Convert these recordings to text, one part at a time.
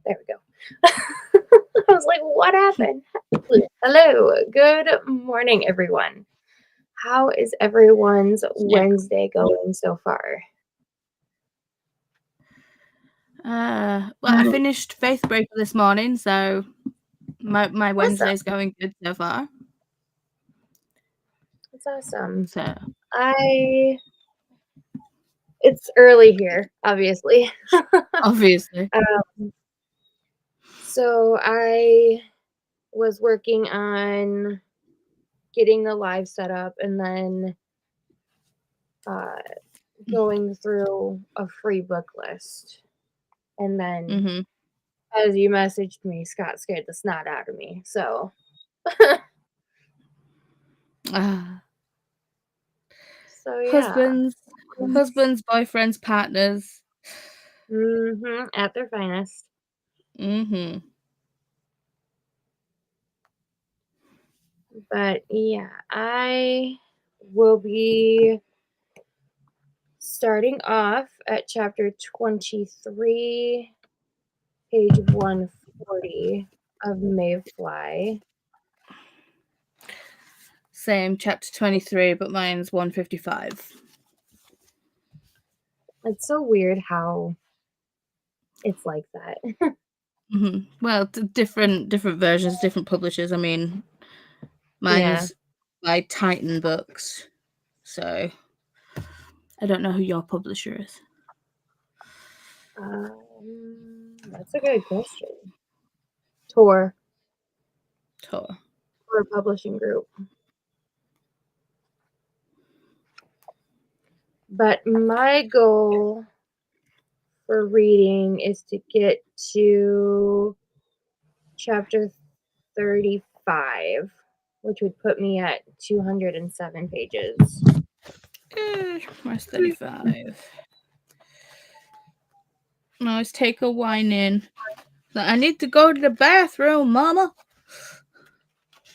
There we go. I was like, what happened? Hello. Good morning, everyone. How is everyone's Yeah. Wednesday going so far? Well, I finished Faith Breaker this morning, so my Wednesday's going good so far. That's awesome. So It's early here, obviously. obviously. So I was working on getting the live set up and then going through a free book list. And then as you messaged me, Scott scared the snot out of me. So yeah. Husbands, boyfriends, partners. At their finest. But yeah, I will be starting off at chapter 23, page 140 of Mayfly. Same, chapter 23, but mine's 155. It's so weird how it's like that. Well, different versions, different publishers. I mean, mine's by Titan Books, so I don't know who your publisher is. That's a good question. Tor Publishing Group. But my goal for reading is to get to chapter 35, which would put me at 207 pages. Where's 35? Now let's take a wine in. I need to go to the bathroom, Mama.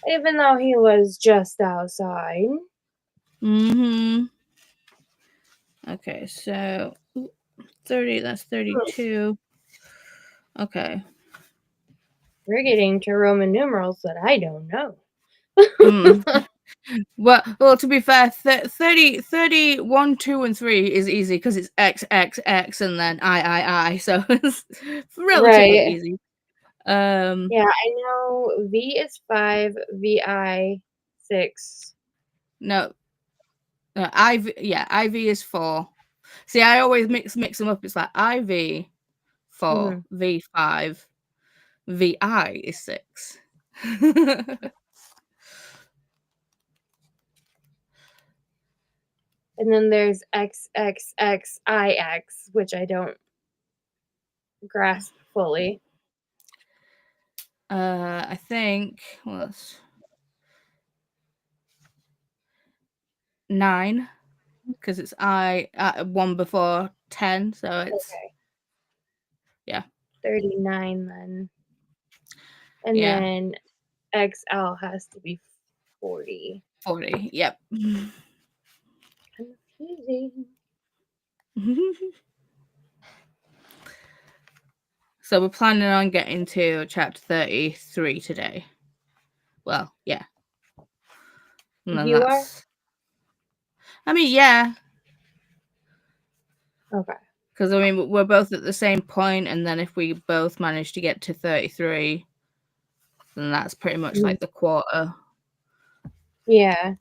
Even though he was just outside. Okay, so 30, that's 32. Okay. We're getting to Roman numerals that I don't know. Well, to be fair, 30, 1, 2, and 3 is easy because it's X, X, X, and then I. So it's relatively easy. Yeah, I know V is 5, VI 6. No, IV. Yeah, IV is 4. See, I always mix them up. It's like IV 4, V 5, VI is 6. And then there's XXXIX, which I don't grasp fully. I think what's 9 because it's I 1 before 10, so it's 39 then. And then XL has to be 40. 40, yep. Confusing. So we're planning on getting to chapter 33 today. Well, yeah. You are? I mean, yeah. Okay. Because, I mean, we're both at the same point, and then if we both manage to get to 33, then that's pretty much like the quarter. Yeah.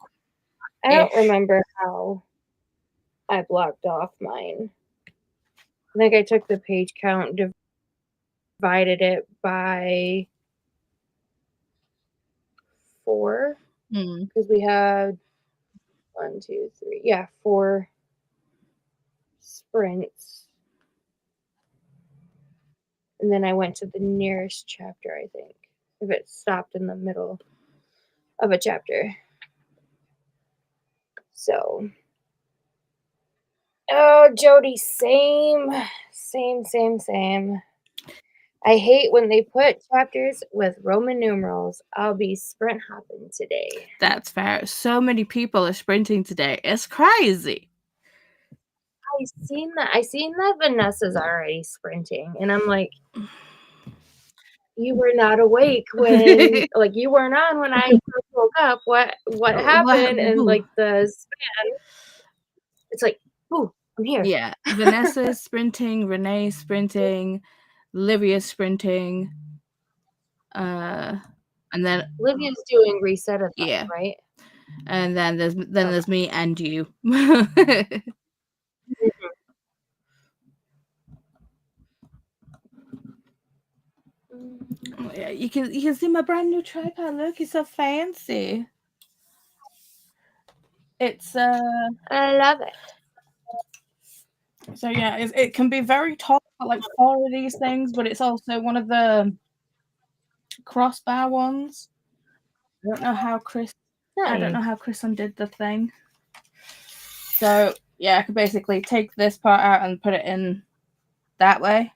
I don't remember how I blocked off mine. I think I took the page count, divided it by 4. Because we had 1, 2, 3. 4 sprints. And then I went to the nearest chapter, I think, if it stopped in the middle of a chapter. So, oh, Jody, same. I hate when they put chapters with Roman numerals. I'll be sprint hopping today. That's fair. So many people are sprinting today. It's crazy. I seen that Vanessa's already sprinting, and I'm like, you were not awake when, like, you weren't on when I first woke up. What happened? And, like, the span, it's like, "Ooh, I'm here." Yeah, Vanessa's sprinting, Renee's sprinting, Livia's sprinting, and then Livia's doing reset-a-thon, yeah, right? and then there's me and you. Oh, yeah, you can see my brand new tripod. Look, it's so fancy. It's I love it. So yeah, it can be very tall, like 4 of these things, but it's also one of the crossbar ones. I don't know how Chris undid the thing. So yeah, I could basically take this part out and put it in that way,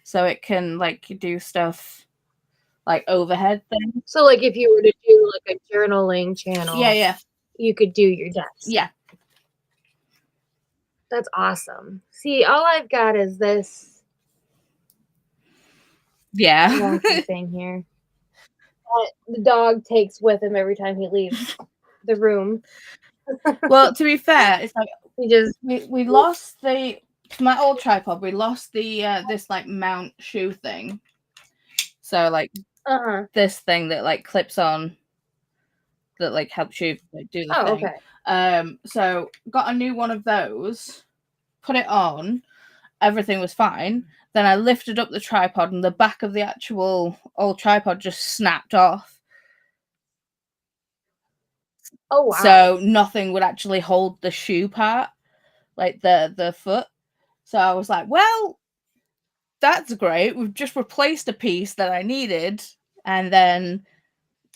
so it can like do stuff like overhead things. So, like, if you were to do like a journaling channel, Yeah, you could do your desk. yeah. That's awesome. See, all I've got is this wonky thing here that the dog takes with him every time he leaves the room. Well, to be fair, it's like we lost my old tripod. We lost the this like mount shoe thing. So like this thing that like clips on that like helps you like, do the thing. Okay. So got a new one of those, put it on, everything was fine. Then I lifted up the tripod and the back of the actual old tripod just snapped off. Oh wow. So nothing would actually hold the shoe part, like the foot. So I was like, well, that's great. We've just replaced a piece that I needed, and then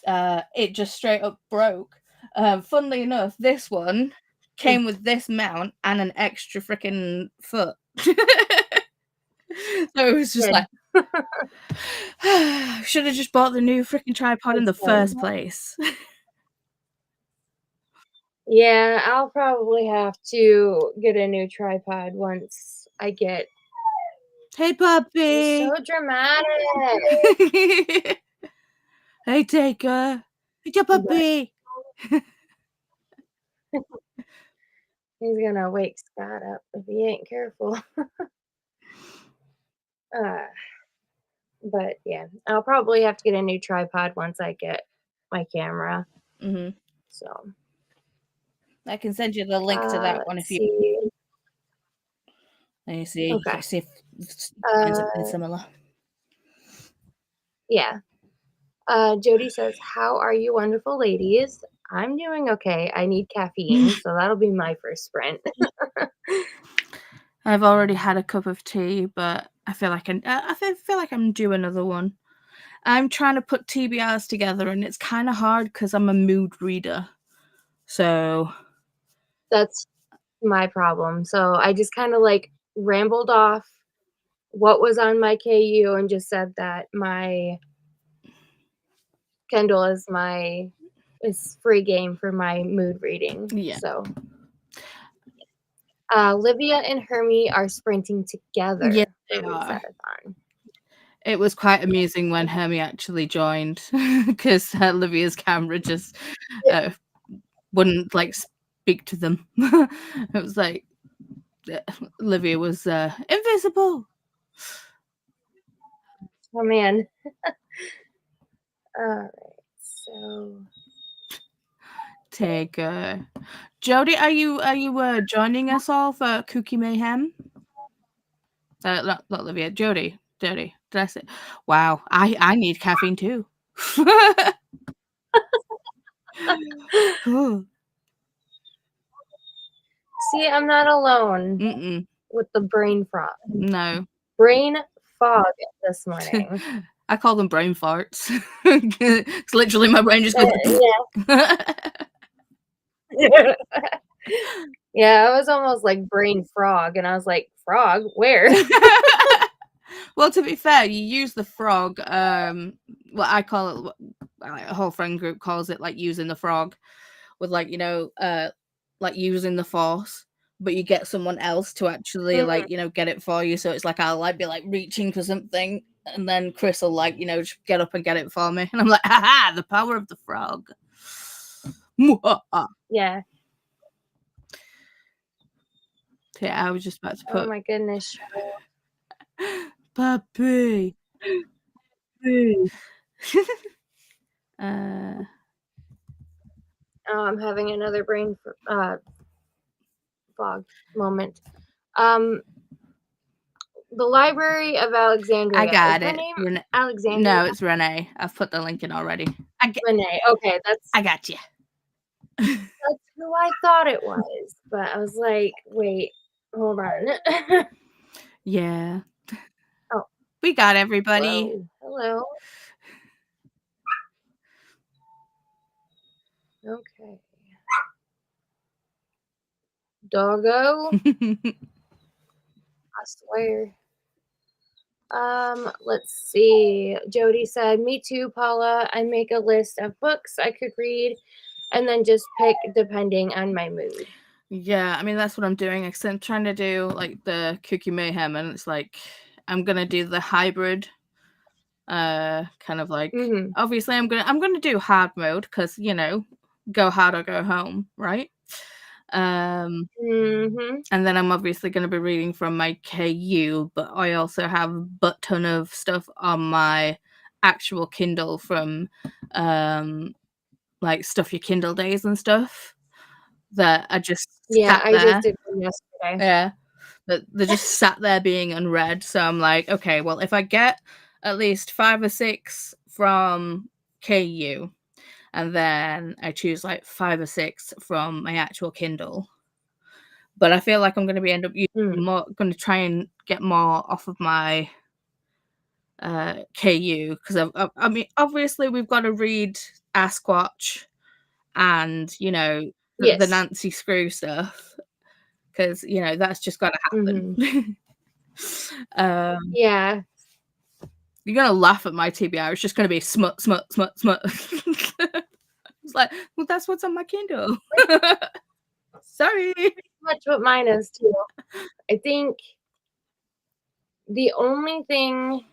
it just straight up broke. Funnily enough, this one came with this mount and an extra freaking foot. So it was just like, should have just bought the new freaking tripod in the first place. Yeah, I'll probably have to get a new tripod once I get. Hey, puppy. You're so dramatic. Hey, Taker. Hey, puppy. He's gonna wake Scott up if he ain't careful. But yeah, I'll probably have to get a new tripod once I get my camera. So I can send you the link to that one if you. Let me see. Okay. See if find something similar. Yeah. Jody says, "How are you, wonderful ladies? I'm doing okay. I need caffeine, so that'll be my first sprint." I've already had a cup of tea, but I feel like I'm due another one. I'm trying to put TBRs together, and it's kind of hard because I'm a mood reader. So that's my problem. So I just kind of like rambled off what was on my KU and just said that my Kindle is free game for my mood reading. Yeah. So Livia and Hermie are sprinting together. Yeah, they are. It was quite amusing when Hermie actually joined because Livia's camera just wouldn't like speak to them. It was like Livia was invisible. Oh man. All right, so take Jody, are you joining us all for Cookie Mayhem? Not Livia, Jody. Did I say? Wow, I need caffeine too. See, I'm not alone with the brain fog. No. Brain fog this morning. I call them brain farts. It's literally my brain just goes. Yeah, I was almost like brain frog, and I was like, frog? Where? Well, to be fair, you use the frog. What I call it, a whole friend group calls it like using the frog, with like like using the force, but you get someone else to actually like get it for you. So it's like I'll like be like reaching for something, And then Chris will like, you know, just get up and get it for me. And I'm like, haha, the power of the frog. Yeah. Yeah, I was just about to put. Oh my goodness. Puppy. Oh, I'm having another brain fog moment. The Library of Alexandria. I got Is it. her name Alexandria? No, it's Renee. I've put the link in already. Renee. Okay, I got you. That's who I thought it was, but I was like, wait, hold on. Yeah. Oh, we got everybody. Whoa. Hello. Okay. Doggo. I swear. Let's see. Jody said, me too, Paula. I make a list of books I could read and then just pick depending on my mood. Yeah, I mean, that's what I'm doing. Because I'm trying to do like the Cookie Mayhem, and it's like I'm gonna do the hybrid. Kind of like obviously I'm gonna do hard mode because, you know, go hard or go home, right? And then I'm obviously going to be reading from my KU, but I also have a butt ton of stuff on my actual Kindle from like Stuff Your Kindle days and stuff that I just Yeah, sat I there. just did them yesterday. Yeah, but they're just sat there being unread. So I'm like, okay, well, if I get at least 5 or 6 from KU, and then I choose like 5 or 6 from my actual Kindle. But I feel like I'm going to end up using more, going to try and get more off of my KU, because I mean, obviously we've got to read Asquatch and, you know, the Nancy Screw stuff, because, you know, that's just got to happen. Yeah. You're going to laugh at my TBR. It's just going to be smut, smut, smut, smut. It's like, well, that's what's on my Kindle. Sorry. Pretty much what mine is too. I think the only thing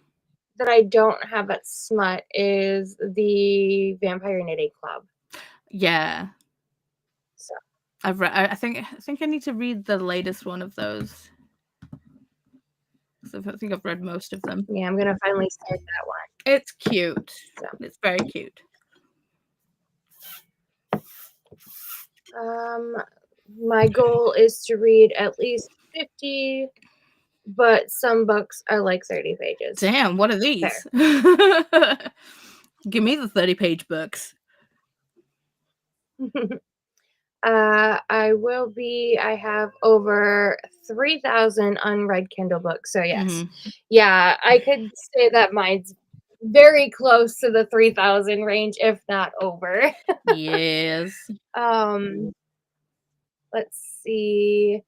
that I don't have at smut is the Vampire Knitting Club. Yeah. So I've read. I think I need to read the latest one of those. So I think I've read most of them. Yeah, I'm gonna finally start that one. It's cute. So. It's very cute. My goal is to read at least 50, but some books are like 30 pages. Damn, what are these? Give me the 30-page books. I have over 3,000 unread Kindle books. So yes. Yeah, I could say that mine's very close to the 3,000 range, if not over. Yes. Let's see.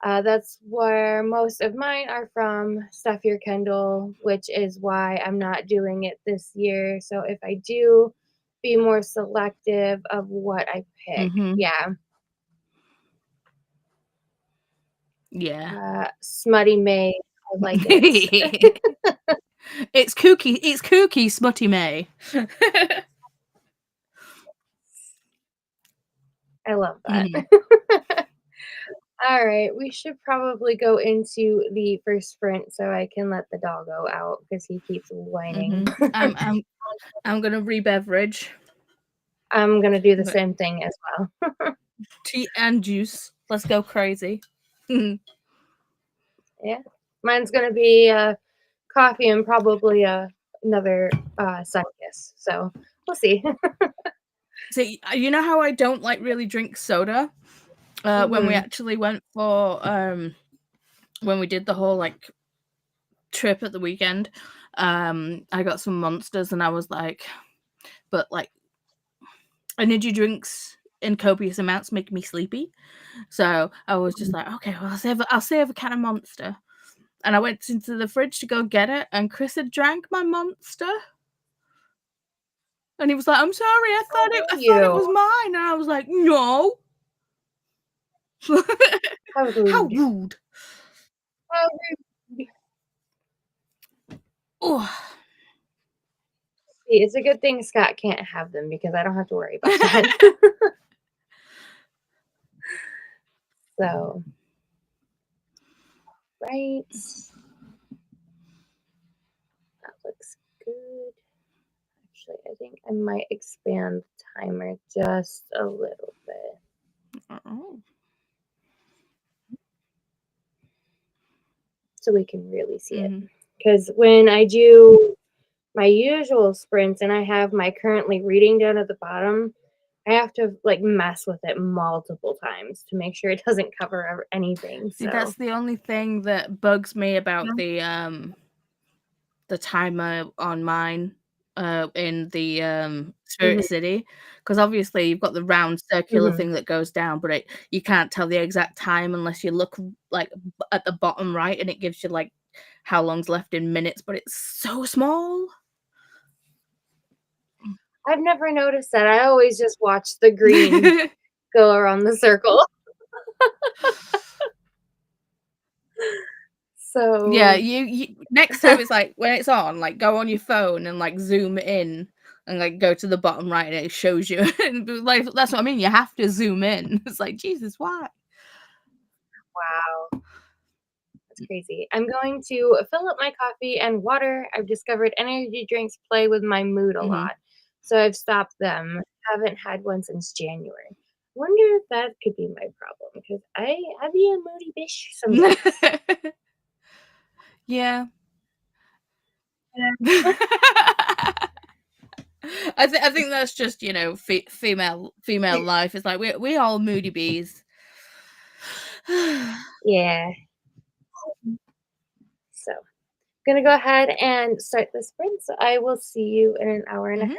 That's where most of mine are from, Stuff Your Kindle, which is why I'm not doing it this year. So if I do, be more selective of what I pick. Yeah. Yeah. Smutty May. I like it. It's kooky. It's kooky, Smutty May. I love that. All right, we should probably go into the first sprint so I can let the doggo out because he keeps whining. I'm gonna re-beverage. I'm gonna do the same thing as well. Tea and juice. Let's go crazy. Yeah, mine's gonna be coffee and probably another sun kiss. So we'll see. So you know how I don't like really drink soda? When we actually went for when we did the whole like trip at the weekend, I got some Monsters and I was like, but like energy drinks in copious amounts make me sleepy. So I was just like, okay, well, I'll save a can of Monster. And I went into the fridge to go get it, and Chris had drank my Monster. And he was like, I'm sorry, I thought it was mine. And I was like, no. How rude. How rude. How rude. See, it's a good thing Scott can't have them because I don't have to worry about that. So, right. That looks good. Actually, I think I might expand the timer just a little bit. So we can really see it. Because when I do my usual sprints and I have my currently reading down at the bottom, I have to like mess with it multiple times to make sure it doesn't cover anything. See, that's the only thing that bugs me about the timer on mine in the Spirit City, because obviously you've got the round circular thing that goes down, but you can't tell the exact time unless you look like at the bottom right, and it gives you like how long's left in minutes, but it's so small. I've never noticed that. I always just watch the green go around the circle. So yeah, you next time it's like when it's on, like go on your phone and like zoom in and like go to the bottom right and it shows you. Like that's what I mean. You have to zoom in. It's like Jesus, why? wow. That's crazy. I'm going to fill up my coffee and water. I've discovered energy drinks play with my mood a lot. So I've stopped them. Haven't had one since January. Wonder if that could be my problem because I be a moody bitch sometimes. Yeah. I think that's just, you know, female life. It's like we all moody bees. Yeah. So I'm gonna go ahead and start the sprint. So I will see you in an hour and a half.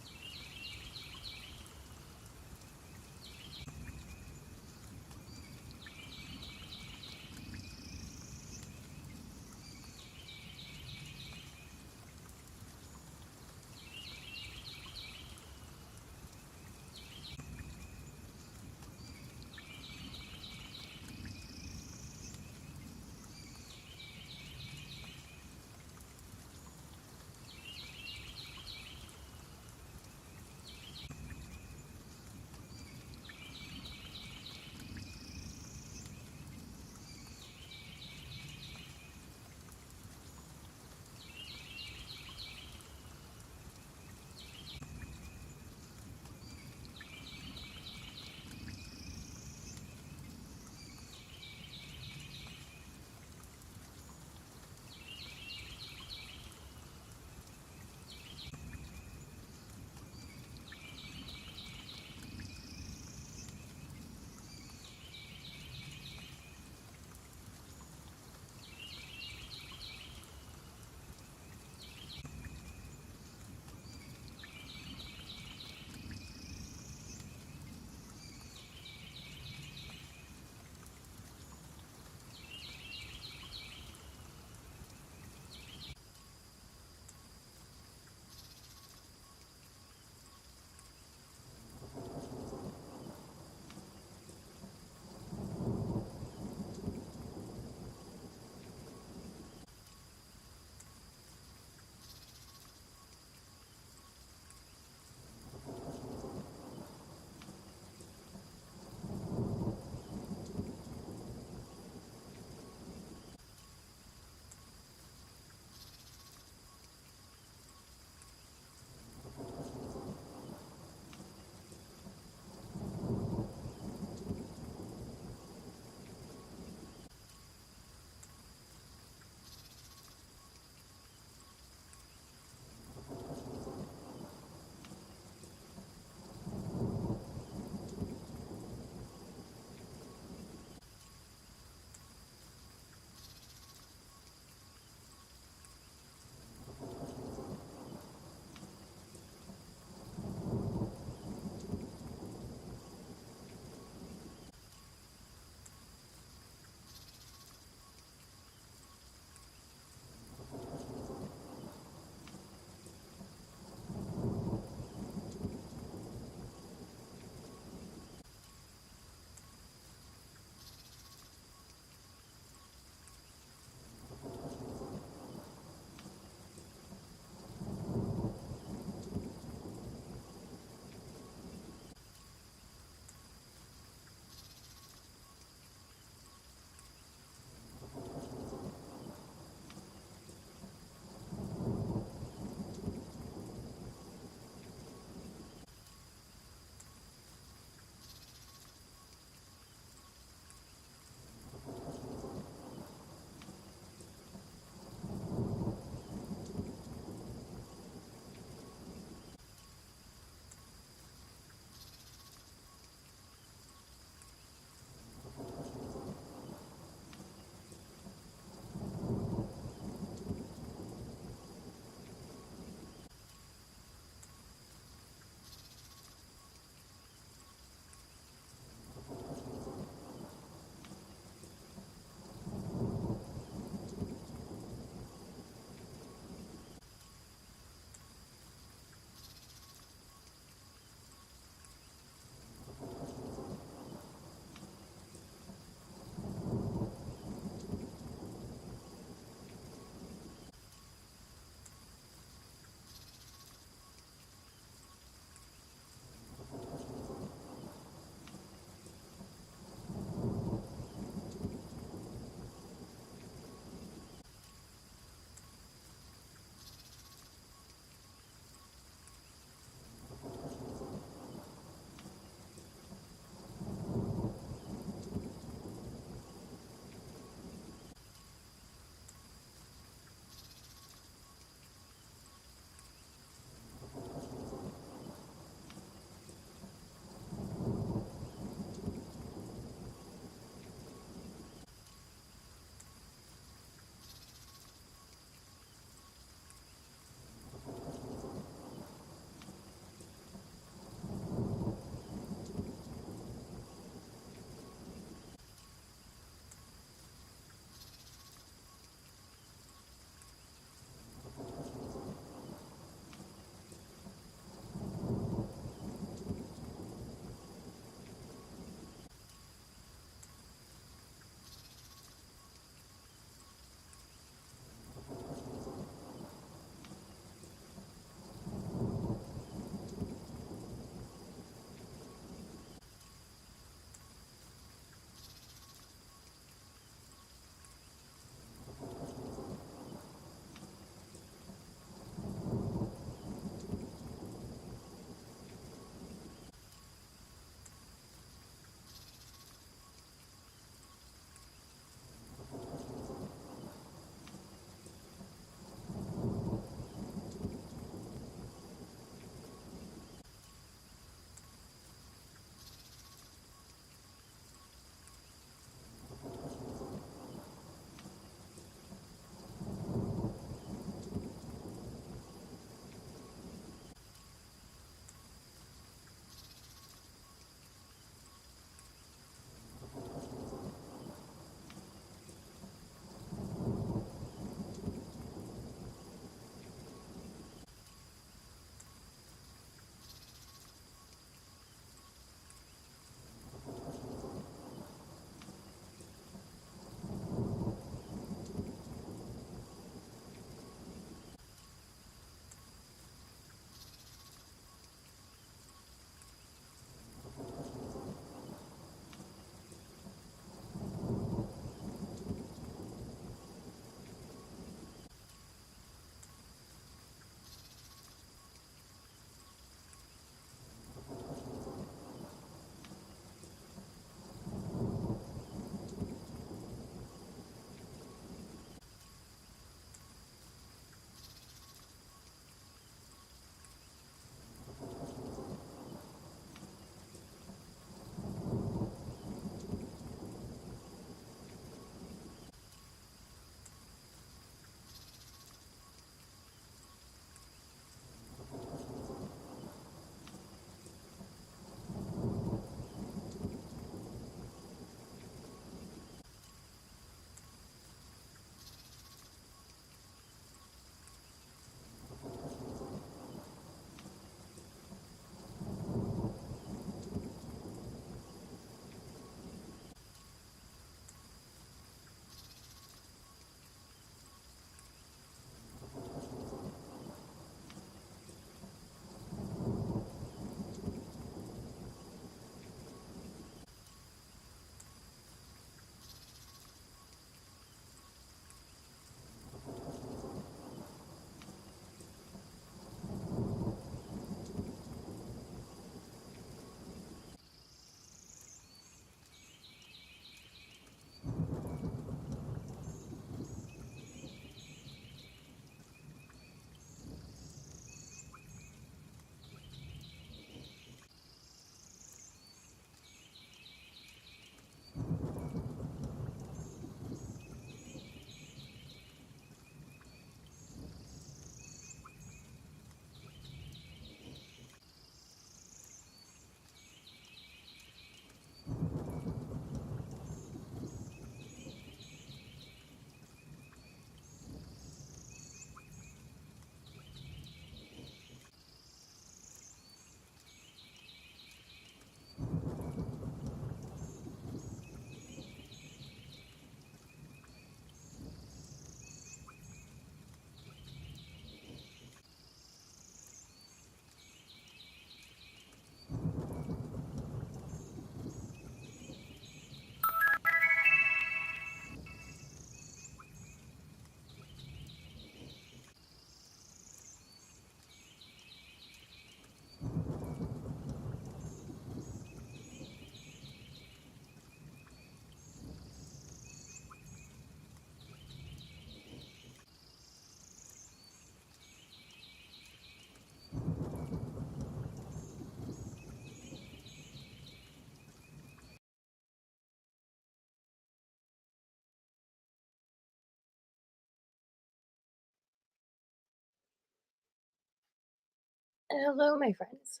Hello, my friends.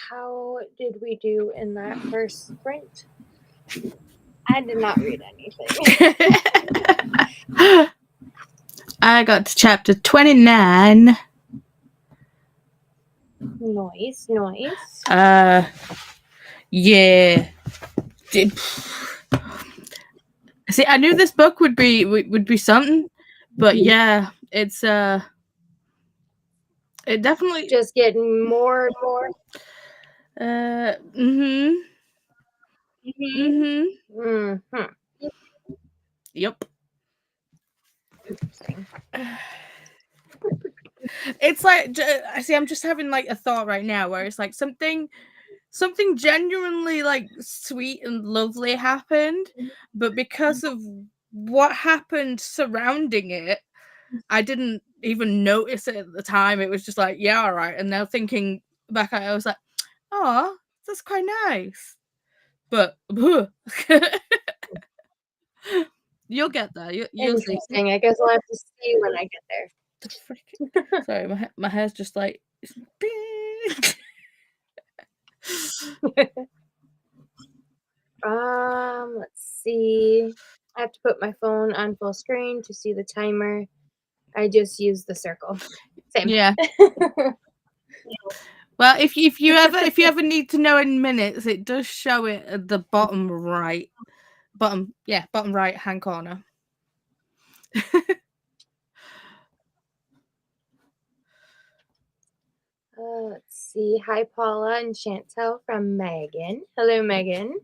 How did we do in that first sprint? I did not read anything. I got to chapter 29. Nice. Yeah. See, I knew this book would be something, but yeah, it's it definitely just getting more and more. Yep. Interesting. It's like, I see, I'm just having like a thought right now where it's like something genuinely like sweet and lovely happened, but because of what happened surrounding it, I didn't even notice it at the time. It was just like, yeah, all right. And now thinking back at it, I was like, oh, that's quite nice. But you'll get there. You'll see. Interesting. I guess I'll have to see when I get there. Sorry, my hair's just like. Let's see. I have to put my phone on full screen to see the timer. I just use the circle. Same. Yeah. Well, if you ever need to know in minutes, it does show it at the bottom right hand corner. Let's see. Hi, Paula and Chantel from Megan. Hello, Megan.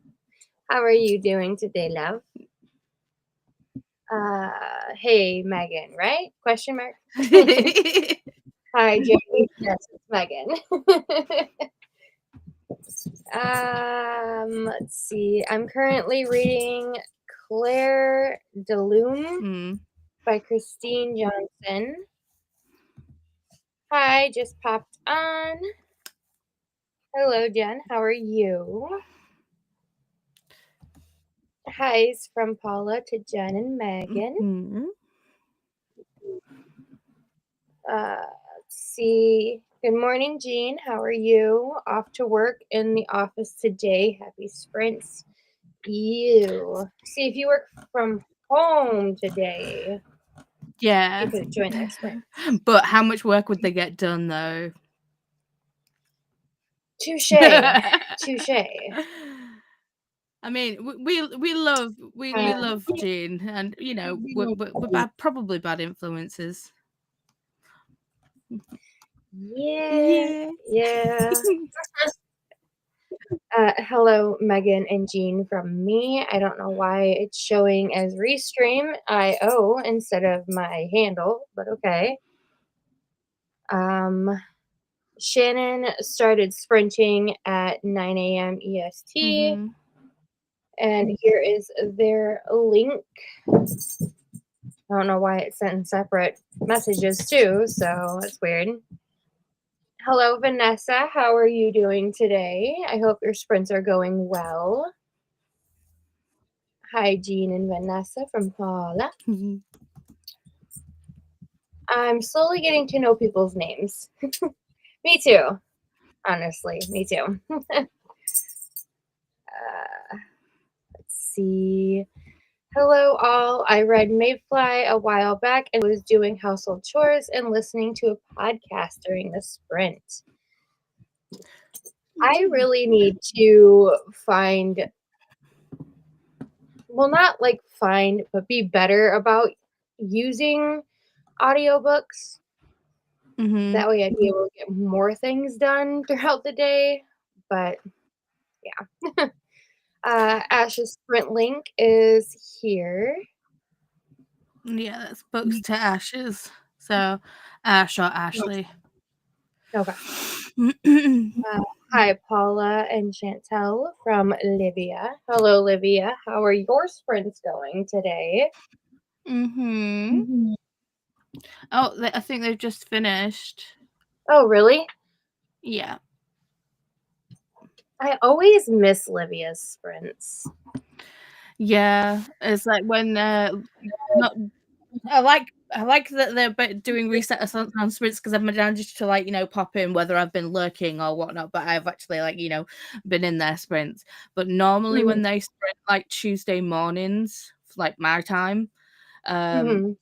How are you doing today, love? Hey, Megan, right? Question mark. Hi, Jamie. Yes, it's Megan. Let's see. I'm currently reading Claire de Lune by Christine Johnson. Hi, just popped on. Hello, Jen. How are you? Hi's from Paula to Jen and Megan. Let's see. Good morning, Jean. How are you? Off to work in the office today. Happy sprints. You. See, if you work from home today, yeah, you could join their sprint. But how much work would they get done, though? Touche. I mean, we love Jean, and you know we're probably bad influences. Yeah. Hello, Megan and Jean from me. I don't know why it's showing as Restream.io instead of my handle, but okay. Shannon started sprinting at 9 a.m. EST. And here is their link. I don't know why it's sent in separate messages too, so it's weird. Hello, Vanessa. How are you doing today? I hope your sprints are going well. Hi, Jean and Vanessa from Paula. I'm slowly getting to know people's names. Me too. Honestly, me too. Let's see. Hello, all. I read Mayfly a while back and was doing household chores and listening to a podcast during the sprint. I really need to but be better about using audiobooks. That way I'd be able to get more things done throughout the day. But yeah. Ash's sprint link is here. Yeah, that's Books to Ashes. So Ash or Ashley. Okay. Hi, Paula and Chantel from Livia. Hello, Livia. How are your sprints going today? Oh, I think they've just finished. Oh, really? Yeah. I always miss Livia's sprints. Yeah, it's like when not. I like I like that they're doing reset on sprints because I've managed to, like, pop in whether I've been lurking or whatnot, but I've actually, like, been in their sprints. But normally when they sprint, like, Tuesday mornings, like my time, obviously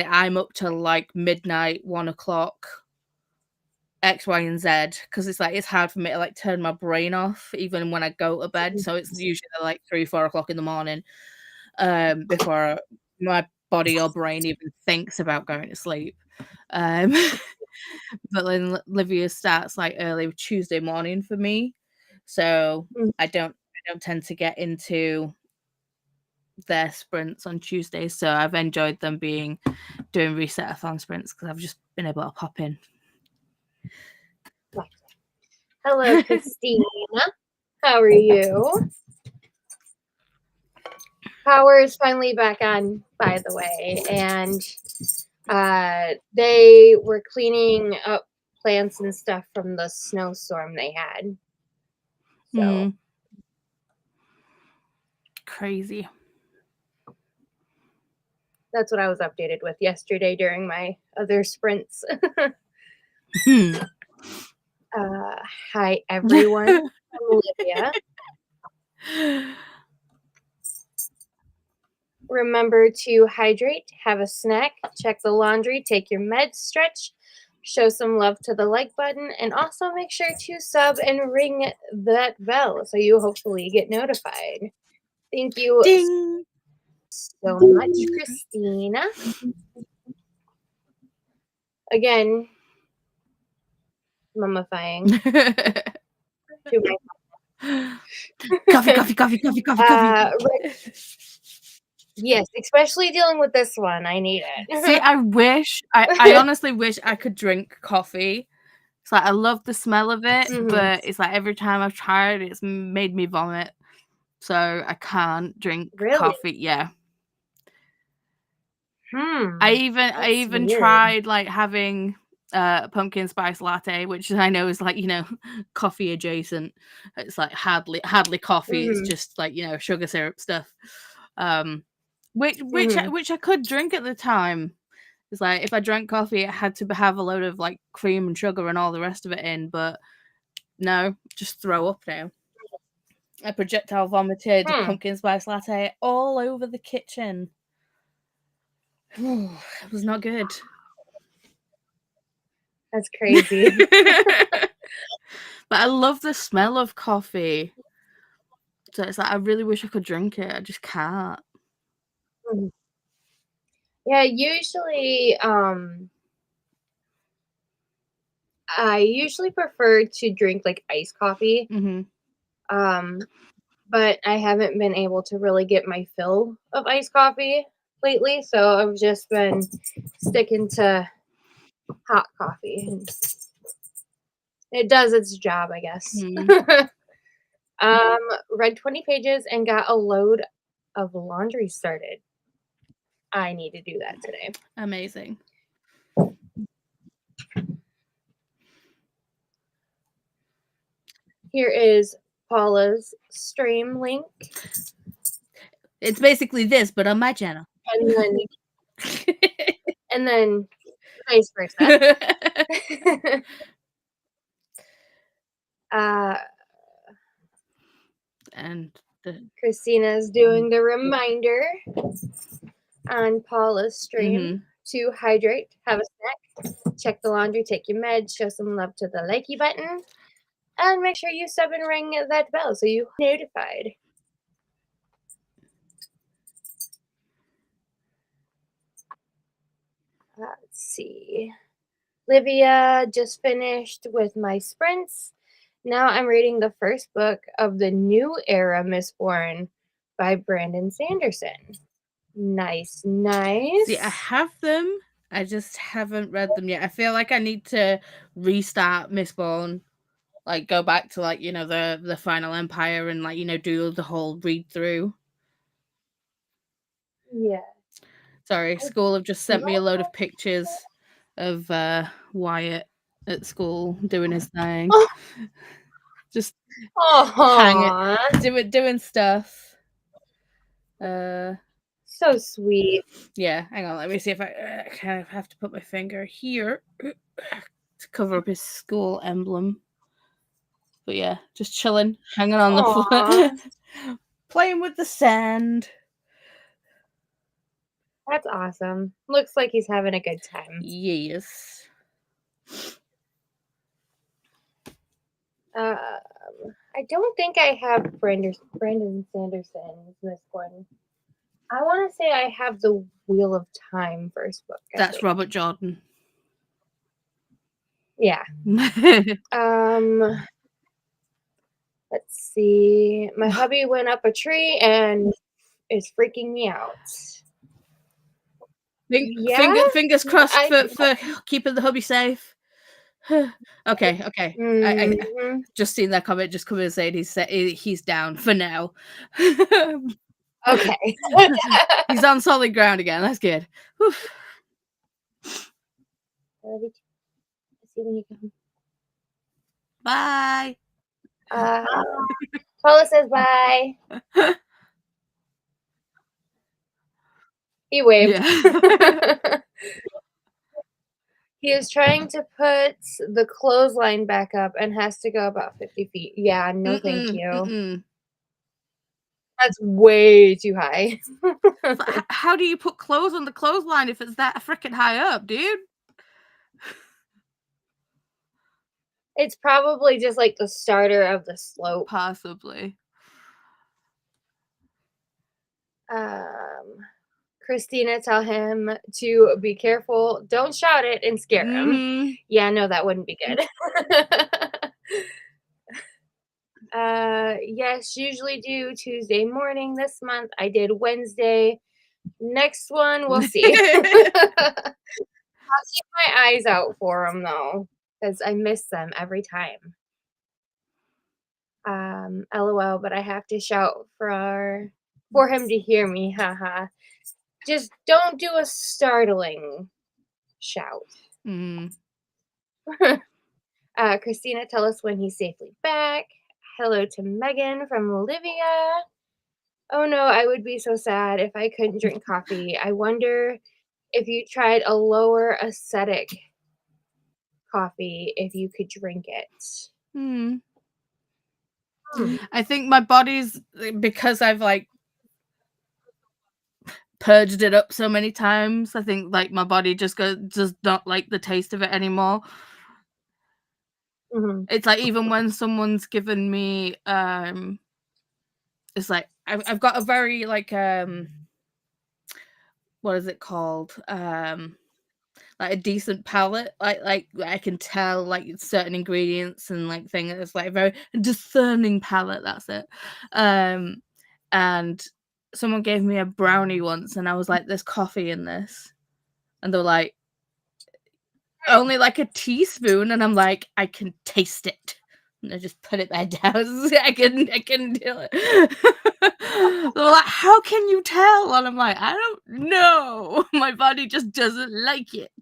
I'm up till, like, midnight, 1 o'clock, X, Y, and Z, because it's, like, it's hard for me to, like, turn my brain off even when I go to bed. So it's usually, like, 3, 4 o'clock in the morning before my body or brain even thinks about going to sleep. But then Livia starts, like, early Tuesday morning for me, so I don't tend to get into their sprints on Tuesdays. So I've enjoyed them doing reset-a-thon sprints because I've just been able to pop in. Hello, Christina. How are you? Power is finally back on, by the way, and they were cleaning up plants and stuff from the snowstorm they had. So crazy. That's what I was updated with yesterday during my other sprints. Hi, everyone. I'm Olivia. Remember to hydrate, have a snack, check the laundry, take your meds, stretch, show some love to the like button, and also make sure to sub and ring that bell so you hopefully get notified. Thank you Ding. so much, Christina. Again, mummifying. Coffee. Yes, especially dealing with this one. I need it. See, I honestly wish I could drink coffee. It's like I love the smell of it, but it's like every time I've tried, it's made me vomit. So I can't drink coffee. Yeah. I even tried, like, having pumpkin spice latte, which I know is, like, coffee adjacent. It's like hardly coffee. It's just, like, sugar syrup stuff. Which I could drink at the time. It's like if I drank coffee, it had to have a load of, like, cream and sugar and all the rest of it in. But no, just throw up now. I projectile vomited pumpkin spice latte all over the kitchen. It was not good. That's crazy. But I love the smell of coffee. So it's like I really wish I could drink it. I just can't. Yeah, usually I usually prefer to drink, like, iced coffee. But I haven't been able to really get my fill of iced coffee lately, so I've just been sticking to hot coffee. It does its job, I guess. Read 20 pages and got a load of laundry started. I need to do that today. Amazing. Here is Paula's stream link. It's basically this, but on my channel. And then vice versa. And Christina's doing the reminder on Paula's stream to hydrate, have a snack, check the laundry, take your meds, show some love to the likey button, and make sure you sub and ring that bell so you're notified. Let's see. Livia just finished with my sprints. Now I'm reading the first book of the new era Mistborn by Brandon Sanderson. Nice. See, I have them. I just haven't read them yet. I feel like I need to restart Mistborn, like go back to, like, the Final Empire and, like, do the whole read through. Yeah. Sorry, school have just sent me a load of pictures of Wyatt at school doing his thing. Just hanging, doing stuff. So sweet. Yeah, hang on. Let me see if I kind of have to put my finger here to cover up his school emblem. But yeah, just chilling, hanging on the floor, playing with the sand. That's awesome. Looks like he's having a good time. Yes. I don't think I have Brandon Sanderson's this one. I want to say I have the Wheel of Time first book. That's Robert Jordan. Yeah. Let's see. My hubby went up a tree and is freaking me out. Fingers crossed for keeping the hubby safe. Okay. I just seen that comment just come in and saying he's down for now. Okay. He's on solid ground again. That's good. Whew. Let's see when you come. Bye. Paula says bye. He waved. Yeah. He is trying to put the clothesline back up and has to go about 50 feet. Yeah, no thank you. That's way too high. How do you put clothes on the clothesline if it's that freaking high up, dude? It's probably just like the starter of the slope. Possibly. Christina, tell him to be careful. Don't shout it and scare him. Yeah, no, that wouldn't be good. Yes, usually do Tuesday morning this month. I did Wednesday. Next one, we'll see. I'll keep my eyes out for them though, because I miss them every time. LOL, but I have to shout for him to hear me. Haha. Just don't do a startling shout. Christina, tell us when he's safely back. Hello to Megan from Olivia. Oh no, I would be so sad if I couldn't drink coffee. I wonder if you tried a lower acidic coffee, if you could drink it. I think my body's, because I've like purged it up so many times, I think like my body just does not like the taste of it anymore. It's like even when someone's given me it's like I've got a very like what is it called, like a decent palate, like I can tell like certain ingredients and like things. It's like a very discerning palate, that's it. And someone gave me a brownie once and I was like, there's coffee in this, and they're like, only like a teaspoon, and I'm like, I can taste it, and I just put it back down. I can do it. They're like, how can you tell? And I'm like, I don't know. My body just doesn't like it.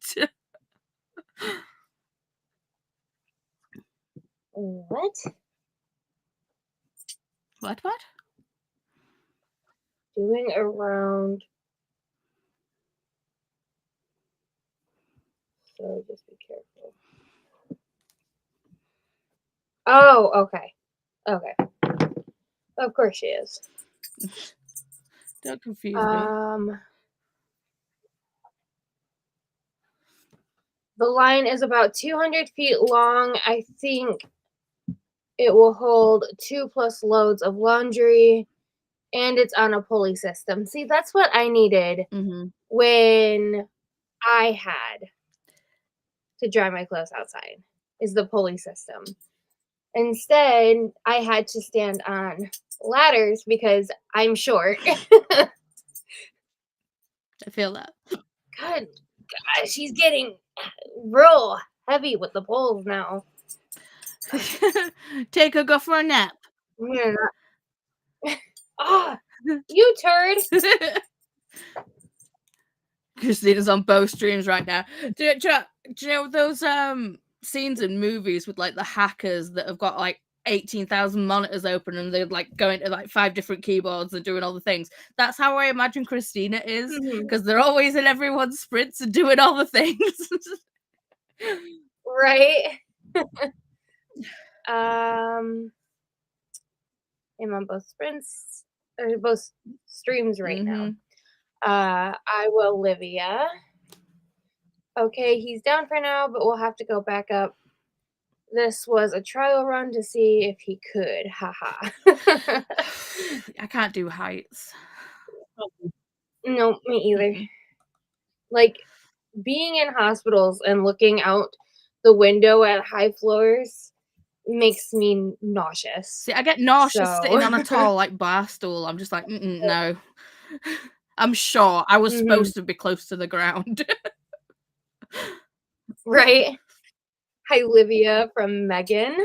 What? Doing around. So just be careful. Oh, okay. Of course she is. Don't confuse me. The line is about 200 feet long. I think it will hold 2+ loads of laundry, and it's on a pulley system. See, that's what I needed when I had to dry my clothes outside, is the pulley system. Instead, I had to stand on ladders because I'm short. I feel that. God, she's getting real heavy with the poles now. Go for a nap. Ah, you turd. Christina's on both streams right now. Do you know those scenes in movies with like the hackers that have got like 18,000 monitors open and they're like going to like 5 different keyboards and doing all the things. That's how I imagine Christina is, because they're always in everyone's sprints and doing all the things. Right. I'm on both sprints or both streams right now. I will Olivia. Okay, he's down for now, but we'll have to go back up. This was a trial run to see if he could. Haha. I can't do heights. No, me either. Like, being in hospitals and looking out the window at high floors makes me nauseous. See, I get nauseous sitting on a tall like bar stool. I'm just like, no. I'm sure I was supposed to be close to the ground. Right? Hi, Olivia from Megan.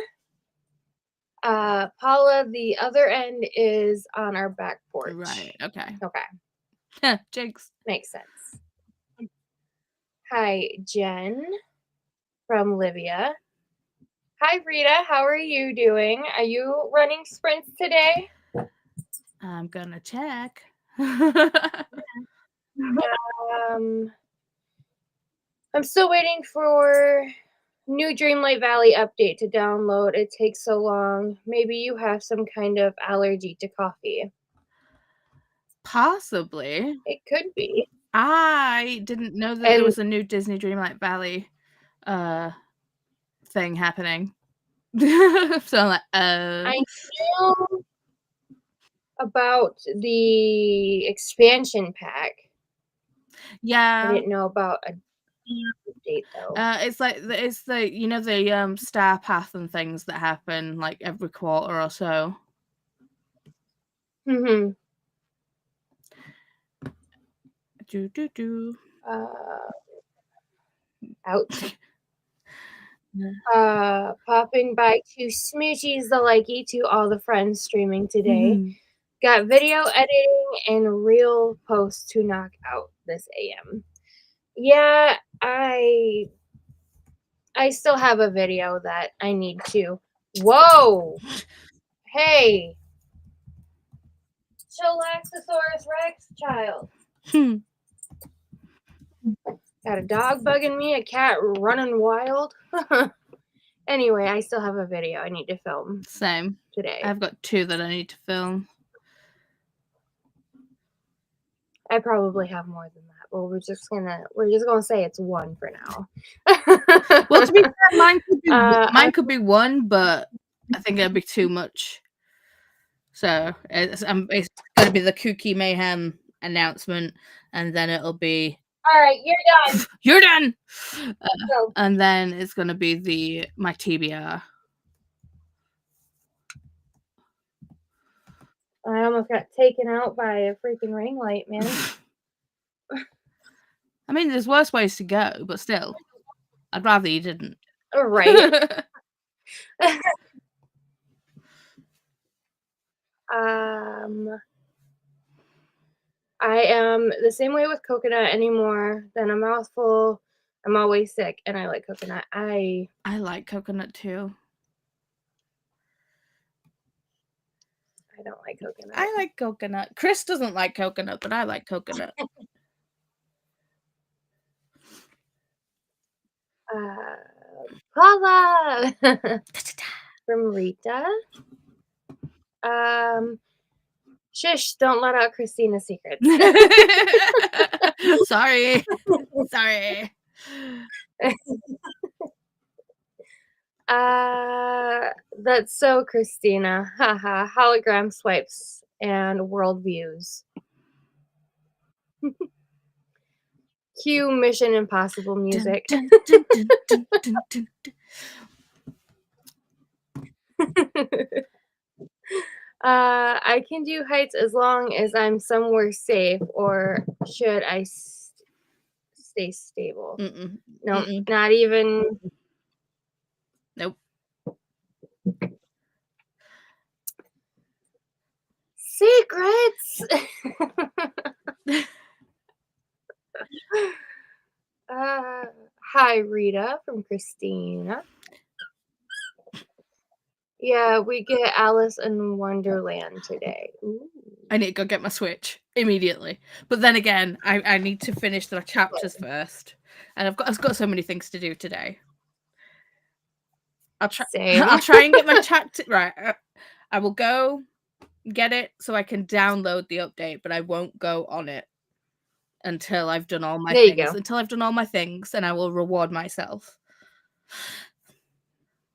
Paula, the other end is on our back porch. Right, okay. Okay. Jinx. Makes sense. Hi, Jen from Livia. Hi, Rita. How are you doing? Are you running sprints today? I'm gonna check. I'm still waiting for new Dreamlight Valley update to download. It takes so long. Maybe you have some kind of allergy to coffee. Possibly. It could be. I didn't know that there was a new Disney Dreamlight Valley thing happening. So I'm like, I knew about the expansion pack. Yeah. I didn't know about a update though. It's the you know the star path and things that happen like every quarter or so. Ouch. Popping by to Smoochies the likey to all the friends streaming today. Got video editing and real posts to knock out this AM. Yeah, I still have a video that I need to. Whoa! Hey! Chillaxosaurus Rex child. Got a dog bugging me, a cat running wild. Anyway, I still have a video I need to film. Same. Today. I've got 2 that I need to film. I probably have more than that. Well, we're just gonna say it's 1 for now. Well, to be fair, mine could be 1, but I think it'd be too much. So it's gonna be the Kooky Mayhem announcement, and then it'll be. All right, you're done. You're done. And then it's gonna be my TBR. I almost got taken out by a freaking ring light, man. I mean, there's worse ways to go, but still, I'd rather you didn't. Right. I am the same way with coconut anymore. Then a mouthful. I'm always sick, and I like coconut. I like coconut too. I don't like coconut. I like coconut. Chris doesn't like coconut, but I like coconut. Paula from Rita. Shush! Don't let out Christina's secrets. Sorry. That's so Christina. Haha. Hologram swipes and worldviews. Cue Mission Impossible music. I can do heights as long as I'm somewhere safe, or should I stay stable? No, not even. Nope. Secrets. Hi, Rita from Christina. Yeah, we get Alice in Wonderland today. Ooh. I need to go get my Switch immediately. But then again, I need to finish the chapters first. And I've got so many things to do today. I'll try and get my chapter right. I will go get it so I can download the update, but I won't go on it until I've done all my things. Until I've done all my things, and I will reward myself.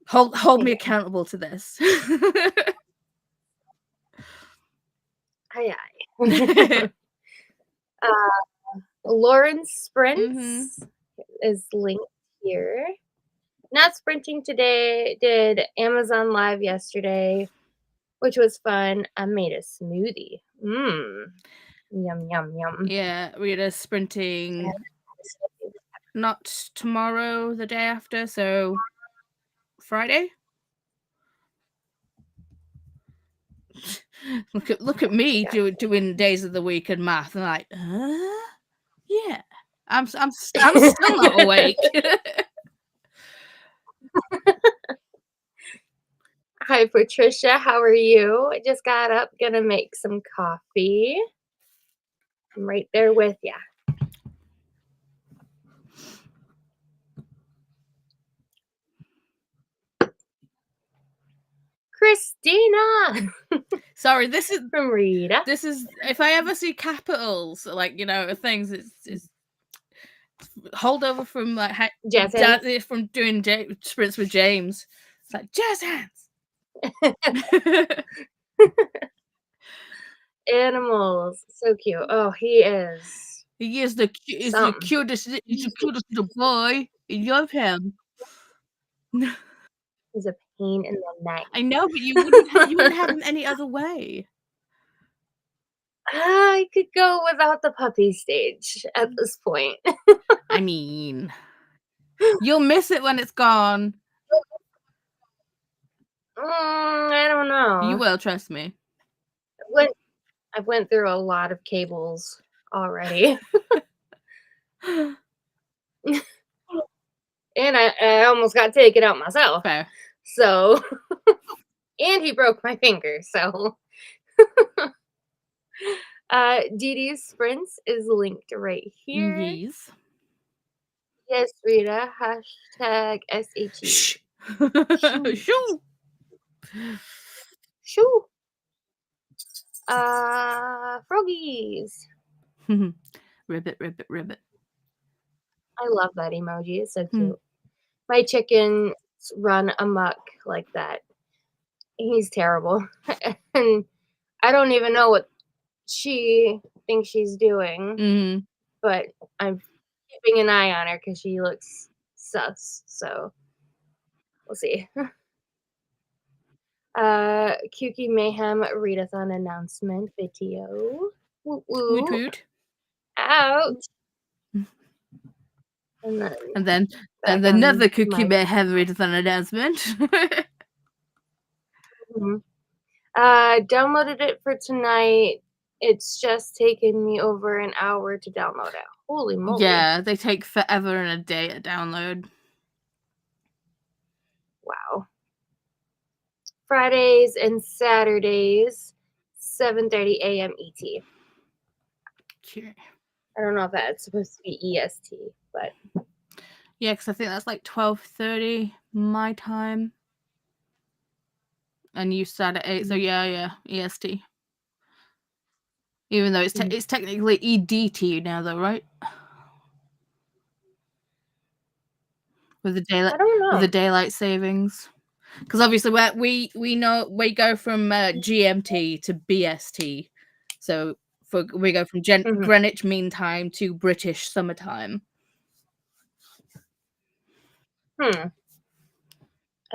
Hold me accountable to this. Aye, aye. Lauren's sprints is linked here. Not sprinting today. Did Amazon Live yesterday, which was fun. I made a smoothie. Yum, yum, yum. Yeah, Rita's sprinting not tomorrow, the day after, so Friday. Look at me doing days of the week and math, and like, yeah, I'm still not awake. Hi, Patricia. How are you? I just got up, gonna make some coffee. I'm right there with ya. Christina. Sorry, this is from Rita. This is if I ever see capitals, like, things, it's holdover from like jazz hands. from doing sprints with James. It's like jazz hands. Animals, so cute. Oh, he is. He is the cutest. He's the cutest little boy. I love him. He's a pain in the neck. I know, but you wouldn't have him any other way. I could go without the puppy stage at this point. I mean, you'll miss it when it's gone. I don't know. You will, trust me. I went through a lot of cables already. And I almost got taken out myself. Fair. So, and he broke my finger, so. Dee Dee's sprints is linked right here. Yes. Yes, Rita. Hashtag SHE. Shoo. Shoo. Froggies. Ribbit, ribbit, ribbit. I love that emoji. It's so cute. My chickens run amok like that. He's terrible. And I don't even know what she thinks she's doing. But I'm keeping an eye on her because she looks sus. So we'll see. Kooky Mayhem readathon announcement video. Woot woot. Woot. Out. And then another Kooky Mayhem readathon announcement. Downloaded it for tonight. It's just taken me over an hour to download it. Holy moly. Yeah, they take forever and a day to download. Wow. Fridays and Saturdays, 7:30 a.m. ET. Okay. I don't know if that's supposed to be EST, but yeah, because I think that's like 12:30 my time, and you start at 8. So yeah, EST. Even though it's technically EDT now, though, right? With the daylight, I don't know. with the daylight savings, because obviously we know we go from GMT to BST, so we go from Greenwich Mean Time to British Summertime. I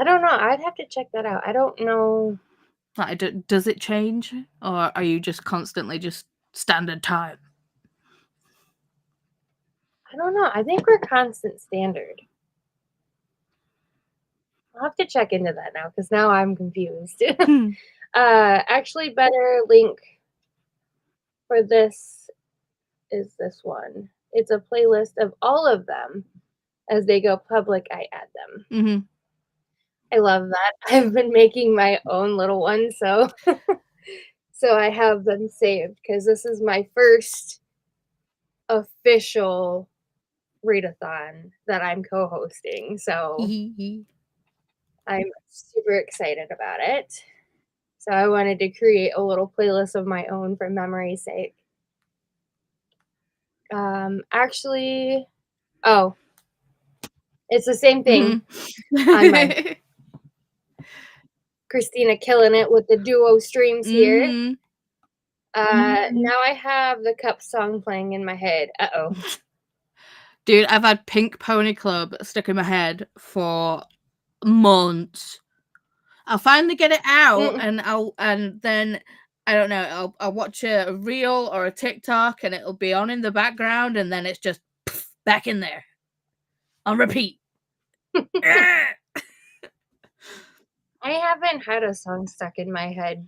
don't know. I'd have to check that out. I don't know. Does it change, or are you just constantly just standard time? I don't know. I think we're constant standard. I'll have to check into that now because now I'm confused. Actually, better link for this is this one. It's a playlist of all of them. As they go public, I add them. I love that. I've been making my own little ones, so so I have them saved because this is my first official readathon that I'm co-hosting, so I'm super excited about it. So I wanted to create a little playlist of my own for memory's sake. Actually, oh, it's the same thing on mine. Christina killing it with the duo streams here. Now I have the cup song playing in my head. Uh-oh. Dude, I've had Pink Pony Club stuck in my head for months. I'll finally get it out and then I don't know, I'll watch a reel or a TikTok and it'll be on in the background and then it's just back in there on repeat. I haven't had a song stuck in my head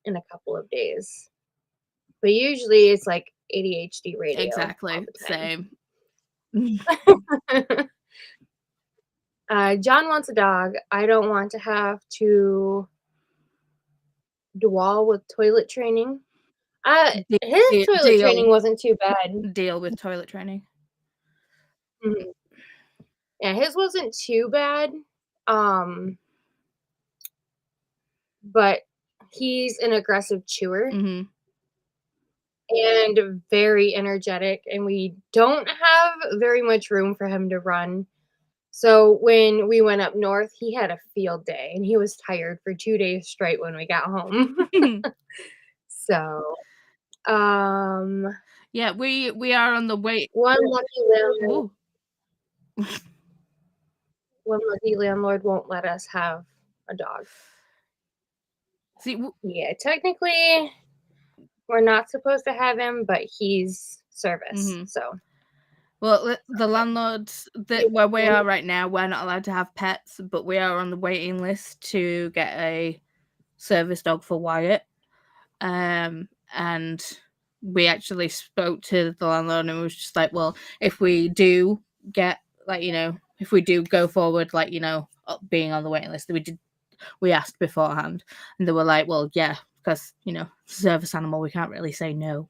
in a couple of days. But usually it's like ADHD radio. Exactly. Same. John wants a dog. I don't want to have to dwell with toilet training. His toilet training wasn't too bad. Deal with toilet training. Yeah, his wasn't too bad. But he's an aggressive chewer. And very energetic, and we don't have very much room for him to run. So when we went up north, he had a field day, and he was tired for 2 days straight when we got home. So, yeah, we are on the way. One lucky landlord won't let us have a dog. See, yeah, technically, we're not supposed to have him, but he's service. So, well, the landlords where we are right now, we're not allowed to have pets, but we are on the waiting list to get a service dog for Wyatt. And we actually spoke to the landlord and it was just like, well, if we do get, like, you know, if we do go forward, like, you know, being on the waiting list, we asked beforehand and they were like, well, yeah, because, you know, service animal, we can't really say no.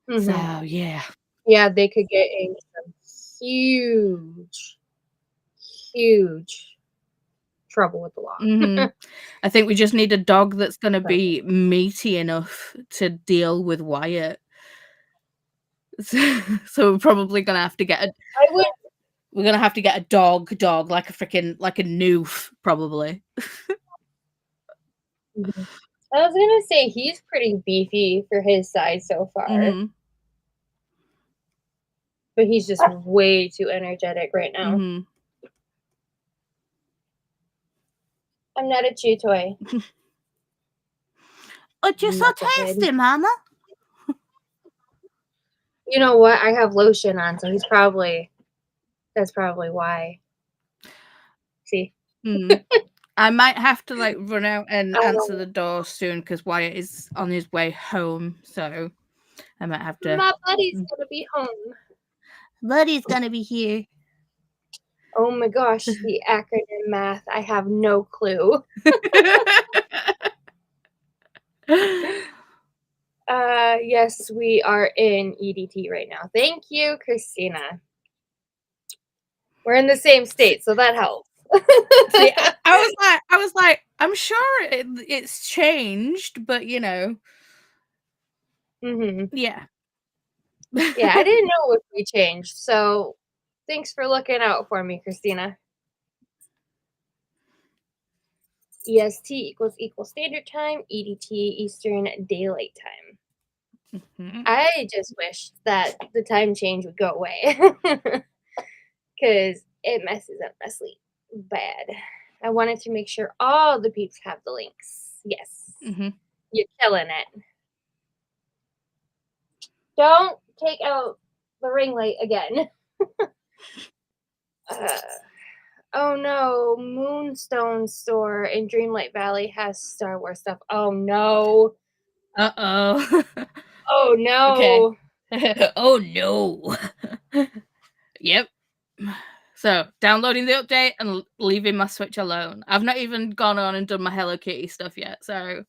So, yeah. Yeah, they could get in some huge trouble with the law. I think we just need a dog that's going to be meaty enough to deal with Wyatt. So we're probably going to have to get we're going to have to get a dog like a noof, probably. I was going to say he's pretty beefy for his size so far. But he's just way too energetic right now. I'm not a chew toy. Oh, you're so tasty, Mama. You know what? I have lotion on, so that's probably why. See? I might have to like run out and answer the door soon because Wyatt is on his way home, so I might have to. My buddy's gonna be home. Buddy's gonna be here. Oh my gosh, the acronym math. I have no clue. Yes, we are in EDT right now. Thank you, Christina. We're in the same state, so that helps. See, I was like, I'm sure it's changed, but you know. Yeah. Yeah, I didn't know if we changed, so thanks for looking out for me, Christina. EST equals standard time, EDT Eastern Daylight Time. I just wish that the time change would go away because it messes up my sleep bad. I wanted to make sure all the peeps have the links. Yes. You're killing it. Don't take out the ring light again. Oh no, Moonstone store in Dreamlight Valley has Star Wars stuff. Oh no. Uh-oh. Oh no. Okay. Oh no. Yep. So downloading the update and leaving my Switch alone. I've not even gone on and done my Hello Kitty stuff yet, so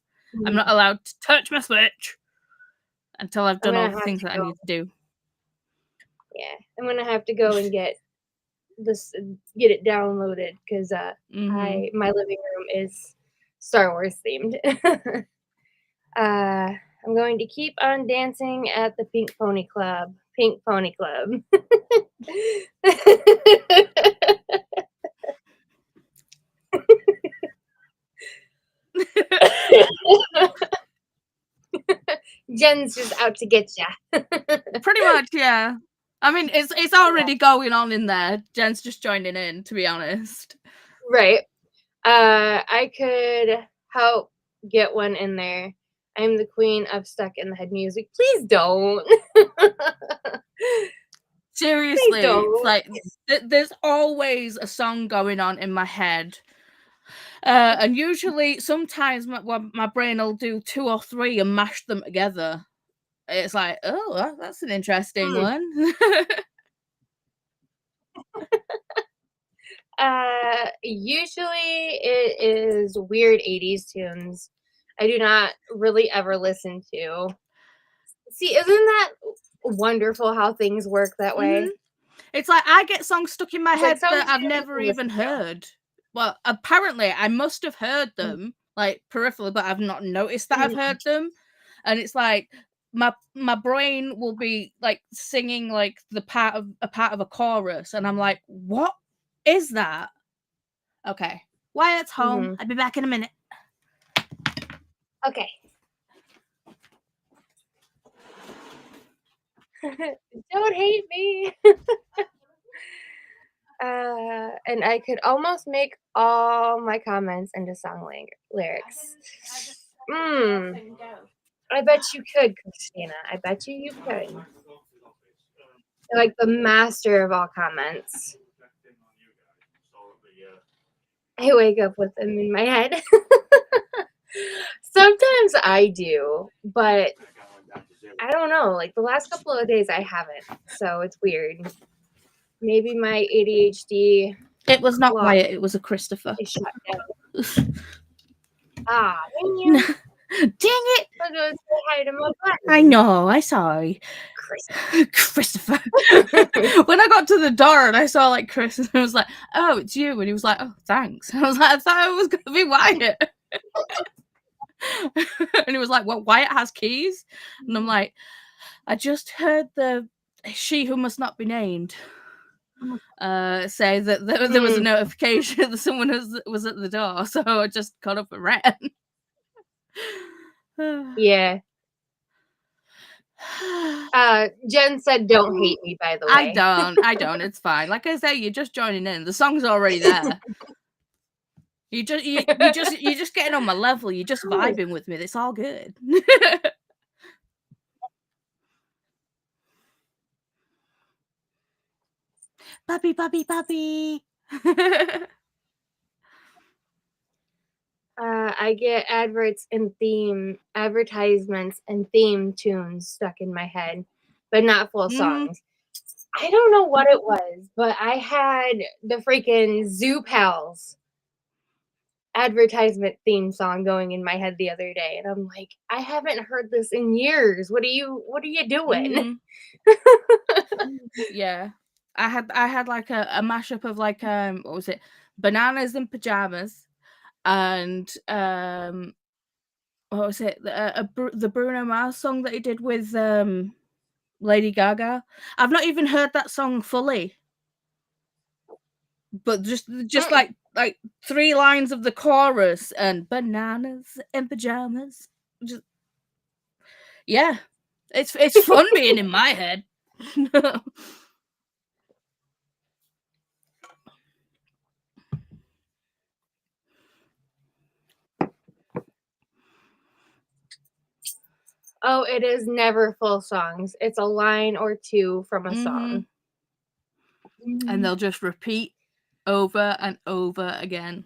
I'm not allowed to touch my Switch until I've done all the things that I need to do. Yeah, I'm gonna have to go and get it downloaded because my living room is Star Wars themed. I'm going to keep on dancing at the Pink Pony Club. Pink Pony Club. Jen's just out to get ya. Pretty much, yeah. I mean, it's already going on in there. Jen's just joining in, to be honest. Right. I could help get one in there. I'm the queen of stuck in the head music. Please don't. Seriously, it's like there's always a song going on in my head. And usually, sometimes my brain will do 2 or 3 and mash them together. It's like, oh, that's an interesting one. Usually it is weird 80s tunes. I do not really ever listen to. See, isn't that wonderful how things work that way? It's like I get songs stuck in my head like that I've never even heard. Well, apparently I must have heard them like peripherally, but I've not noticed that I've heard them. And it's like my brain will be like singing like a part of a chorus, and I'm like, what is that? Okay, Wyatt's home. I'll be back in a minute. Okay. Don't hate me. And I could almost make all my comments into song lyrics. I bet you could, Christina. I bet you could. You're like the master of all comments. I wake up with them in my head. Sometimes I do, but I don't know. Like the last couple of days, I haven't. So it's weird. Maybe my ADHD. It was not Wyatt. It was a Christopher. Is shut down. Dang you. Dang it! I'll go say hi to my buddy. I know. I saw Christopher. When I got to the door and I saw like Chris, and I was like, "Oh, it's you," and he was like, "Oh, thanks." I was like, "I thought it was gonna be Wyatt." And he was like, "Well, Wyatt has keys," and I'm like, "I just heard the she who must not be named say that there was a notification that someone was at the door, so I just got up and ran." Yeah. Jen said, "Don't hate me." By the way, I don't. It's fine. Like I say, you're just joining in. The song's already there. You just getting on my level. You're just vibing with me. It's all good. Puppy, puppy, puppy. I get advertisements and theme tunes stuck in my head, but not full songs. I don't know what it was, but I had the freaking Zoo Pals advertisement theme song going in my head the other day, and I'm like, I haven't heard this in years. What are you doing? Yeah. I had like a mashup of like what was it? Bananas in Pajamas and what was it? The Bruno Mars song that he did with Lady Gaga. I've not even heard that song fully. But just like 3 lines of the chorus and bananas and pajamas. Just yeah. It's fun being in my head. Oh, it is never full songs. It's a line or 2 from a song. And they'll just repeat over and over again.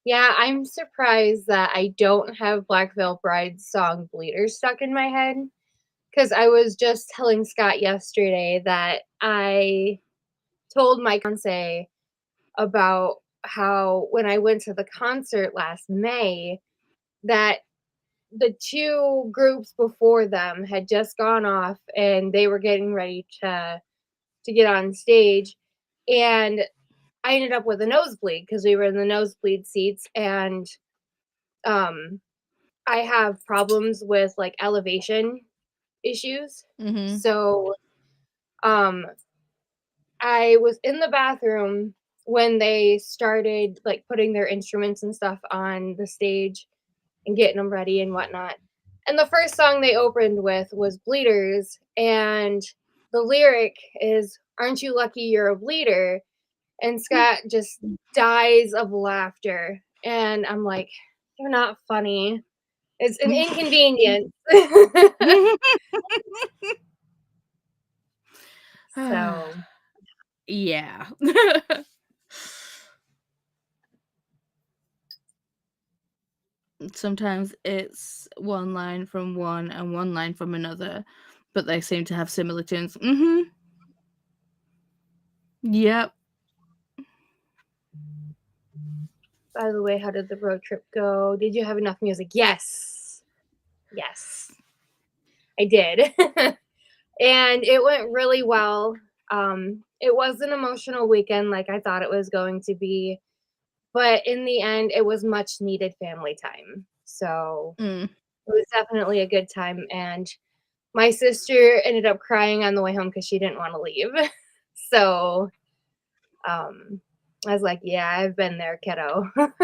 Yeah, I'm surprised that I don't have Black Veil Bride's song Bleeder stuck in my head, because I was just telling Scott yesterday that I told my fiance about how when I went to the concert last May, that the 2 groups before them had just gone off and they were getting ready to get on stage, and I ended up with a nosebleed because we were in the nosebleed seats, and I have problems with like elevation issues. So I was in the bathroom when they started like putting their instruments and stuff on the stage and getting them ready and whatnot. And the first song they opened with was Bleeders, and the lyric is, "Aren't you lucky you're a bleeder?" And Scott just dies of laughter. And I'm like, "You're not funny. It's an inconvenience." So, yeah. Sometimes it's one line from one and one line from another, but they seem to have similar tunes. Yep. By the way, how did the road trip go? Did you have enough music? Yes. Yes, I did. And it went really well. It was an emotional weekend like I thought it was going to be, but in the end, it was much needed family time. So it was definitely a good time. And my sister ended up crying on the way home because she didn't want to leave. So I was like, yeah, I've been there, kiddo. So,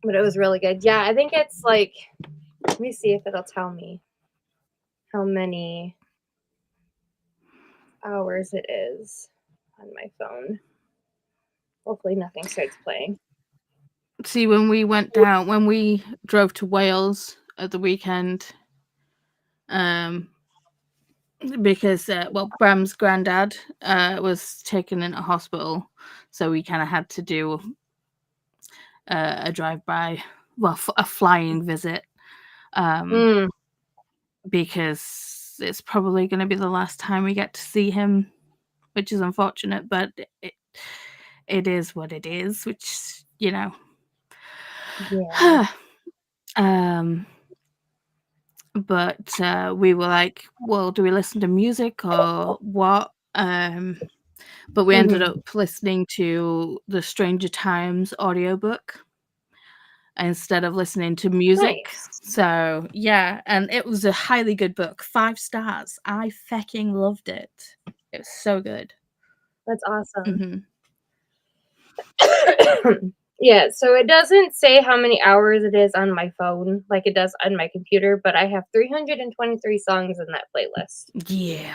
but it was really good. Yeah, I think it's like, let me see if it'll tell me how many hours it is on my phone. Hopefully nothing starts playing. See, when we drove to Wales at the weekend, because Bram's granddad was taken into hospital, so we kind of had to do a drive-by, a flying visit, because it's probably going to be the last time we get to see him, which is unfortunate, but it is what it is, which, you know. Yeah. But we were like, well, do we listen to music or what? But we ended up listening to the 𝚘𝚘 Times audiobook instead of listening to music. Nice. So yeah, and it was a highly good book. 5 stars. I fucking loved it. It was so good. That's awesome. Yeah, so it doesn't say how many hours it is on my phone like it does on my computer, but I have 323 songs in that playlist. Yeah.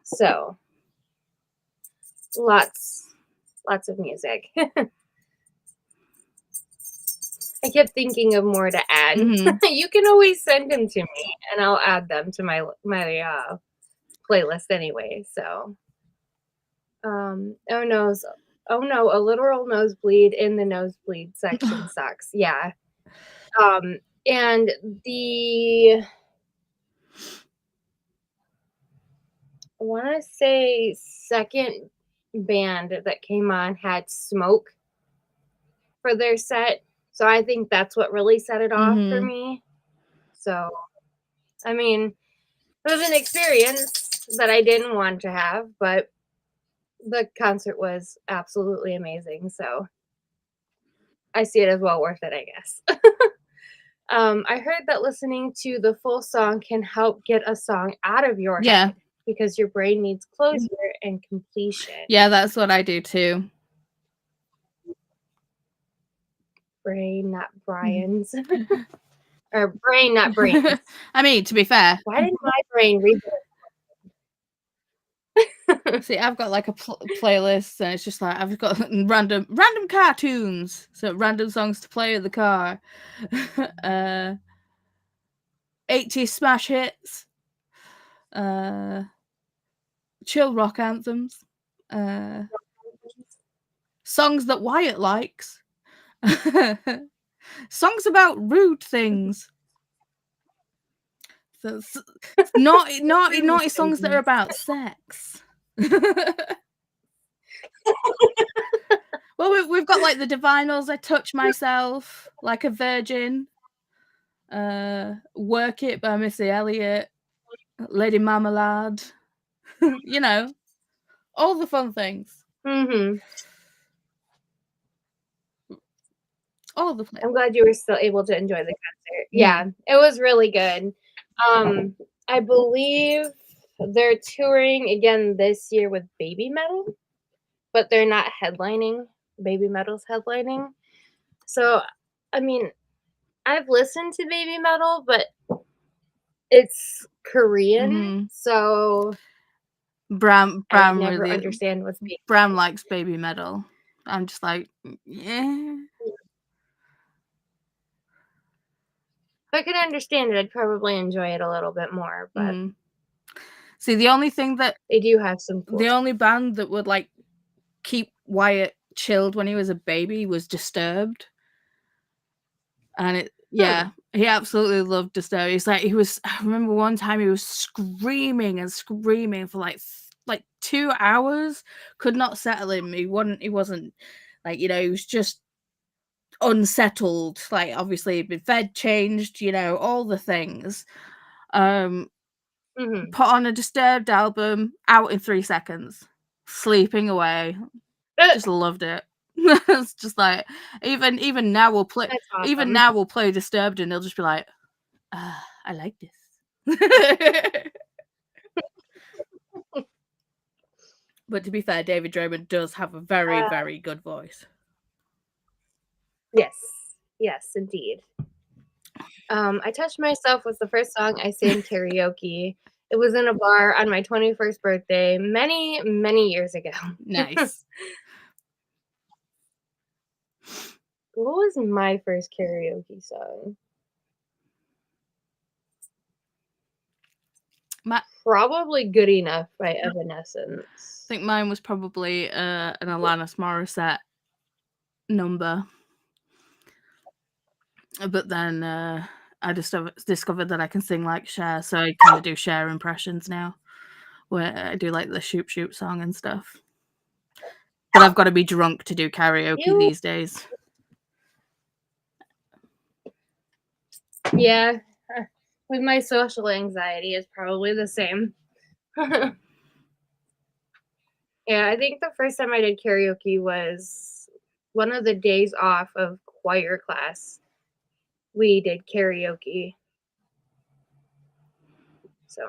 So lots of music. I kept thinking of more to add. You can always send them to me and I'll add them to my playlist anyway. So oh no, a literal nosebleed in the nosebleed section sucks. Yeah. And I want to say second band that came on had Smoke for their set. So I think that's what really set it off for me. So, I mean, it was an experience that I didn't want to have, but the concert was absolutely amazing. So I see it as well worth it, I guess. I heard that listening to the full song can help get a song out of your head because your brain needs closure and completion. Yeah, that's what I do too. Brain, not Brian's. Or brain, not brains. I mean, to be fair. Why didn't my brain read this? See, I've got like a playlist, and it's just like I've got random cartoons, so random songs to play in the car. 80s smash hits, chill rock anthems, songs that Wyatt likes, songs about rude things. That's naughty songs that are about sex. Well, we've got like the Divinals, I Touch Myself Like a Virgin, Work It by Missy Elliott, Lady Marmalade, you know, all the fun things. All the I'm glad you were still able to enjoy the concert. Yeah, it was really good. I believe they're touring again this year with Baby Metal, but they're not headlining. Baby Metal's headlining. So, I mean, I've listened to Baby Metal, but it's Korean, so Bram I never really understand what's being Bram likes Baby Metal. I'm just like, yeah. If I could understand it, I'd probably enjoy it a little bit more, but see, the only thing that they do have some cool the only band that would like keep Wyatt chilled when he was a baby was Disturbed. And he absolutely loved Disturbed. He's like, I remember one time he was screaming and screaming for like 2 hours, could not settle him. He wasn't like, you know, he was just unsettled. Like, obviously he'd been fed, changed, you know, all the things. Put on a Disturbed album, out in 3 seconds, sleeping away. Just loved it. It's just like, even now we'll play Disturbed and they'll just be like, I like this. But to be fair, David Draymond does have a very, very good voice. Yes, indeed. I Touched Myself was the first song I sang karaoke. It was in a bar on my 21st birthday many, many years ago. Nice. What was my first karaoke song? Probably Good Enough by Evanescence. I think mine was probably an Alanis Morissette number. But then I discovered that I can sing like Cher, so I kind of do Cher impressions now, where I do like the Shoop Shoop song and stuff. But I've got to be drunk to do karaoke these days. Yeah, with my social anxiety, it's probably the same. Yeah, I think the first time I did karaoke was one of the days off of choir class. We did karaoke. So,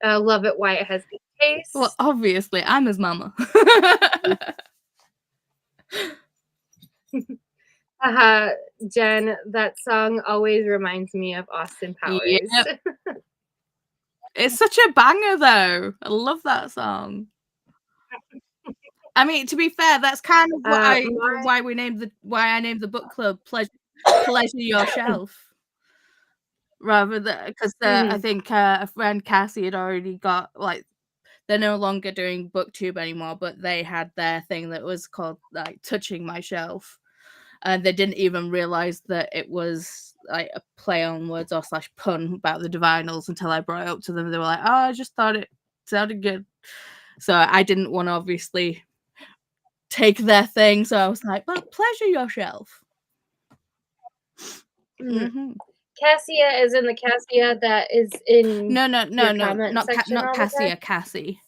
I love it. Wyatt has good taste. Well, obviously, I'm his mama. Jen, that song always reminds me of Austin Powers. Yep. It's such a banger, though. I love that song. I mean, to be fair, that's kind of why I named the book club Pleasure Your Shelf, rather than because I think a friend Cassie had already got like, they're no longer doing Booktube anymore, but they had their thing that was called like Touching My Shelf, and they didn't even realize that it was like a play on words or / pun about the Divinals until I brought it up to them. They were like, "Oh, I just thought it sounded good," so I didn't want to obviously take their thing, so I was like, "Well, pleasure yourself." Cassia is in the Cassia that is in no, not Cassia. Cassie.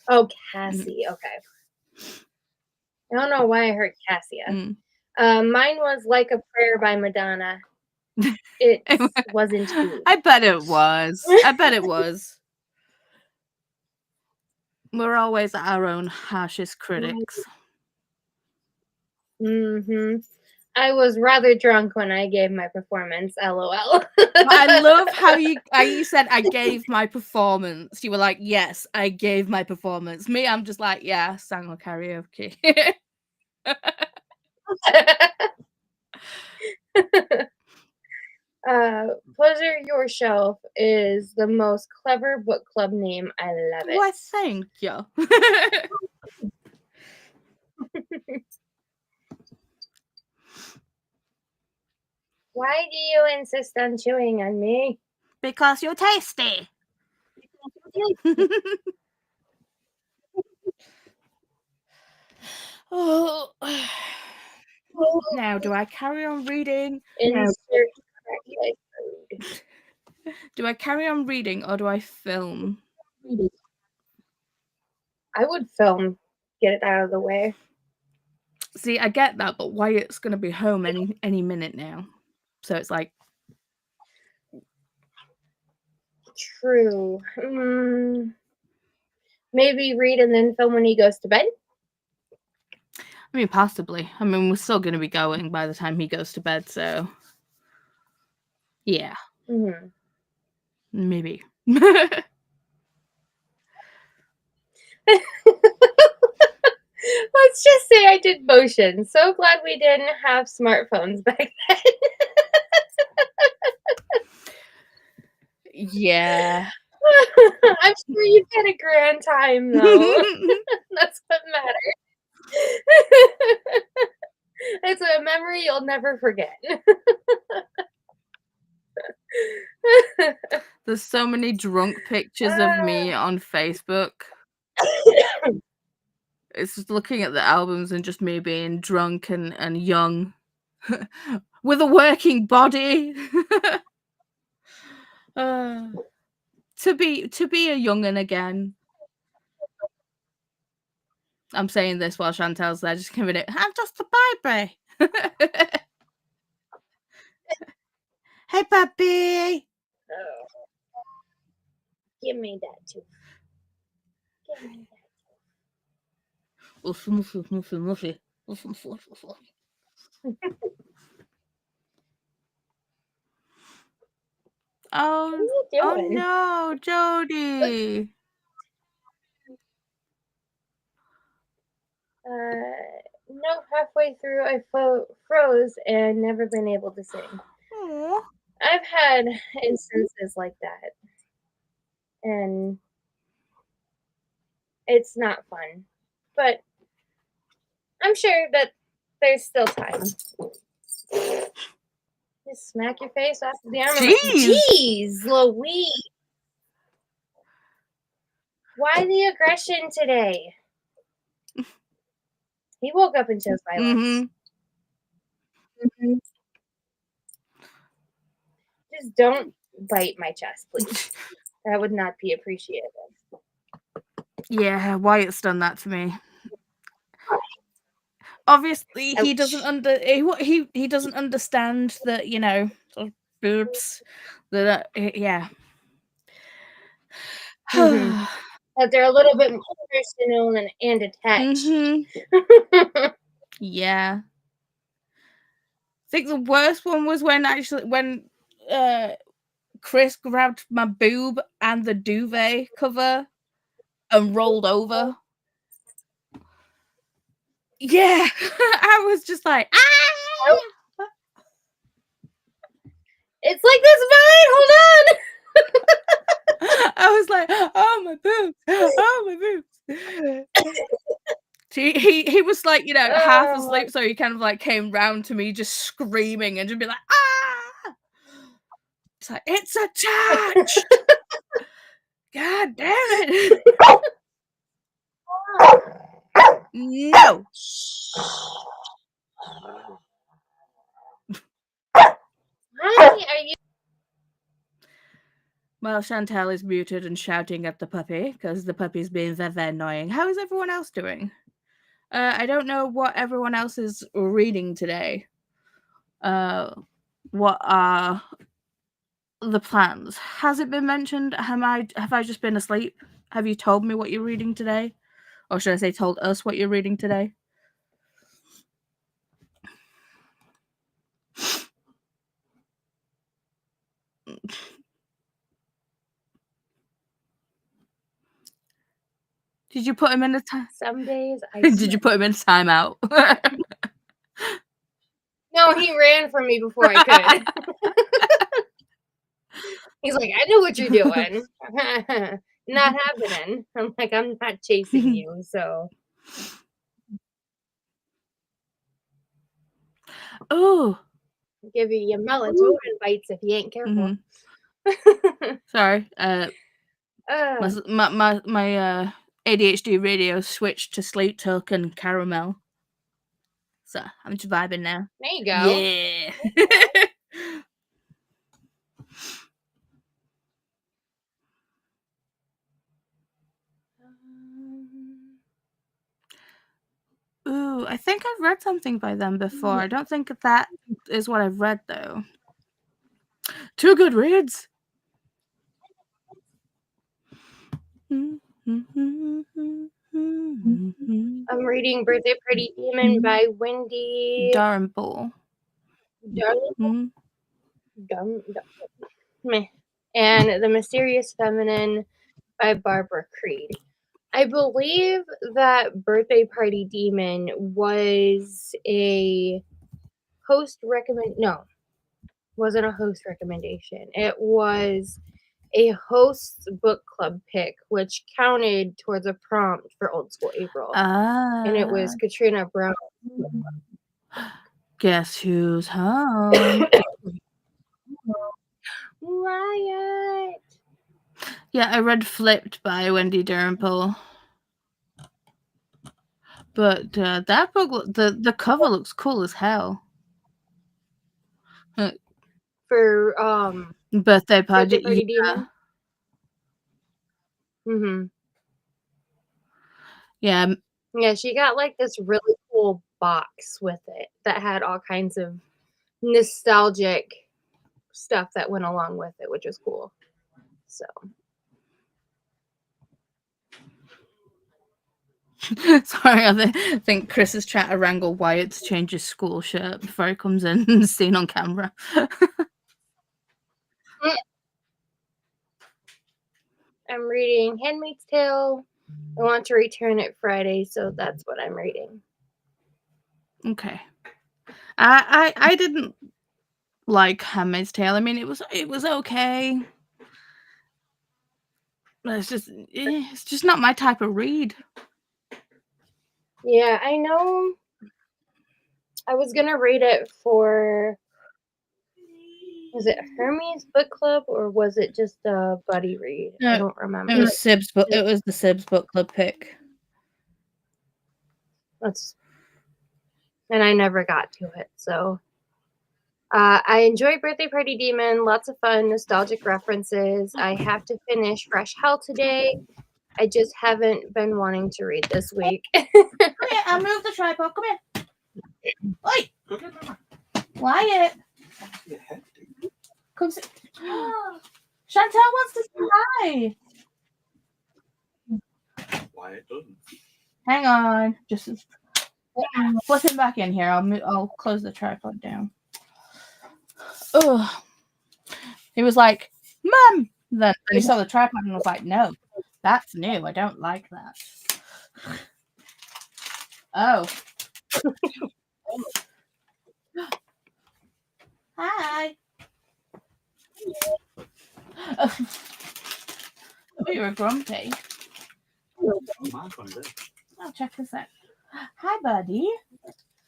Oh, Cassie. Okay. I don't know why I heard Cassia. Mine was Like a Prayer by Madonna. It wasn't me. I bet it was. We're always our own harshest critics. I was rather drunk when I gave my performance, LOL. I love how you said I gave my performance. You were like, yes, I gave my performance. Me, I'm just like, yeah, sang on karaoke. Pleasure Your Shelf is the most clever book club name. I love it. Well, thank you. Why do you insist on chewing on me? Because you're tasty. Oh. Now, do I carry on reading? Insert crackhead food. Do I carry on reading or do I film? I would film. Get it out of the way. See, I get that, but Wyatt's going to be home any minute now. So it's like... True. Maybe read and then film when he goes to bed? I mean, possibly. I mean, we're still going to be going by the time he goes to bed, so... Yeah. Mm-hmm. Maybe. Let's just say I did motion. So glad we didn't have smartphones back then. Yeah. I'm sure you had a grand time, though. That's what matters. It's a memory you'll never forget. There's so many drunk pictures of me on Facebook. It's just looking at the albums and just me being drunk and young with a working body. To be a young'un again. I'm saying this while Chantel's there, just giving it. I'm just a baby. Hey, puppy. Oh. Give me that too. Give me that. Oh no, Jody. No, halfway through I froze and never been able to sing. Aww. I've had instances like that, and it's not fun, but I'm sure that there's still time. Just smack your face off the arm. Jeez Louise. Why the aggression today? He woke up and chose violence. Just don't bite my chest, please. That would not be appreciated. Yeah, Wyatt's done that to me. Obviously, he doesn't he doesn't understand that, you know, sort of boobs. That yeah. That they're a little bit more personal and attached. Yeah. I think the worst one was when Chris grabbed my boob and the duvet cover and rolled over. Yeah. I was just like, ah! It's like, that's fine, hold on. I was like, oh, my boobs. Oh, my boobs. He was like, you know, half asleep, so he kind of like came round to me just screaming and just be like, ah! It's like, it's attached! God damn it! No! Why are you? Well, Chantel is muted and shouting at the puppy because the puppy's being very, very annoying. How is everyone else doing? I don't know what everyone else is reading today. What are the plans? Has it been mentioned? Have I just been asleep? Have you told me what you're reading today? Or should I say told us what you're reading today? Did you put him in a time? Some days I Did you put him in timeout? No, he ran from me before I could. He's like, I know what you're doing. Not happening. I'm like, I'm not chasing you, so. Oh, Give you melatonin bites if you ain't careful. Sorry. My ADHD radio switched to 𝚰𝚘𝚗 𝚆𝚒𝚘. So I'm just vibing now. There you go. Yeah. Ooh, I think I've read something by them before. I don't think that is what I've read, though. 2 good reads. I'm reading Birthday Party Demon by Wendy Dalrymple. And The Mysterious Feminine by Barbara Creed. I believe that Birthday Party Demon was a host wasn't a host recommendation. It was a host's book club pick, which counted towards a prompt for Old School April. And it was Katrina Brown. Guess Who's Home? Riot. Yeah, I read Flipped by Wendy Dalrymple. But that book, the cover looks cool as hell. For Birthday Party Demon. Yeah. Yeah, she got like this really cool box with it that had all kinds of nostalgic stuff that went along with it, which was cool. So sorry, I think Chris is trying to wrangle Wyatt to change his school shirt before he comes in and is seen on camera. I'm reading Handmaid's Tale. I want to return it Friday, so that's what I'm reading. Okay. I didn't like Handmaid's Tale. I mean, it was okay. But it's just not my type of read. Yeah, I know. I was gonna read it for, was it Hermes Book Club or was it just a buddy read? No, I don't remember. It was Sib's book. It was the Sib's Book Club pick. And I never got to it, so I enjoy Birthday Party Demon. Lots of fun, nostalgic references. I have to finish Fresh Hell today. I just haven't been wanting to read this week. Come here, I'll move the tripod. Come here. Oi! Wyatt! Come sit. Chantal wants to say hi. Wyatt doesn't. Hang on. Just flip him back in here. I'll close the tripod down. Oh, he was like, "Mum." Then he saw the tripod and was like, "No, that's new. I don't like that." Oh. Hi. Oh, you were grumpy. Oh, check this out. Hi, buddy.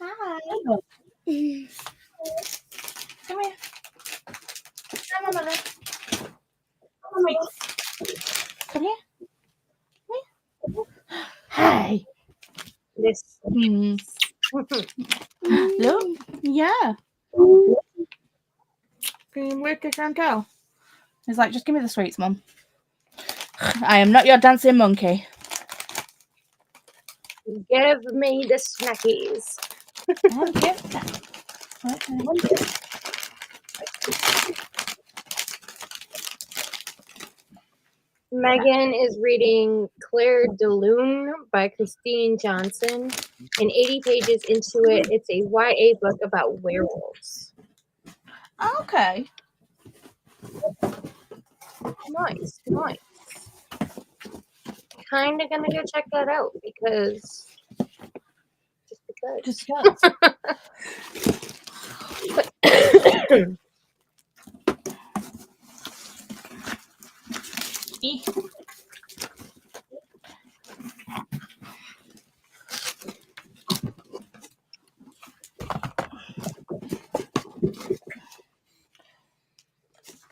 Hi. Come here. Come on, mother. Come here. Come here. Hi. This. Look. Yeah. Where's the Chantal? He's like, just give me the sweets, Mum. I am not your dancing monkey. Give me the snackies. Megan is reading Claire de Lune by Christine Johnson. And 80 pages into it, it's a YA book about werewolves. Okay. Nice. Kind of gonna go check that out because. Just because.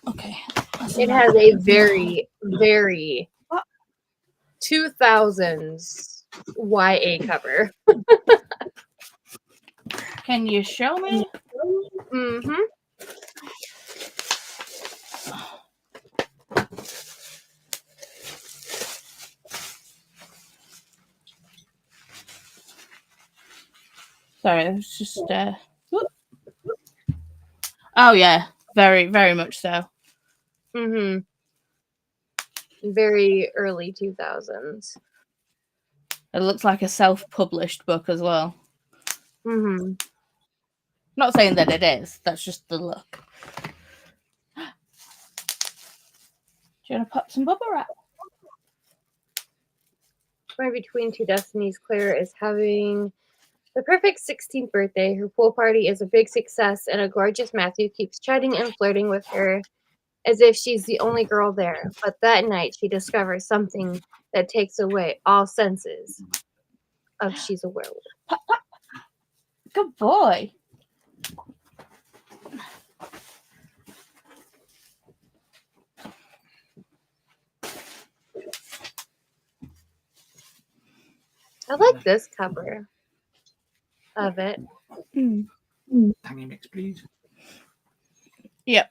Okay. It has a very, very 2000s YA cover. Can you show me? Mm-hmm. Sorry, it's just oh yeah, very, very much so. Mm-hmm. Very early 2000s. It looks like a self-published book as well. Mm-hmm. Not saying that it is. That's just the look. Do you want to pop some bubble wrap? Right between two destinies, Claire is having the perfect 16th birthday. Her pool party is a big success, and a gorgeous Matthew keeps chatting and flirting with her as if she's the only girl there. But that night, she discovers something that takes away all senses of she's a werewolf. Good boy. I like this cover of it. Tangy mix, please. Yep.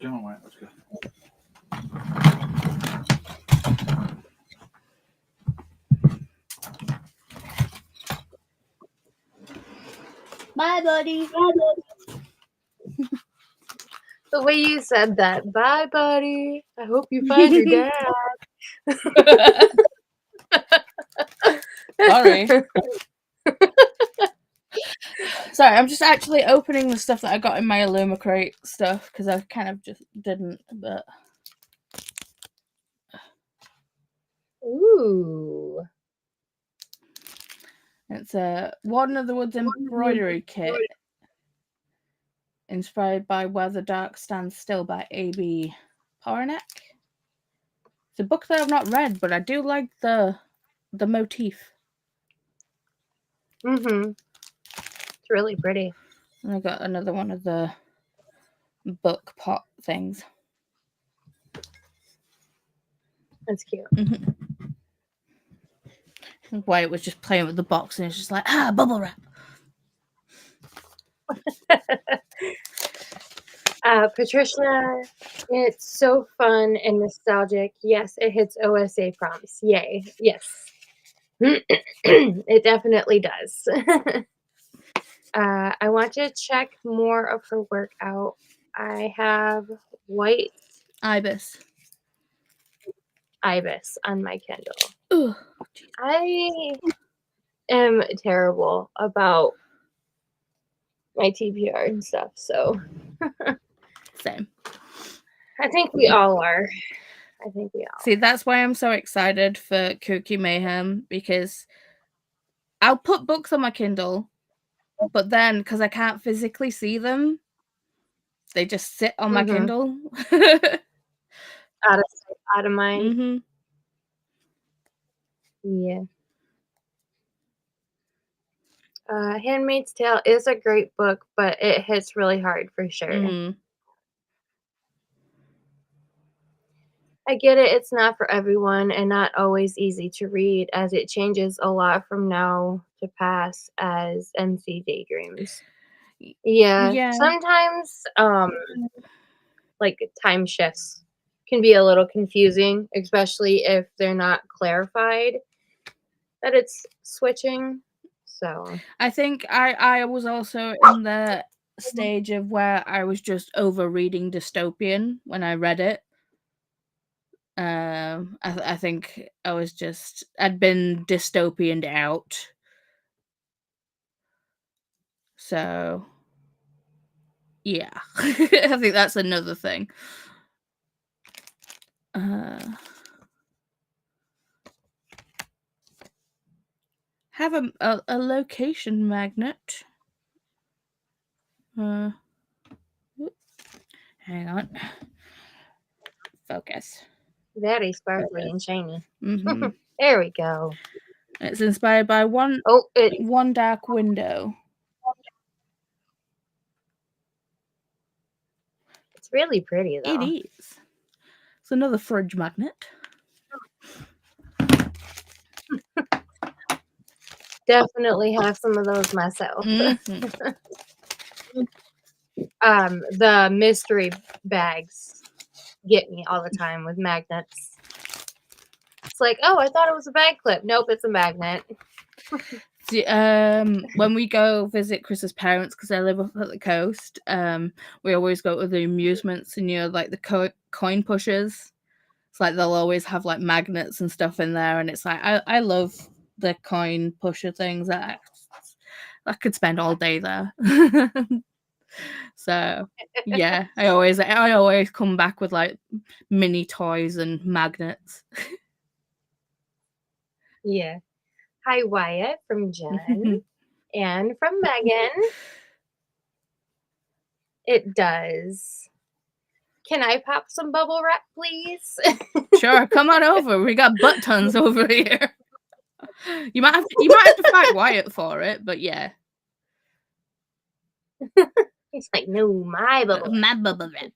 Go on, right, let's go. Bye, buddy. The way you said that, bye, buddy. I hope you find your dad. Sorry. Sorry, I'm just actually opening the stuff that I got in my 𝚤𝚘𝚗𝚗 stuff because I kind of just didn't, but. Ooh. It's a Warden of the Woods embroidery kit inspired by Where the Dark Stands Still by 𝚤𝚘𝚗𝚗𝚗. It's a book that I've not read, but I do like the motif. Mm-hmm. It's really pretty. And I got another one of the book pot things. That's cute. Mm-hmm. Wyatt was just playing with the box and it's just like, bubble wrap. Patricia, it's so fun and nostalgic. Yes, it hits OSA prompts. Yay. Yes. It definitely does. I want to check more of her work out. I have White Ibis on my Kindle. Ugh. I am terrible about my TBR and stuff, so Same. I think we all are. See, that's why I'm so excited for Cookie Mayhem, because I'll put books on my Kindle, but then because I can't physically see them, they just sit on my Kindle. Out of sight, out of mind. Mm-hmm. Yeah. Handmaid's Tale is a great book, but it hits really hard for sure. Mm-hmm. I get it, it's not for everyone and not always easy to read, as it changes a lot from now to past as MC daydreams. Yeah. Sometimes like time shifts can be a little confusing, especially if they're not clarified that it's switching. So I think I was also in the stage of where I was just over reading dystopian when I read it. I think I'd been dystopianed out. So yeah. I think that's another thing. Have a location magnet. Hang on. Focus. Very sparkly and shiny. Mm-hmm. There we go. It's inspired by one dark window. It's really pretty, though. It is. It's another fridge magnet. Definitely have some of those myself. Mm-hmm. The mystery bags get me all the time with magnets. It's like, oh, I thought it was a bag clip. Nope, it's a magnet. When we go visit Chris's parents, because they live up at the coast, we always go to the amusements, and like the coin pushers. It's like they'll always have like magnets and stuff in there, and it's like I love the coin pusher things. I could spend all day there. So yeah, I always come back with like mini toys and magnets. Yeah. Hi, Wyatt from Jen and from Megan. It does. Can I pop some bubble wrap, please? Sure, come on over. We got butt tons over here. You might have to fight Wyatt for it, but yeah. He's like, no, my bubble wrap. My bubble wrap.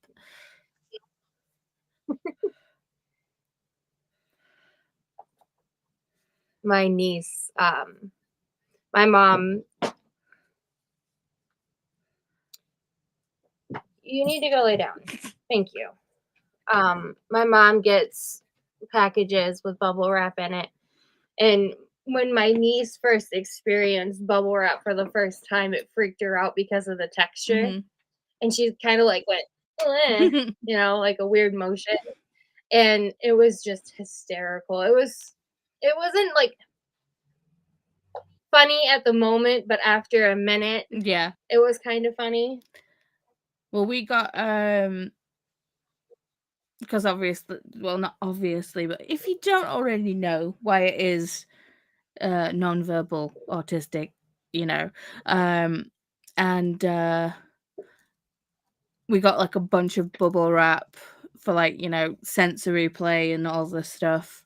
My niece, my mom. You need to go lay down. Thank you. My mom gets packages with bubble wrap in it. And when my niece first experienced bubble wrap for the first time, it freaked her out because of the texture. Mm-hmm. And she kind of like went, you know, like a weird motion. And it was just hysterical. It wasn't like funny at the moment, but after a minute, yeah, it was kind of funny. Well, we got because obviously, well, not obviously, but if you don't already know why it is non-verbal autistic, you know, and we got like a bunch of bubble wrap for like, you know, sensory play and all this stuff.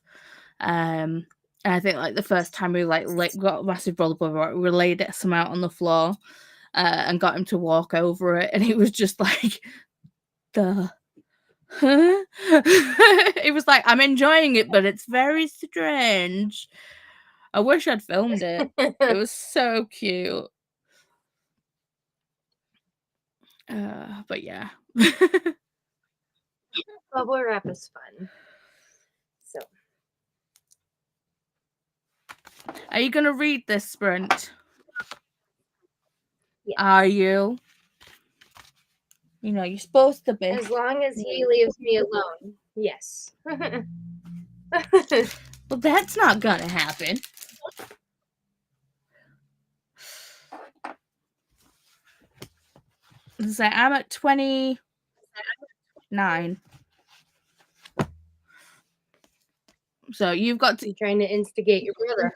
And I think like the first time we got a massive bubble wrap, we laid some out on the floor and got him to walk over it, and he was just like, huh? It was like, I'm enjoying it, but it's very strange. I wish I'd filmed it. It was so cute. But yeah. Bubble wrap is fun. So, are you gonna read this, Sprint? yes. Are you? You know, you're supposed to be. As long as he leaves me alone. Yes. Well, that's not gonna happen. So I'm at 29. So you've got to. You're trying to instigate your brother.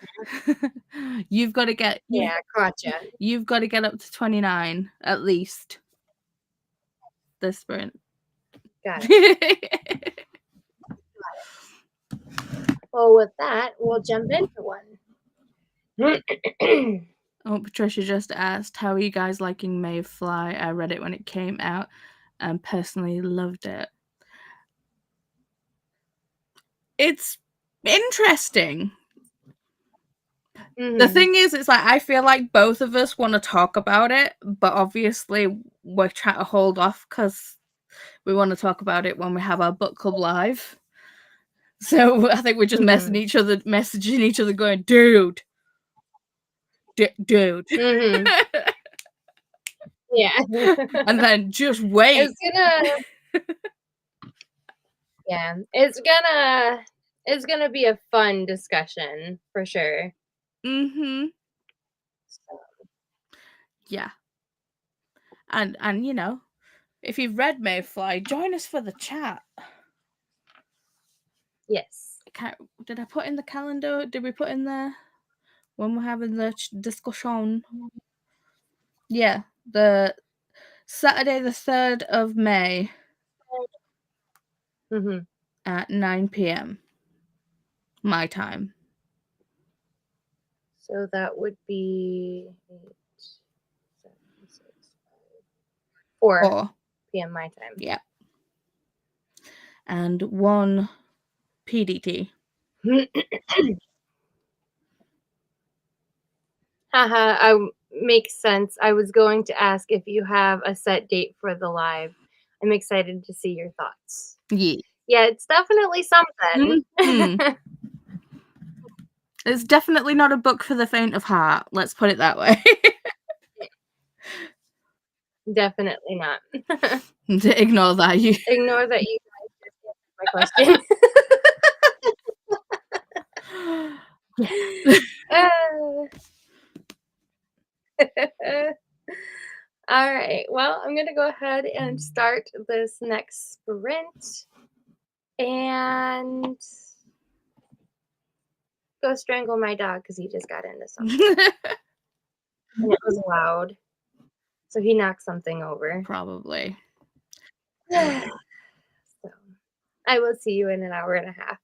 You've got to get. Yeah, gotcha. You've got to get up to 29 at least. This sprint. Got it. Well, with that, we'll jump into one. Oh, Patricia just asked, how are you guys liking Maeve Fly? I read it when it came out and personally loved it. It's interesting. Mm-hmm. The thing is, it's like I feel like both of us want to talk about it, but obviously we're trying to hold off because we want to talk about it when we have our book club live. So I think we're just messaging each other, going, dude. Mm-hmm. Yeah. And then just wait. It's gonna be a fun discussion for sure. Mm-hmm. So. Yeah. And you know, if you've read Mayfly, join us for the chat. Yes. Did I put in the calendar? Did we put in there when we're having the discussion? Yeah, the Saturday the 3rd of May at 9 p.m. my time. So that would be 4 p.m. my time. Yeah. and 1 PDT. Haha, makes sense. I was going to ask if you have a set date for the live. I'm excited to see your thoughts. Yeah. Yeah, it's definitely something. Mhm. It's definitely not a book for the faint of heart. Let's put it that way. Definitely not. Ignore that. You. Ignore that you guys just answered my question. All right. Well, I'm going to go ahead and start this next sprint and go strangle my dog because he just got into something and it was loud. So he knocked something over. Probably. So I will see you in an hour and a half.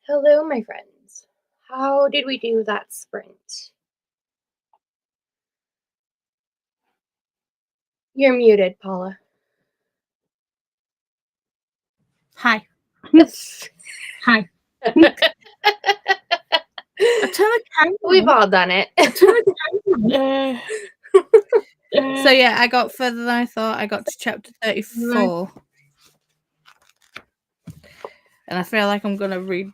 Hello, my friends. How did we do that sprint? You're muted, Paula. Hi. Hi. We've all done it. So yeah, I got further than I thought. I got to chapter 34. And I feel like I'm going to read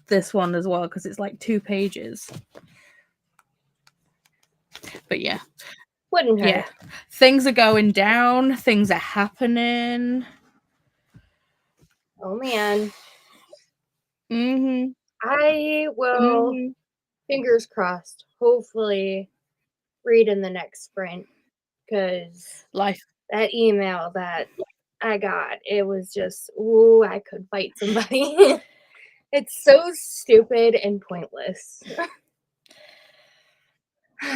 this one as well because it's like 2 pages. But yeah. Wouldn't hurt. Yeah. Things are going down. Things are happening. Oh, man. Mm-hmm. I will, fingers crossed, hopefully read in the next sprint because that email that I got, it was just, ooh, I could fight somebody. It's so stupid and pointless.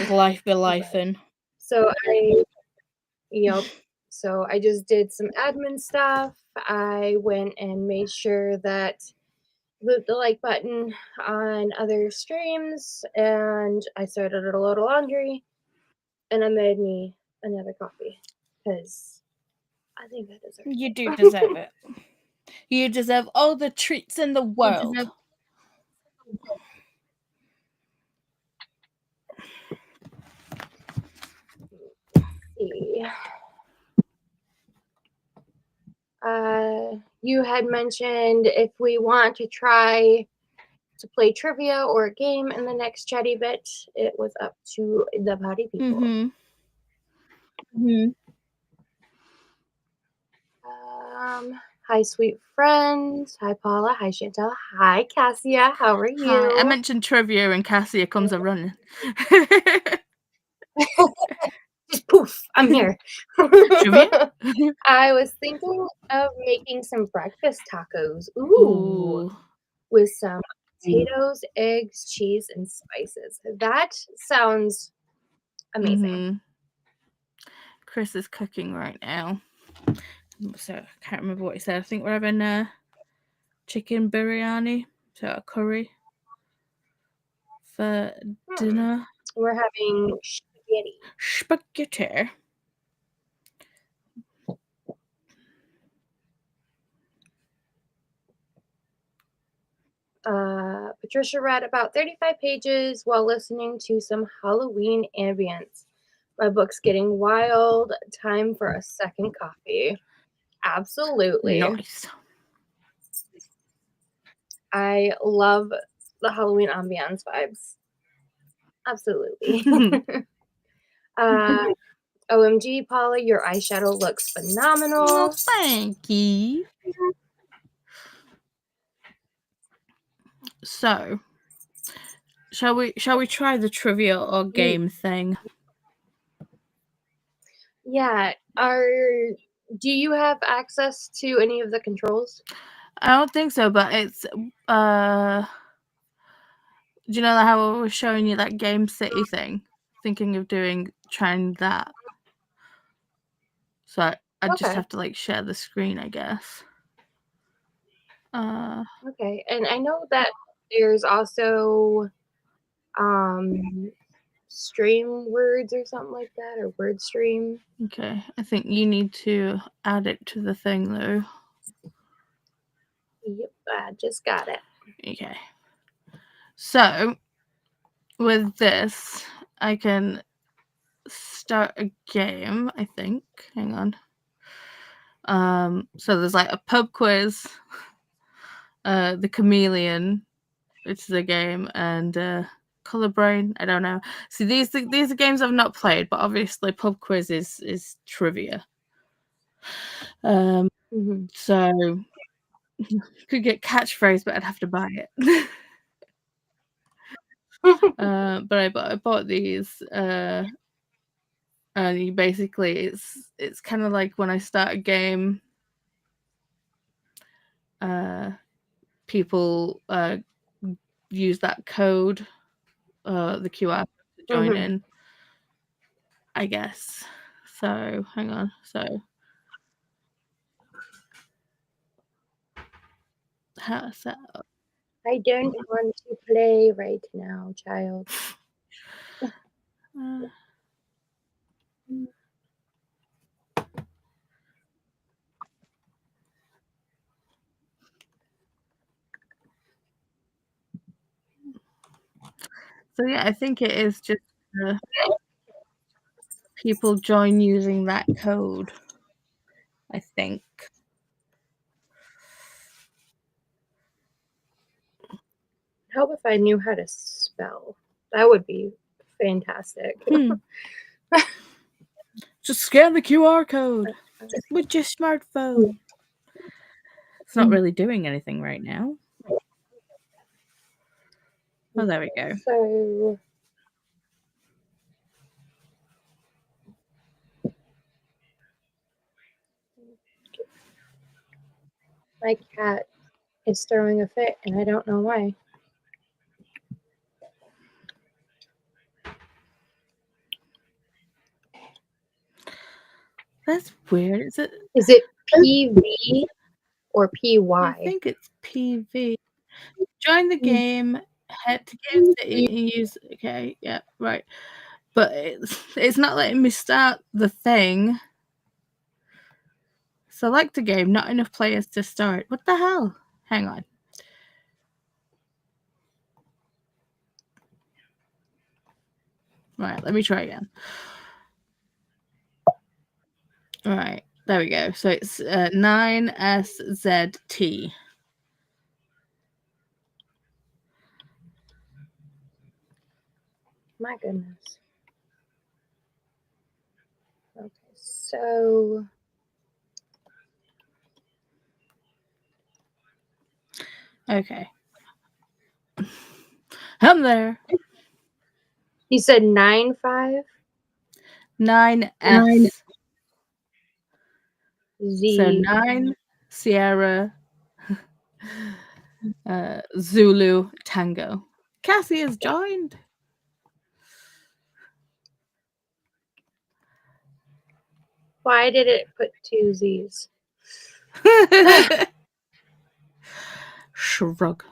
Life be lifing. So so I just did some admin stuff. I went and made sure that the like button on other streams, and I started a load of laundry, and I made me another coffee because I think I deserve it. You do deserve it. You deserve all the treats in the world. See. You had mentioned if we want to try to play trivia or a game in the next chatty bit, it was up to the party people. Hi, sweet friends. Hi, Paula. Hi, Chantel. Hi, Cassia. How are you? Hi. I mentioned trivia and Cassia comes a running. Just poof, I'm here. Trivia? I was thinking of making some breakfast tacos. Ooh. With some potatoes, eggs, cheese, and spices. That sounds amazing. Chris is cooking right now. So I can't remember what he said. I think we're having chicken biryani, so a curry for dinner. We're having Spaghetti. Patricia read about 35 pages while listening to some Halloween ambience. My book's getting wild. Time for a second coffee. Absolutely. Nice. I love the Halloween ambience vibes. Absolutely. OMG, Paula, your eyeshadow looks phenomenal. Oh, thank you. So, shall we try the trivia or game thing? Yeah. Do you have access to any of the controls? I don't think so, but it's do you know how I was showing you that Game City thing? Thinking of trying that. So I just have to like share the screen, I guess. Okay, and I know that there's also stream words or something like that, or word stream. Okay, I think you need to add it to the thing though. Yep, I just got it. Okay. So with this, I can start a game, I think. Hang on. So there's like a pub quiz, the chameleon, which is a game, and color brain. I don't know. See, these are games I've not played, but obviously pub quiz is trivia. So could get catchphrase, but I'd have to buy it. But I bought these, and you basically it's kind of like when I start a game, people use that code, the QR to join in, I guess. So hang on. So how to set up? I don't want to play right now, child. So yeah, I think it is just people join using that code. I think. Help if I knew how to spell. That would be fantastic. Just scan the QR code with your smartphone. It's not really doing anything right now. Oh, there we go. So my cat is throwing a fit, and I don't know why. That's weird. Is it PV or PY? I think it's PV. Join the game. Head to Game City and use. Okay, yeah, right. But it's not letting me start the thing. Select a game. Not enough players to start. What the hell? Hang on. Right, let me try again. All right, there we go. So it's 9SZT. My goodness. Okay, so Okay. I'm there. you said 9-5? 9S. Z. So 9 Sierra Zulu Tango. Cassie has joined. Why did it put 2 Z's? Shrug.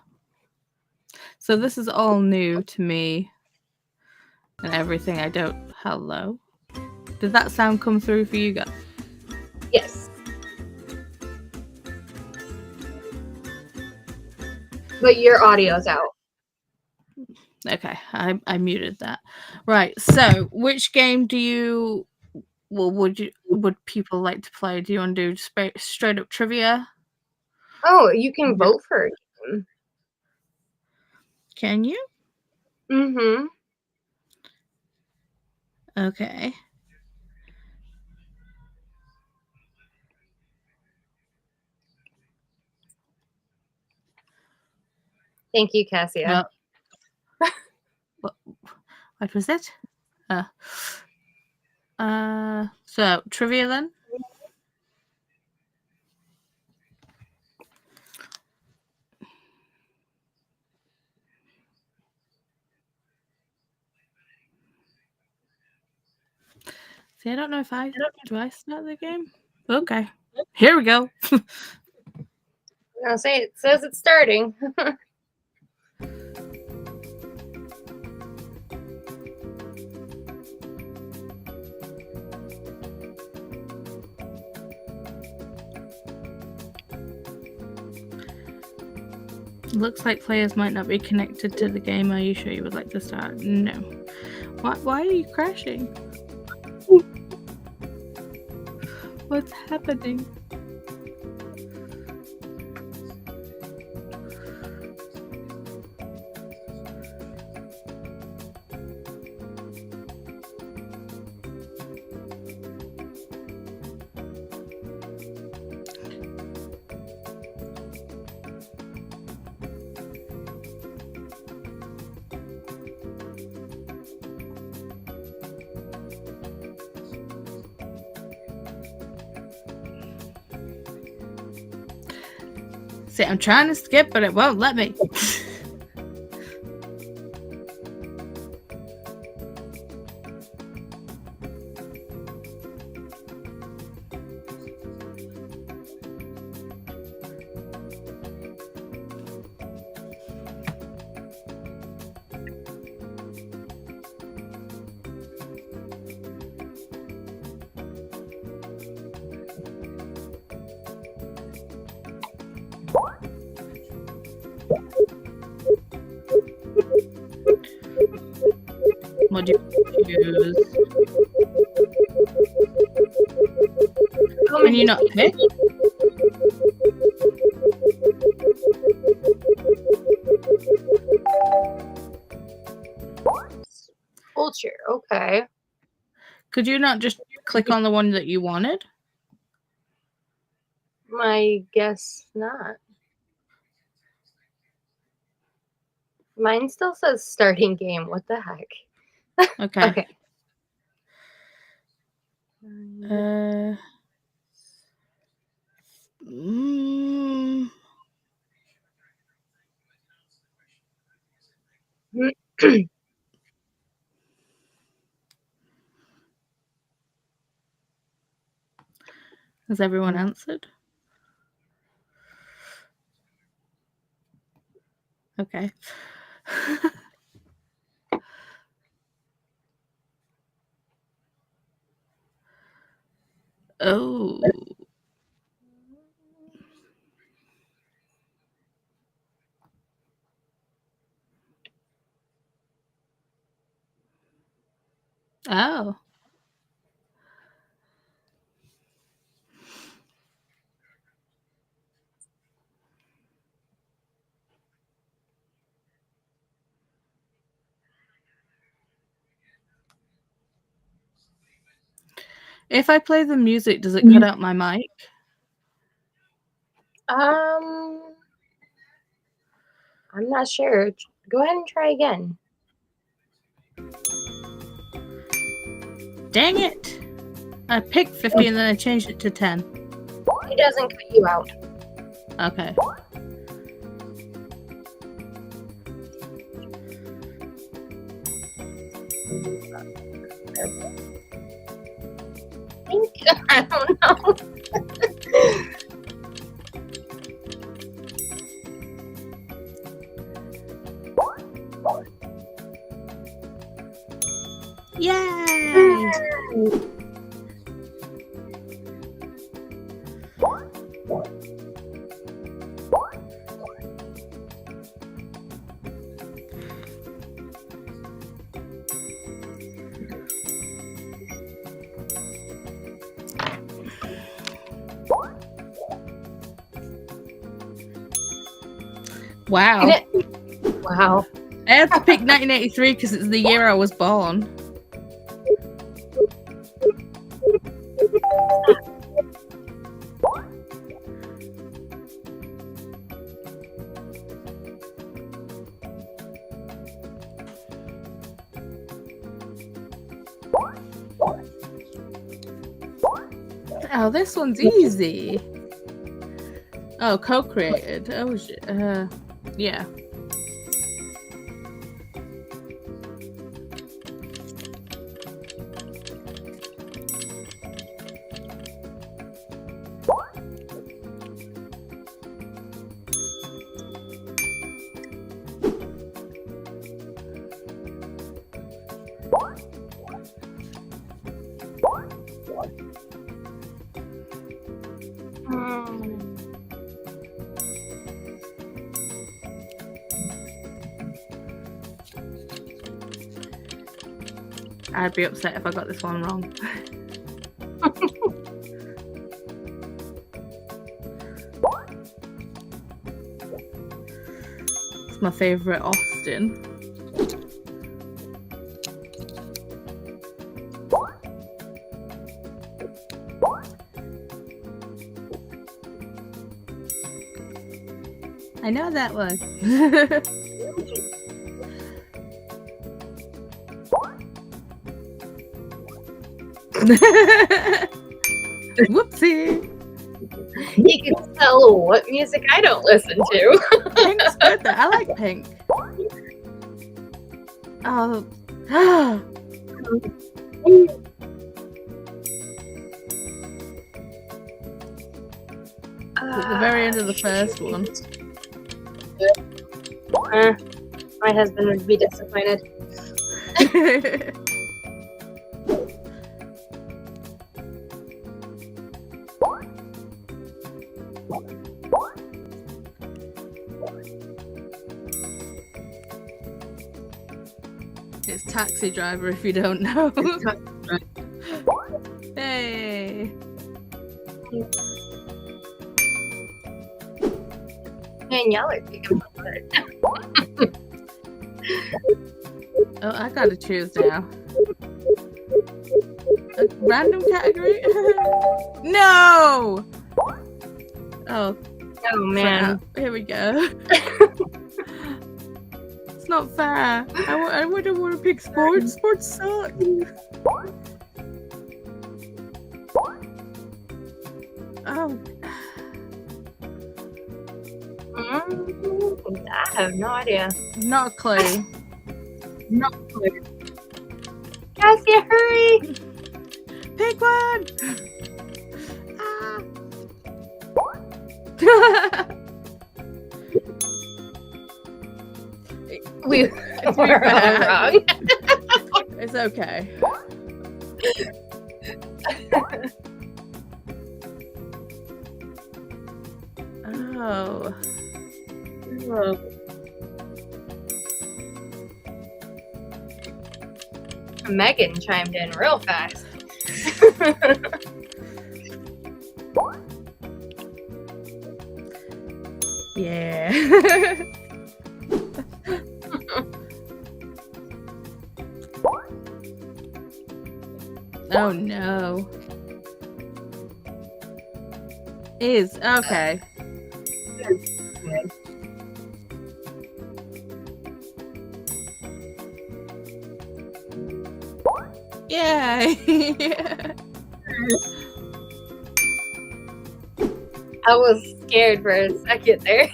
So this is all new to me and everything. I don't. Hello. Did that sound come through for you guys? Yes. But your audio's out. Okay, I muted that. Right. So, which game do you? Well, would people like to play? Do you want to do straight up trivia? Oh, you can vote for a game. Can you? Mm-hmm. Okay. Thank you, Cassia. What was it? So trivia then. See, I don't know if do I start the game? Okay. Here we go. I'll say it says it's starting. Looks like players might not be connected to the game. Are you sure you would like to start? No. Why are you crashing? What's happening? See, I'm trying to skip, but it won't let me. What do you choose? Can you not pick? Culture, okay. Could you not just click on the one that you wanted? I guess not. Mine still says starting game. What the heck? Okay. Okay. Has everyone answered? Okay. Oh. Oh. If I play the music, does it cut out my mic? I'm not sure. Go ahead and try again. Dang it! I picked 50 and then I changed it to 10. It doesn't cut you out. Okay. I don't know. Yay! Wow. Wow. I had to pick 1983 because it's the year I was born. Oh, this one's easy. Oh, co-created. Oh, yeah. I'd be upset if I got this one wrong. It's my favourite Austin. I know that one. Whoopsie. You can tell what music I don't listen to. Pink's good though. I like Pink. Oh. At the very end of the first one. My husband would be disappointed. It's taxi driver if you don't know. Hey. Man, y'all are kicking my butt. Oh, I gotta choose now. A random category? No! Oh. Oh, man. Here we go. It's not fair. I wouldn't want to pick sports. Sports suck. Oh. I have no idea. Not a clue. Not a clue. Cassie, hurry! Pick one! Ah. we were all wrong. It's okay. Oh. Megan chimed in real fast. Yeah. Oh no. Is okay. Yay! I was scared for a second there.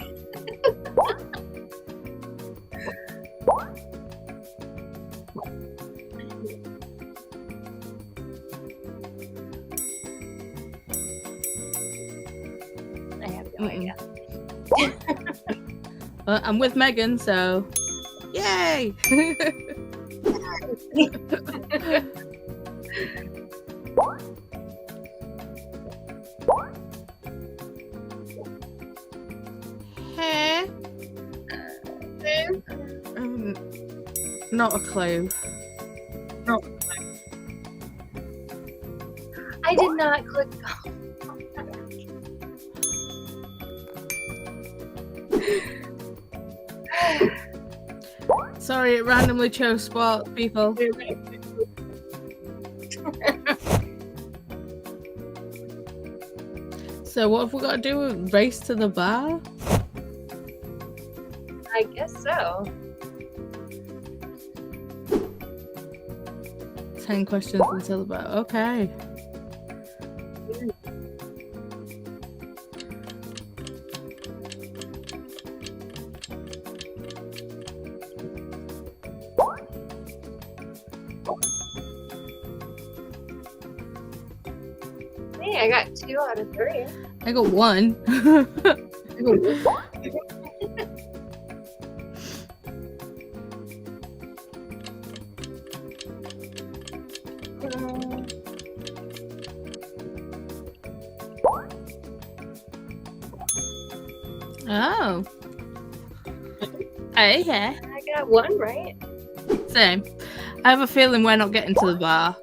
I have no idea. Well, I'm with Megan, so yay! Hey. Not a clue. Not a clue. I did not click. Sorry, it randomly chose sport, people. So what have we got to do? Race to the bar? I guess so. 10 questions until the bar. Okay. Hey, I got 2 out of 3. I got 1. Oh. Okay. I got 1 right. Same. I have a feeling we're not getting to the bar.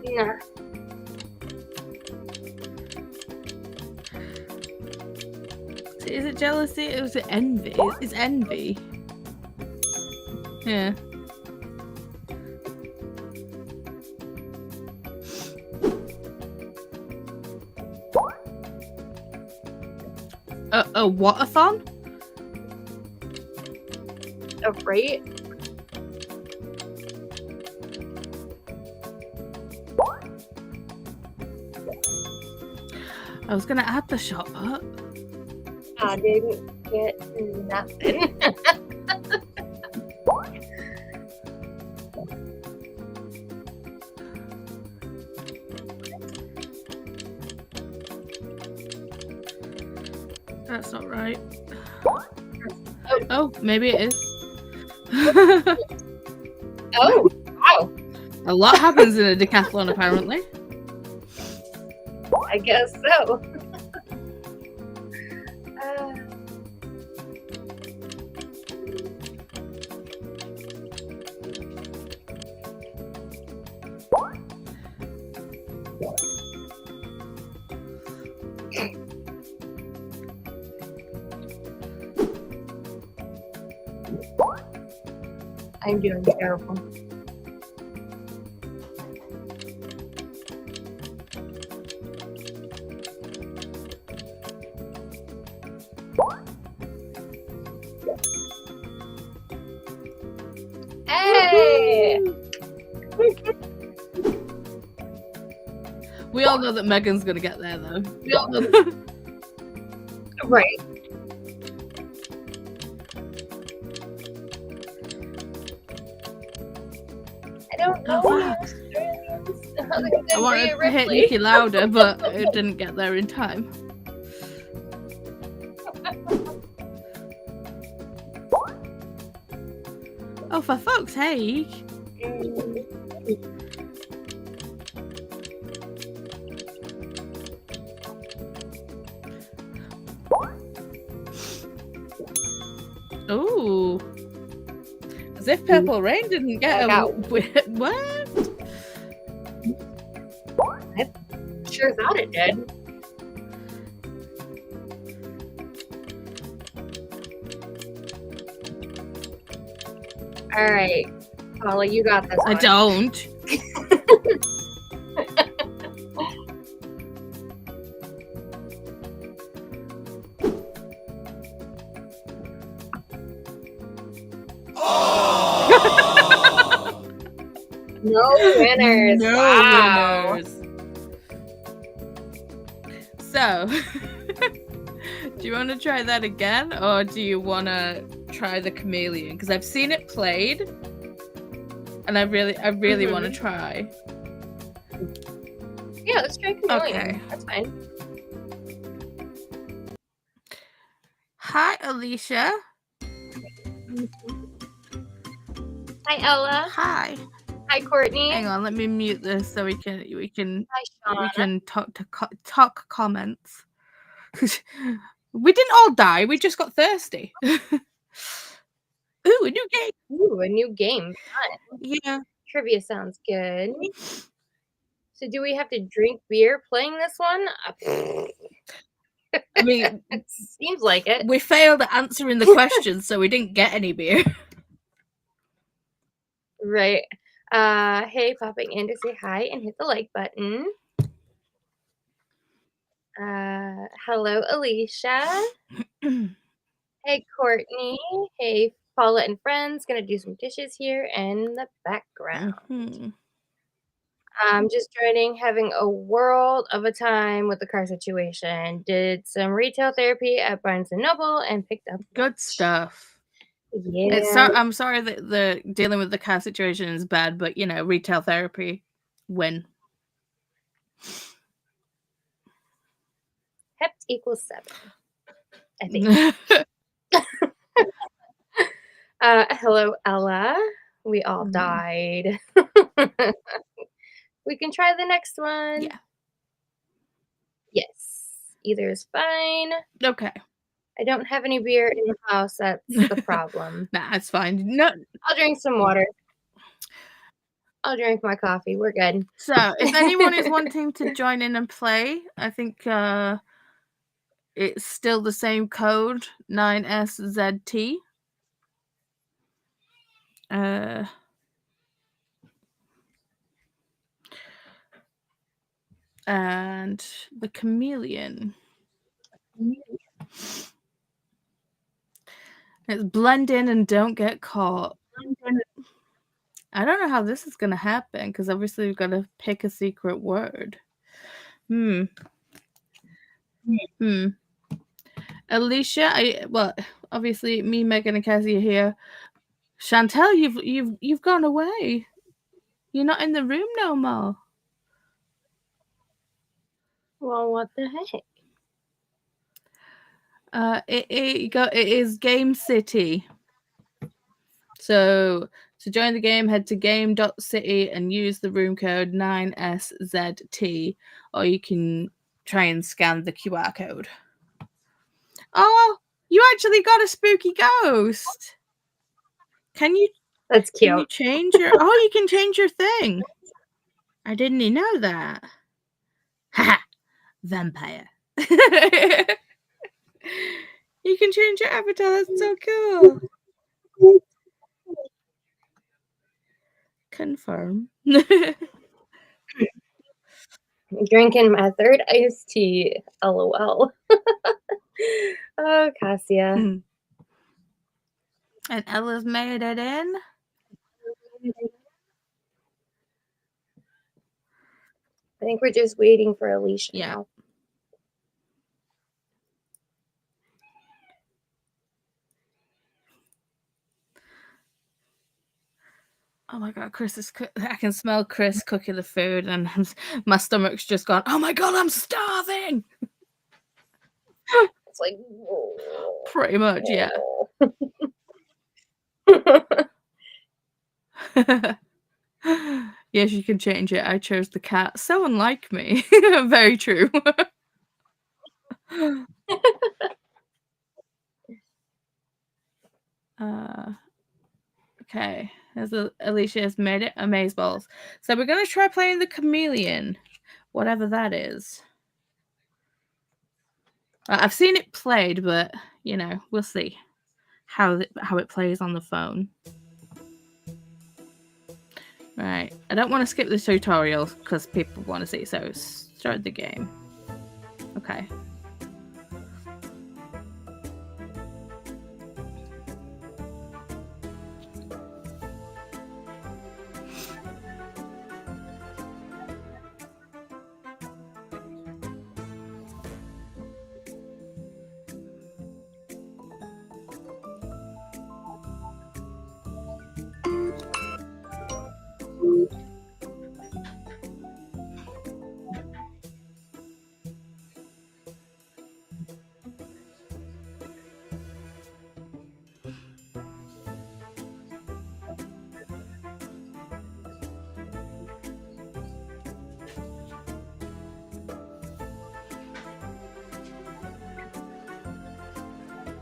Nah. Is it jealousy or is it envy? It's envy. Yeah. A what-a-thon? A rate? I was gonna add the shot put. I didn't get nothing. That's not right. Oh, Oh, maybe it is. oh, wow. A lot happens in a decathlon, apparently. I guess so. I'm doing terrible. Hey! We all know that Megan's gonna get there, though. We all know that. Right. I don't know. Oh, I wanted to hit Nikki louder, but it didn't get there in time. Oh, for fuck's sake. Ooh. As if Purple Rain didn't get a... What? I sure thought it did. All right, Paula, you got this. I don't. No winners. No wow. winners. So, do you want to try that again, or do you want to try the chameleon? Because I've seen it played, and I really want to try. Yeah, let's try chameleon. Okay. That's fine. Hi, Alicia. Hi, Ella. Hi. Hi, Courtney. Hang on, let me mute this so we can Hi, Shauna. talk comments. We didn't all die. We just got thirsty. Ooh, a new game. Ooh, a new game. Fun. Yeah. Trivia sounds good. So, do we have to drink beer playing this one? I mean, it seems like it. We failed at answering the questions, so we didn't get any beer. Right. Hey, popping in to say hi and hit the like button. Hello, Alicia. Hey, Courtney. Hey, Paula and friends. Gonna do some dishes here in the background. I'm just joining, having a world of a time with the car situation. Did some retail therapy at Barnes & Noble and picked up good stuff. Yeah. I'm sorry that the dealing with the car situation is bad, but you know, retail therapy, win. Hept equals 7. I think. Hello, Ella. We all died. We can try the next one. Yeah. Yes. Either is fine. Okay. I don't have any beer in the house. That's the problem. Nah, it's fine. No. I'll drink some water. I'll drink my coffee. We're good. So, if anyone is wanting to join in and play, I think it's still the same code, 9SZT. And the chameleon. It's blend in and don't get caught. I don't know how this is going to happen, because obviously we've got to pick a secret word. Alicia, well, obviously me, Megan, and Cassie are here. Chantel, you've gone away. You're not in the room no more. Well, what the heck? It is Game City. So to join the game, head to game.city and use the room code 9SZT, or you can try and scan the QR code. Oh, you actually got a spooky ghost. Can you? That's cute. Can you change your? Oh, you can change your thing. I didn't know that. Haha, vampire. You can change your avatar. That's so cool. Confirm. Drinking my third iced tea. LOL. Oh, Cassia. And Ella's made it in. I think we're just waiting for Alicia now. Oh my god, I can smell Chris cooking the food, and my stomach's just gone, oh my god, I'm starving! It's like... Pretty much, yeah. Yes, you can change it. I chose the cat. So unlike me. Very true. Okay. Alicia has made it amazeballs. So we're going to try playing the chameleon. Whatever that is. I've seen it played, but, you know, we'll see how it plays on the phone. Right. I don't want to skip the tutorial because people want to see, so start the game. Okay.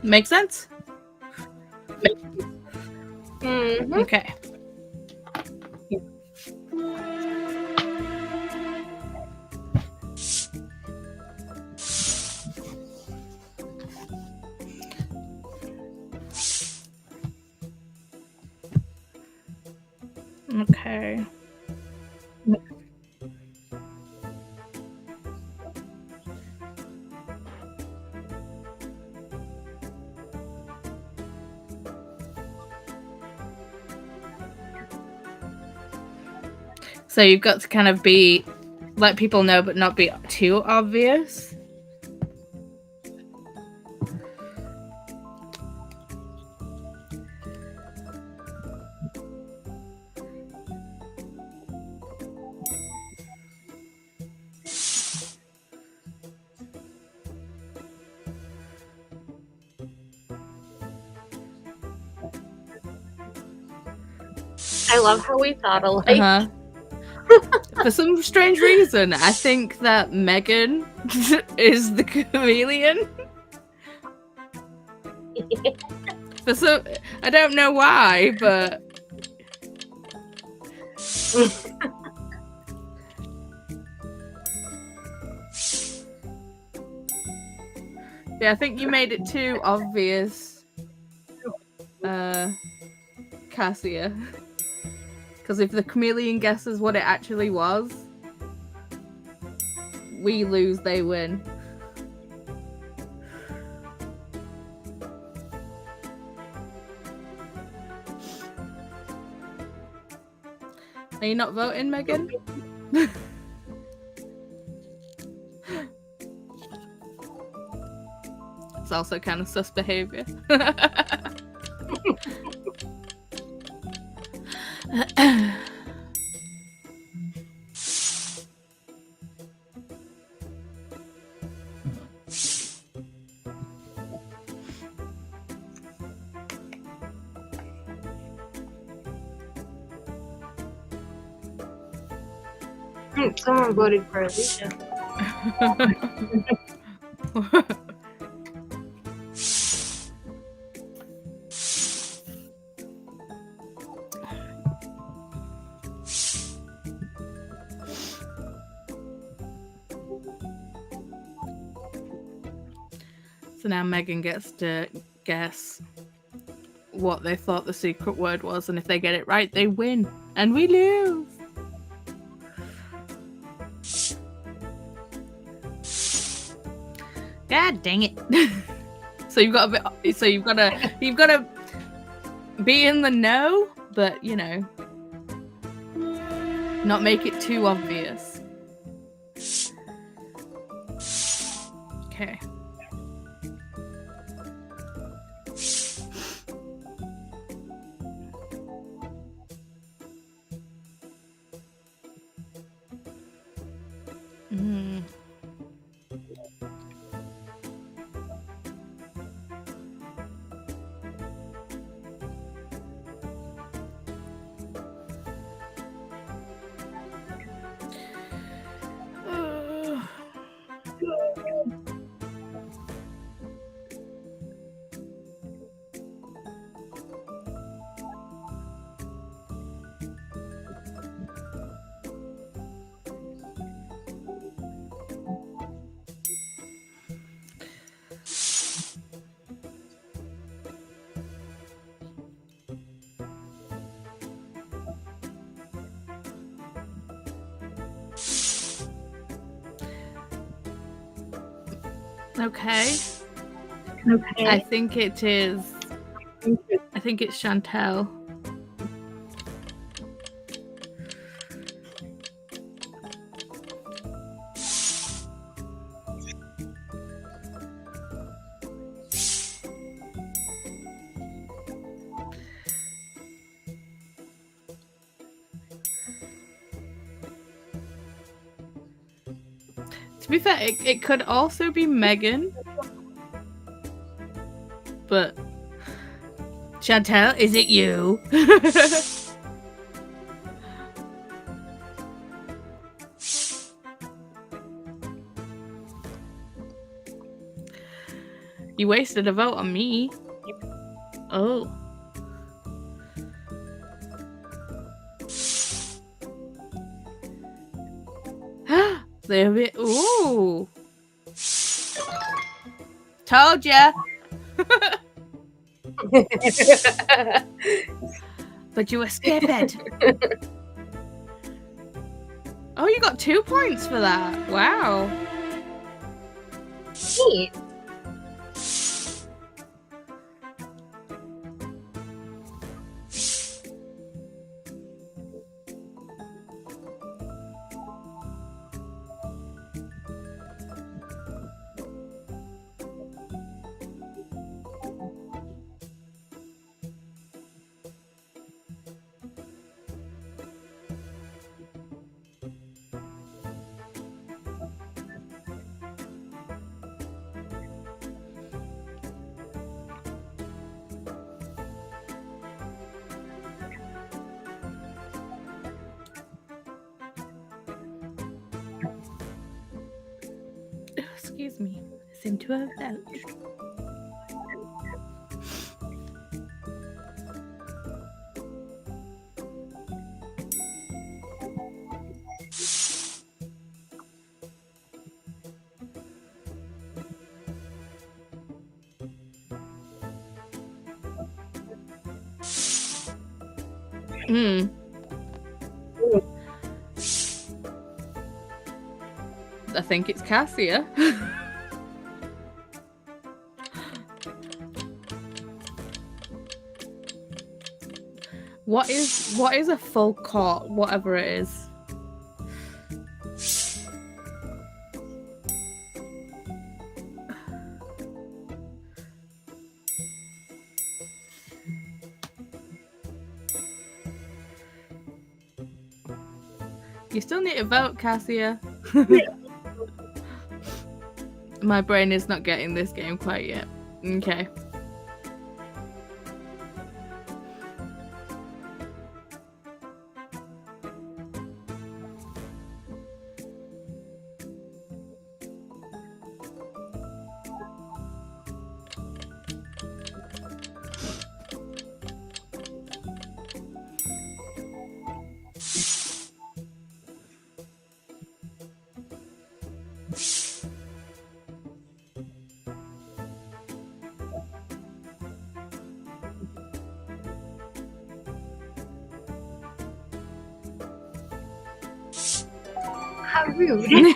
Make sense? Mm-hmm. Okay. Okay. So you've got to kind of let people know, but not be too obvious. I love how we thought alike. For some strange reason, I think that Megan is the chameleon. I don't know why, but yeah, I think you made it too obvious, Cassia. Because if the chameleon guesses what it actually was, we lose, they win. Are you not voting, Megan? It's also kind of sus behavior. Someone voted for Alicia. So now Megan gets to guess what they thought the secret word was, and if they get it right, they win, and we lose. God dang it! So you've got a bit. So you've got to be in the know, but you know, not make it too obvious. Okay. Okay. I think it is. I think it's Chantel. To be fair, it could also be Megan. But Chantel, is it you? You wasted a vote on me. Oh. They're a bit. Ooh. Told ya. But you were stupid. Oh, you got 2 points for that. Wow. Neat. Excuse me. I seem to have belched. I think it's Cassia. What is a full court, whatever it is? You still need to vote, Cassia. My brain is not getting this game quite yet. Okay. How rude.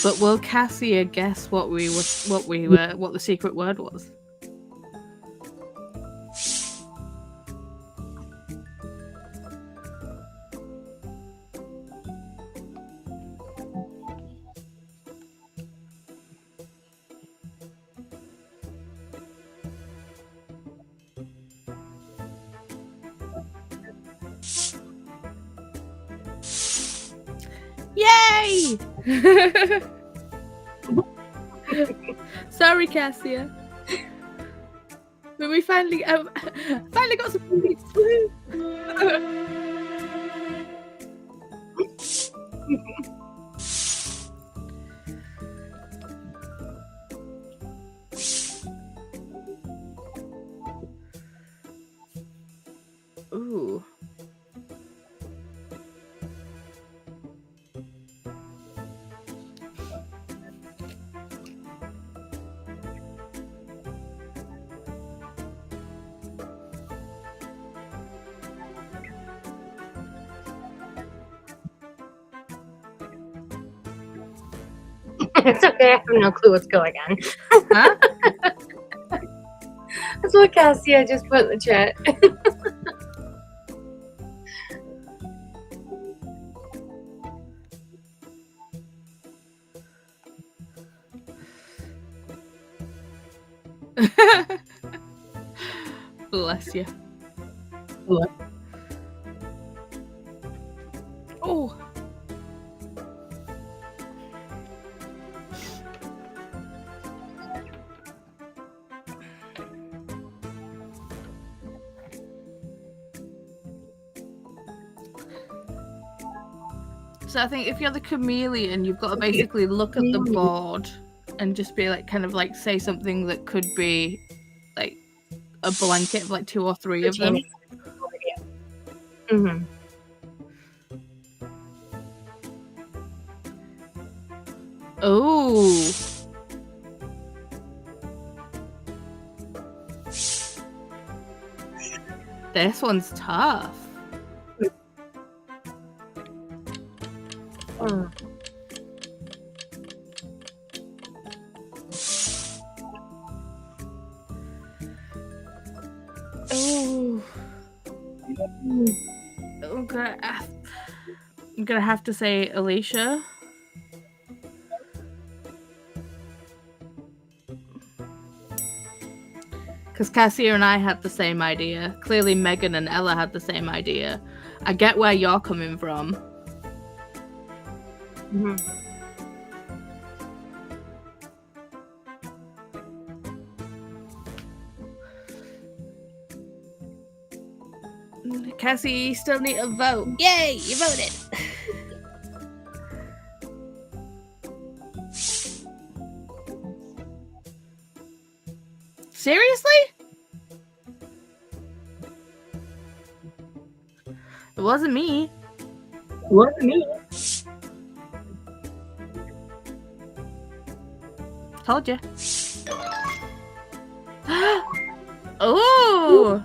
But will Cassia guess what the secret word was? Yay! Sorry, Cassia. But we finally got some points. Ooh. It's okay, I have no clue what's going on. Huh? That's what Cassia just put in the chat. Bless you. Oh. So I think if you're the chameleon, you've got to basically look at the board and just be like, kind of like say something that could be like a blanket of like 2 or 3 of them. Mm-hmm. Oh. This one's tough. Mm. Oh. Okay. I'm gonna have to say Alicia. Because Cassia and I had the same idea. Clearly Megan and Ella had the same idea. I get where you're coming from. Mm-hmm. Cassie, you still need a vote. Yay, you voted. Seriously? It wasn't me. Told you. Oh.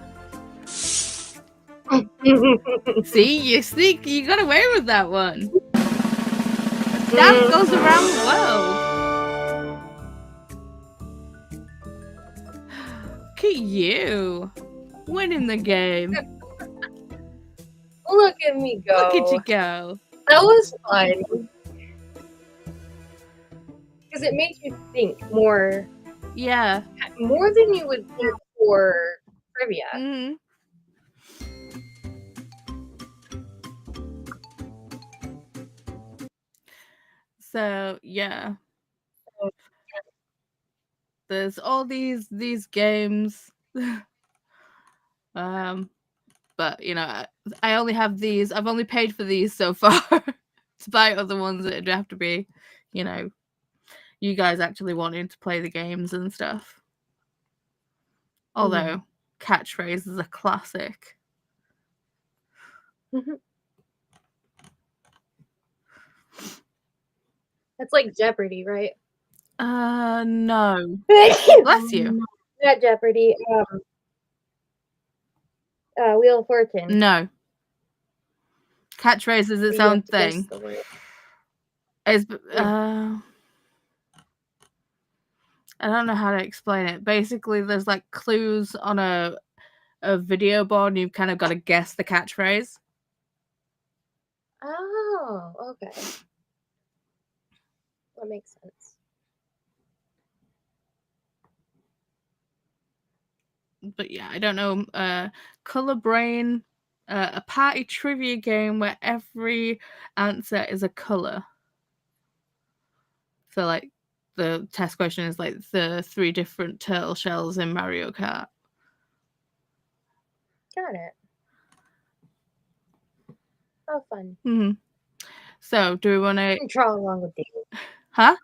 See, you got away with that one. That goes around the world. Look at you. Winning the game. Look at me go. Look at you go. That was fun. Because it makes you think more. Yeah. More than you would think for trivia. Mm-hmm. So yeah, there's all these games, but you know, I only have these. I've only paid for these so far. To buy other ones, it'd have to be, you know, you guys actually wanting to play the games and stuff. Although Catchphrase is a classic. That's like Jeopardy, right? No. Bless you. Not Jeopardy. Wheel of Fortune. No. Catchphrase is its You own have to guess thing. the word. It's I don't know how to explain it. Basically, there's like clues on a video board, and you've kind of got to guess the catchphrase. Oh, okay. That makes sense. But yeah, I don't know. Color Brain, a party trivia game where every answer is a color. So like the test question is like the 3 different turtle shells in Mario Kart. Got it. Oh, fun. Mm-hmm. So do we want to draw along with Dave? Huh?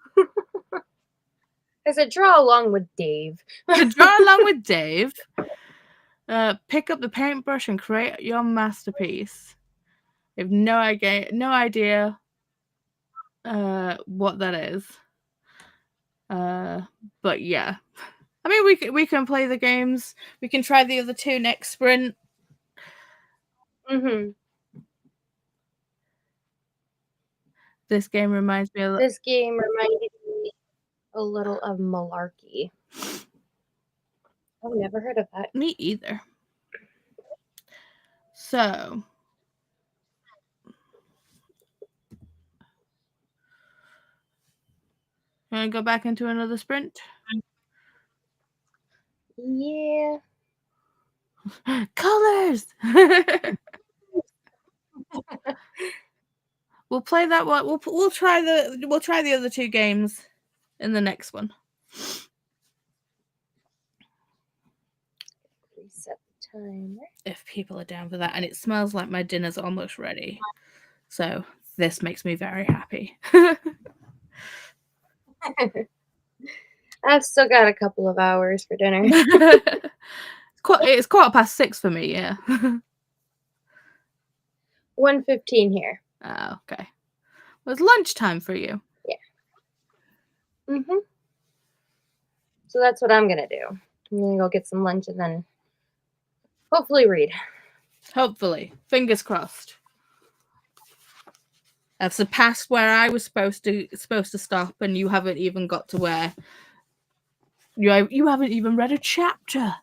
I said draw along with Dave. Draw along with Dave. Pick up the paintbrush and create your masterpiece. I have no idea what that is. But yeah. I mean, we can play the games. We can try the other 2 next sprint. Mm-hmm. This game reminds me of... This game reminded me a little of Malarkey. I've never heard of that. Me either. So... want to go back into another sprint? Yeah. Colors! We'll play that one. We'll try the other 2 games in the next one. Reset the timer. If people are down for that. And it smells like my dinner's almost ready. So this makes me very happy. I've still got a couple of hours for dinner. It's 6:15 for me, yeah. 1:15 here. Oh, okay. Well, it's lunchtime for you. Yeah. Mm-hmm. So that's what I'm gonna do. I'm gonna go get some lunch and then hopefully read. Hopefully. Fingers crossed. I've surpassed where I was supposed to stop, and you haven't even got to where you haven't even read a chapter.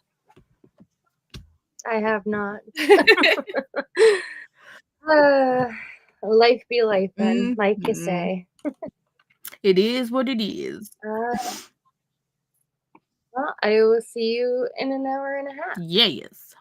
I have not. Life be life, then, like you say. It is what it is. Well, I will see you in an hour and a half. Yes.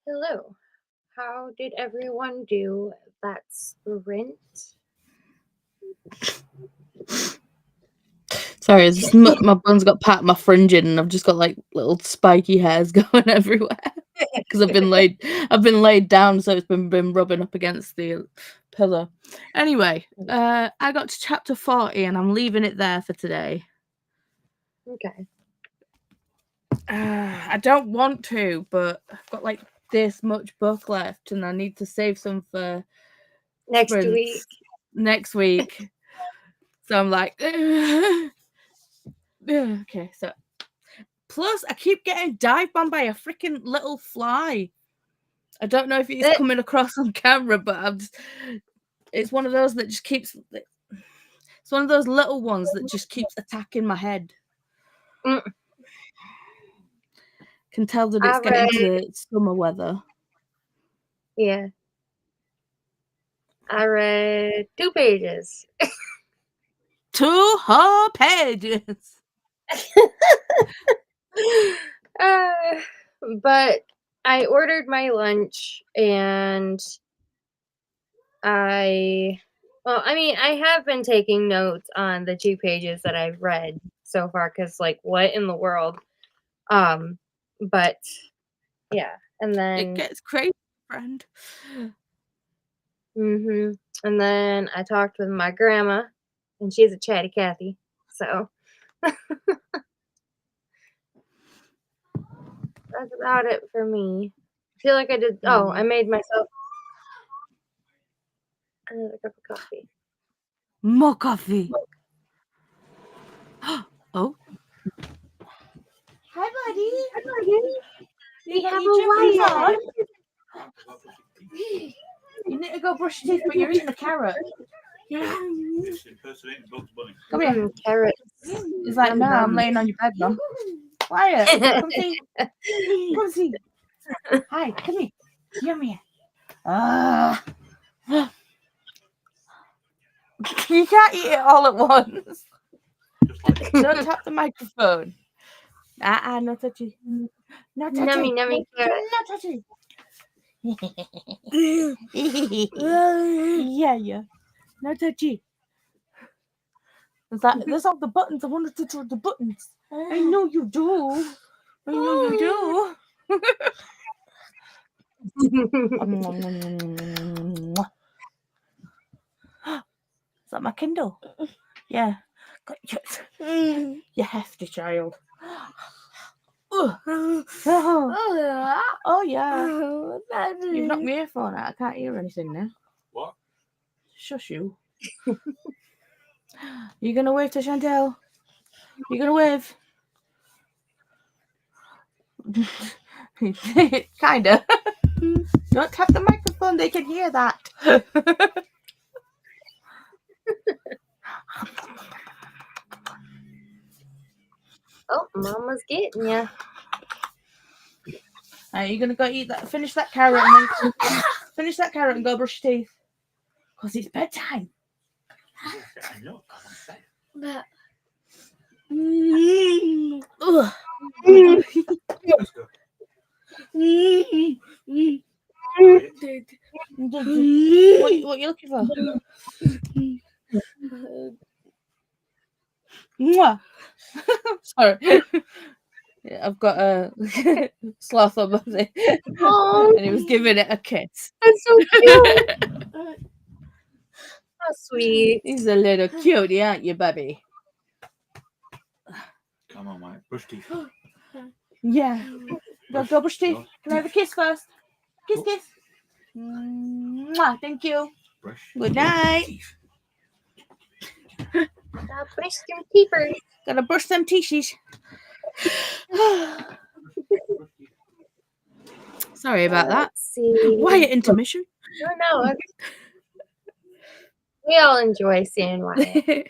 Hello. How did everyone do that sprint? Sorry, my bun's got part of my fringe in, and I've just got like little spiky hairs going everywhere because I've been laid down, so it's been rubbing up against the pillow. Anyway, I got to chapter 40, and I'm leaving it there for today. Okay. I don't want to, but I've got like this much book left, and I need to save some for Next sprints week. Next week. So I'm like, okay. So plus, I keep getting dive bombed by a freaking little fly. I don't know if it's coming across on camera, but it's one of those that just keeps. It's one of those little ones that just keeps attacking my head. Can tell that it's getting to summer weather. Yeah. I read 2 pages. 2 whole pages. But I ordered my lunch, and I have been taking notes on the 2 pages that I've read so far, because like, what in the world? But yeah, and then it gets crazy, friend. And then I talked with my grandma, and she's a chatty Cathy, so that's about it for me. I feel like I did. Oh, I made myself another cup of coffee. More coffee. Oh. Hi, buddy. We have a on. Wyatt. You need to go brush your teeth, but you're eating a carrot. Come here. Carrot. He's like, no, I'm laying on your bed, Mum. Wyatt, come see. Come see. Hi, come here. Come here. You can't eat it all at once. Don't tap the microphone. No touchy. No touchy. Nummy carrot. No touchy. Yeah. No touchy. There's all the buttons. I want to touch all the buttons. I know you do. Is that my Kindle? Yeah. You hefty child. Oh yeah. You've knocked my earphone out. I can't hear anything now. What? Shush you. You gonna wave to Chantel? You gonna wave? Kinda. Don't tap the microphone, they can hear that. Oh, Mama's getting ya. Are you gonna go eat that? Finish that carrot and then finish that carrot and go brush your teeth. Cause it's bedtime. Let's go. What are you looking for? Sorry. Yeah, I've got a sloth on my thing. Oh, And he was giving it a kiss. that's so cute. How sweet. He's a little cutie, aren't you, baby? Come on, mate. Brush teeth. Yeah. Go brush teeth. Can I have a kiss first? Kiss. Mwah, thank you. Brush. Good night. Teeth. Gotta brush them teethers. Gotta brush them teethies. Sorry about that. Let's see. Wyatt intermission. No. We all enjoy seeing Wyatt.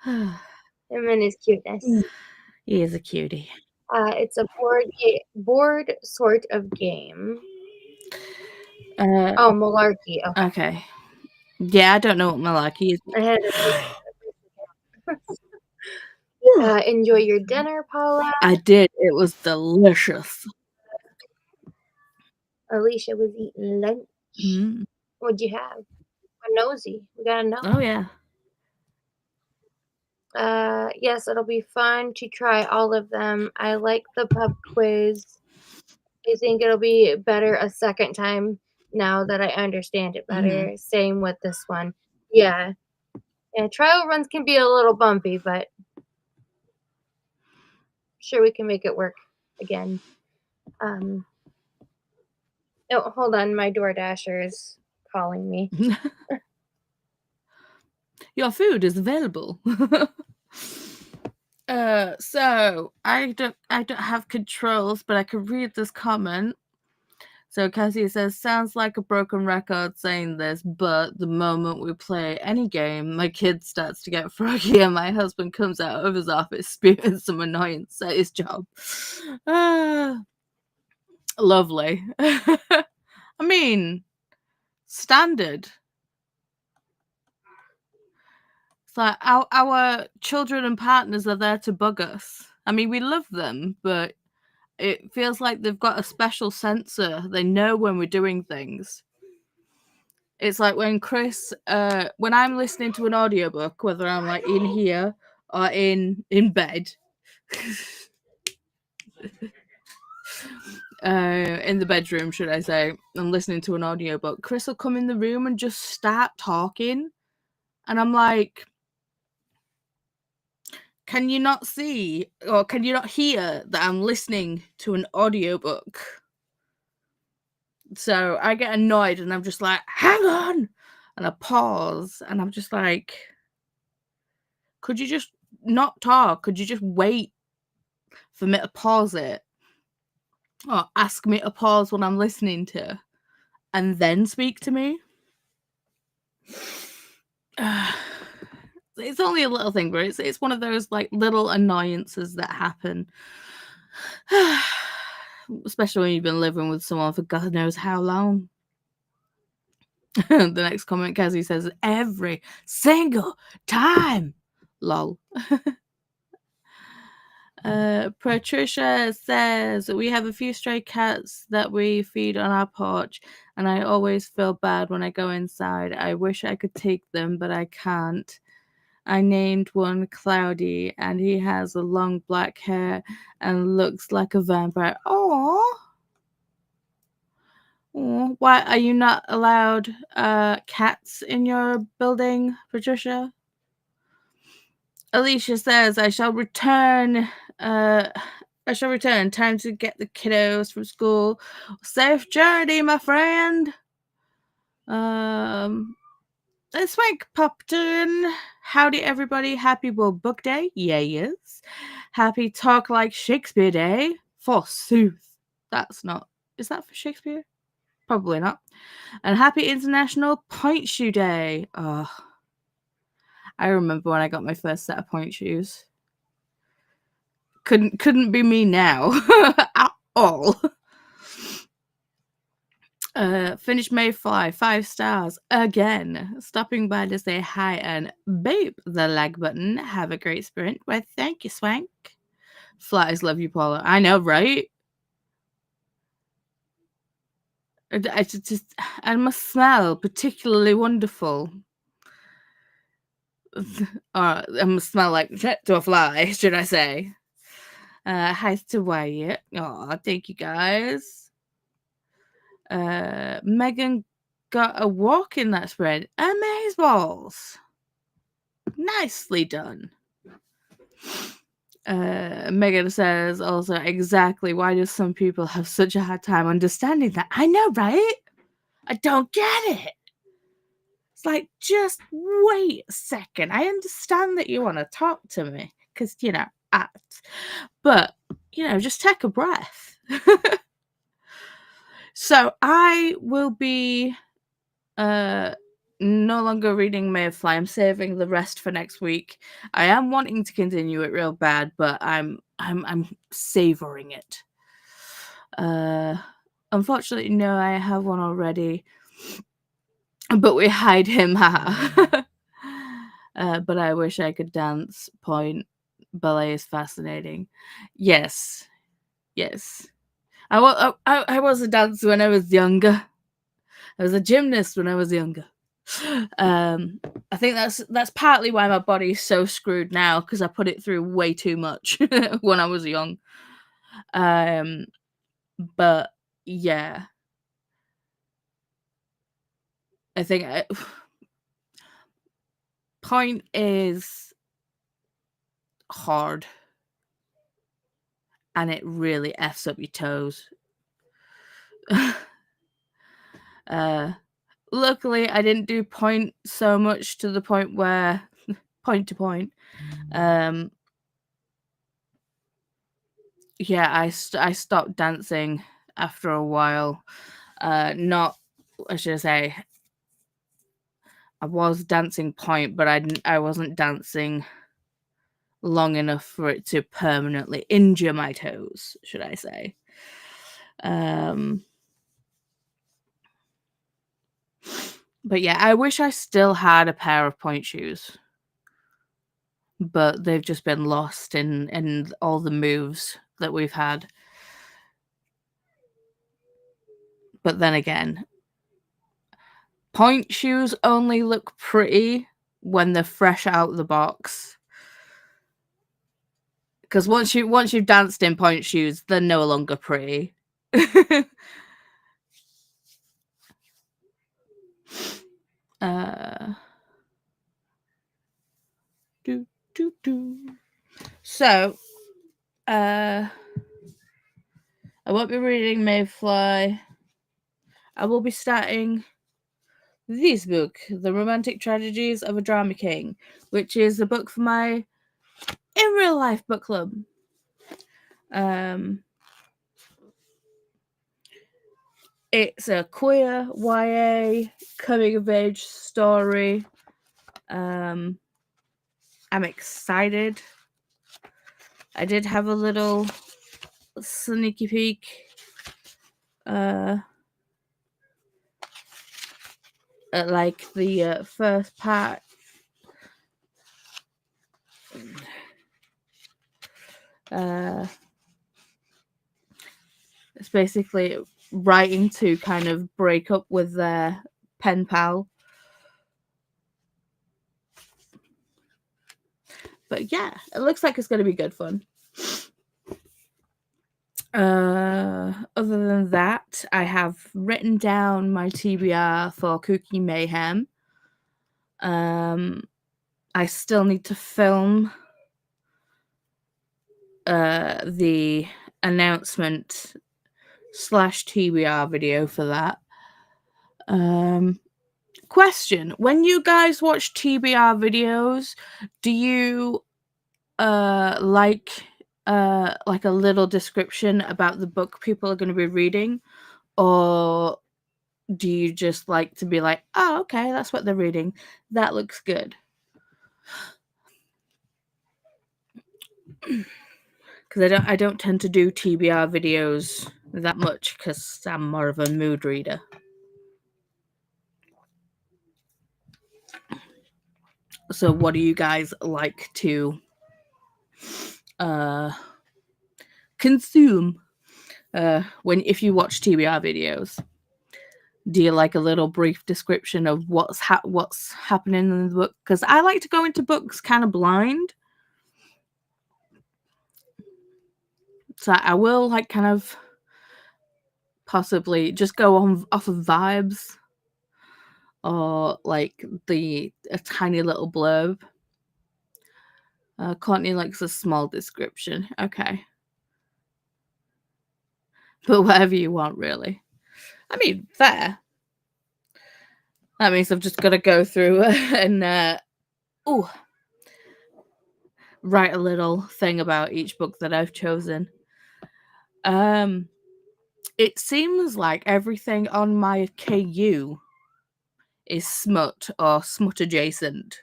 Him and his cuteness. He is a cutie. It's a board sort of game. Malarkey. Okay. Yeah, I don't know what malarkey is. I had enjoy your dinner, Paula. I did. It was delicious. Alicia was eating lunch. Mm. What'd you have? I'm nosy. We gotta know. Oh, yeah. Yes, it'll be fun to try all of them. I like the pub quiz. I think it'll be better a second time now that I understand it better. Same with this one. Yeah. Yeah, trial runs can be a little bumpy, but sure we can make it work again. Oh, hold on. My DoorDasher is calling me. Your food is available. So I don't have controls, but I can read this comment. So Cassie says, sounds like a broken record saying this, but the moment we play any game, my kid starts to get froggy and my husband comes out of his office spewing some annoyance at his job. Lovely. I mean, standard. It's like our children and partners are there to bug us. I mean, we love them, but it feels like they've got a special sensor. They know when we're doing things. It's like when Chris, when I'm listening to an audiobook, whether I'm like in here or in bed, in the bedroom, should I say, I'm listening to an audiobook, Chris will come in the room and just start talking. And I'm like, can you not see or can you not hear that I'm listening to an audiobook? So I get annoyed and I'm just like, hang on. And I pause and I'm just like, could you just not talk? Could you just wait for me to pause it? Or ask me to pause what I'm listening to and then speak to me? It's only a little thing, but it's one of those like little annoyances that happen. Especially when you've been living with someone for God knows how long. The next comment, Cassie says, every single time. Lol. Patricia says, we have a few stray cats that we feed on our porch, and I always feel bad when I go inside. I wish I could take them, but I can't. I named one Cloudy, and he has a long black hair and looks like a vampire. Aww. Why are you not allowed cats in your building, Patricia? Alicia says, I shall return. Time to get the kiddos from school. Safe journey, my friend. It's Swank popped in. Howdy, everybody. Happy World Book Day. Yes. Happy Talk Like Shakespeare Day. Forsooth. That's not. Is that for Shakespeare? Probably not. And happy International Point Shoe Day. Oh, I remember when I got my first set of point shoes. Couldn't be me now at all. Finished Mayfly 5 stars again. Stopping by to say hi and beep the like button. Have a great sprint. Well, thank you, Swank. Flies love you, Paula. I know, right? I must smell particularly wonderful. I must smell like to a fly, should I say? Hi to Wyatt. Oh, thank you guys. Megan got a walk in that spread. Amazeballs. Nicely done. Megan says also, exactly, why do some people have such a hard time understanding that? I know, right? I don't get it. It's like, just wait a second. I understand that you want to talk to me because, but, just take a breath. So I will be no longer reading Maeve. I'm saving the rest for next week. I am wanting to continue it real bad, but I'm savoring it. Unfortunately, no, I have one already. But we hide him, haha. But I wish I could dance. Point. Ballet is fascinating. Yes. I was a dancer when I was younger. I was a gymnast when I was younger. I think that's partly why my body is so screwed now, because I put it through way too much when I was young. But yeah, I think point is hard, and it really f's up your toes. Luckily, I didn't do point so much to the point where point to point. Yeah, I stopped dancing after a while. I should say, I was dancing point, but I wasn't dancing long enough for it to permanently injure my toes, should I say. But yeah, I wish I still had a pair of point shoes, but they've just been lost in all the moves that we've had. But then again, point shoes only look pretty when they're fresh out of the box. Because once you've danced in point shoes, they're no longer pretty. So, I won't be reading Mayfly. I will be starting this book, The Romantic Tragedies of a Drama King, which is a book for my in real life book club. It's a queer YA coming of age story. I'm excited. I did have a little sneaky peek at like the first part. It's basically writing to kind of break up with their pen pal. But yeah, it looks like it's going to be good fun. Other than that, I have written down my TBR for Cookie Mayhem. I still need to film the announcement / TBR video for that. Question: when you guys watch TBR videos, do you like a little description about the book people are going to be reading, or do you just like to be like, oh, okay, that's what they're reading, that looks good? Because I don't tend to do TBR videos that much, because I'm more of a mood reader. So what do you guys like to consume if you watch TBR videos? Do you like a little brief description of what's happening in the book? Because I like to go into books kind of blind. So I will like kind of possibly just go off of vibes, or like a tiny little blurb. Courtney likes a small description. Okay. But whatever you want, really. I mean, fair. That means I've just got to go through and write a little thing about each book that I've chosen. It seems like everything on my KU is smut or smut adjacent,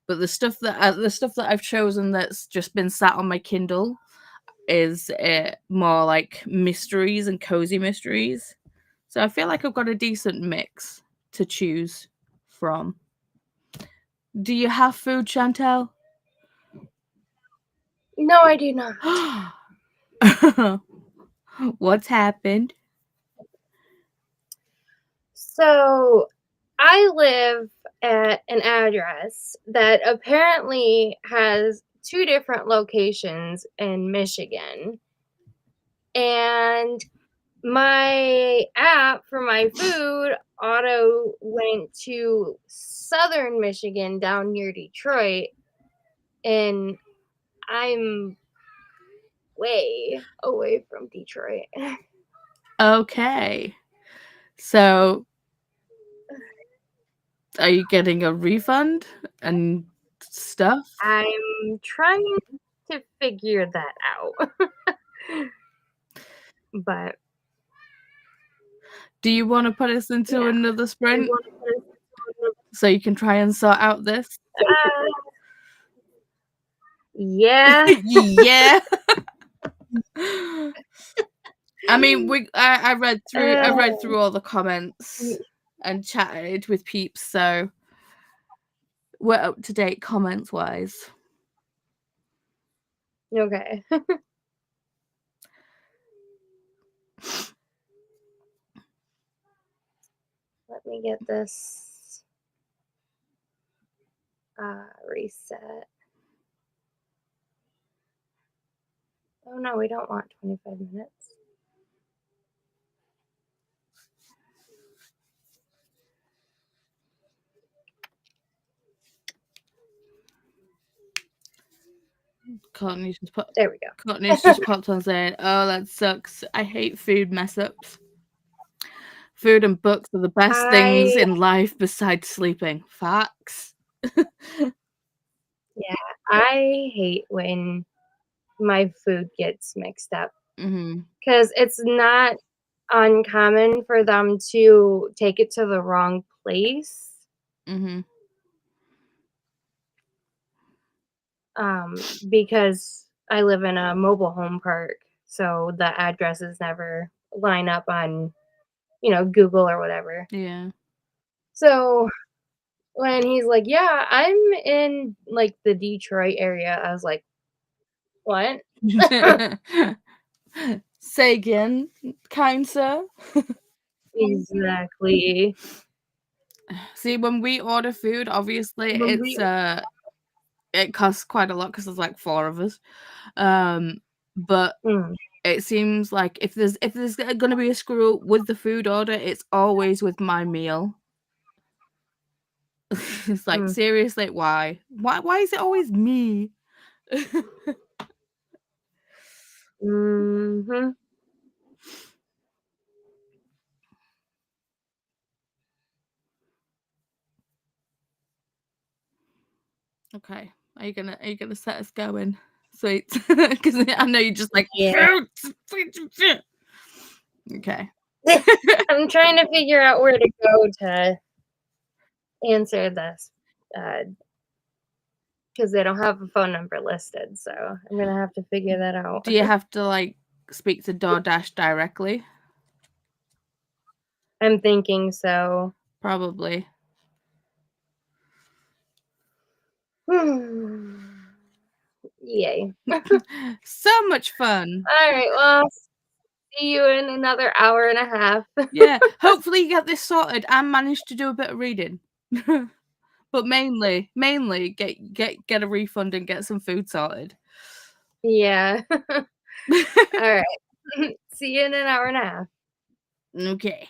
but the stuff that I've chosen that's just been sat on my Kindle is more like mysteries and cozy mysteries. So I feel like I've got a decent mix to choose from. Do you have food, Chantel? No, I do not. What's happened? So I live at an address that apparently has 2 different locations in Michigan. And my app for my food auto went to southern Michigan down near Detroit, and I'm way away from Detroit. Okay. So, are you getting a refund and stuff? I'm trying to figure that out. But do you want to put us into yeah. another sprint so you can try and sort out this? Yeah. Yeah. I mean, I read through all the comments and chatted with peeps, so we're up to date comments wise. Okay. Let me get this reset. Oh no, we don't want 25 minutes. Courtney's just put, There we go. Courtney's just popped on saying, "Oh, that sucks. I hate food mess ups. Food and books are the best things in life besides sleeping." Facts. Yeah, I hate when my food gets mixed up because it's not uncommon for them to take it to the wrong place. Because I live in a mobile home park, so the addresses never line up on, Google or whatever. Yeah. So when he's like, "Yeah, I'm in like the Detroit area," I was like, "What?" Say again, kind sir. Exactly. See, when we order food, obviously it costs quite a lot because there's like 4 of us. But it seems like if there's gonna be a screw up with the food order, it's always with my meal. It's like, seriously, why? Why is it always me? Okay. Are you gonna set us going? Sweet. Because I know you're just like, okay. I'm trying to figure out where to go to answer this because they don't have a phone number listed, so I'm gonna have to figure that out. Do you have to like speak to DoorDash directly? I'm thinking so. Probably. Yay. So much fun. All right, well, see you in another hour and a half. Yeah, hopefully you get this sorted and manage to do a bit of reading. But mainly get a refund and get some food sorted. Yeah. All right. See you in an hour and a half. Okay.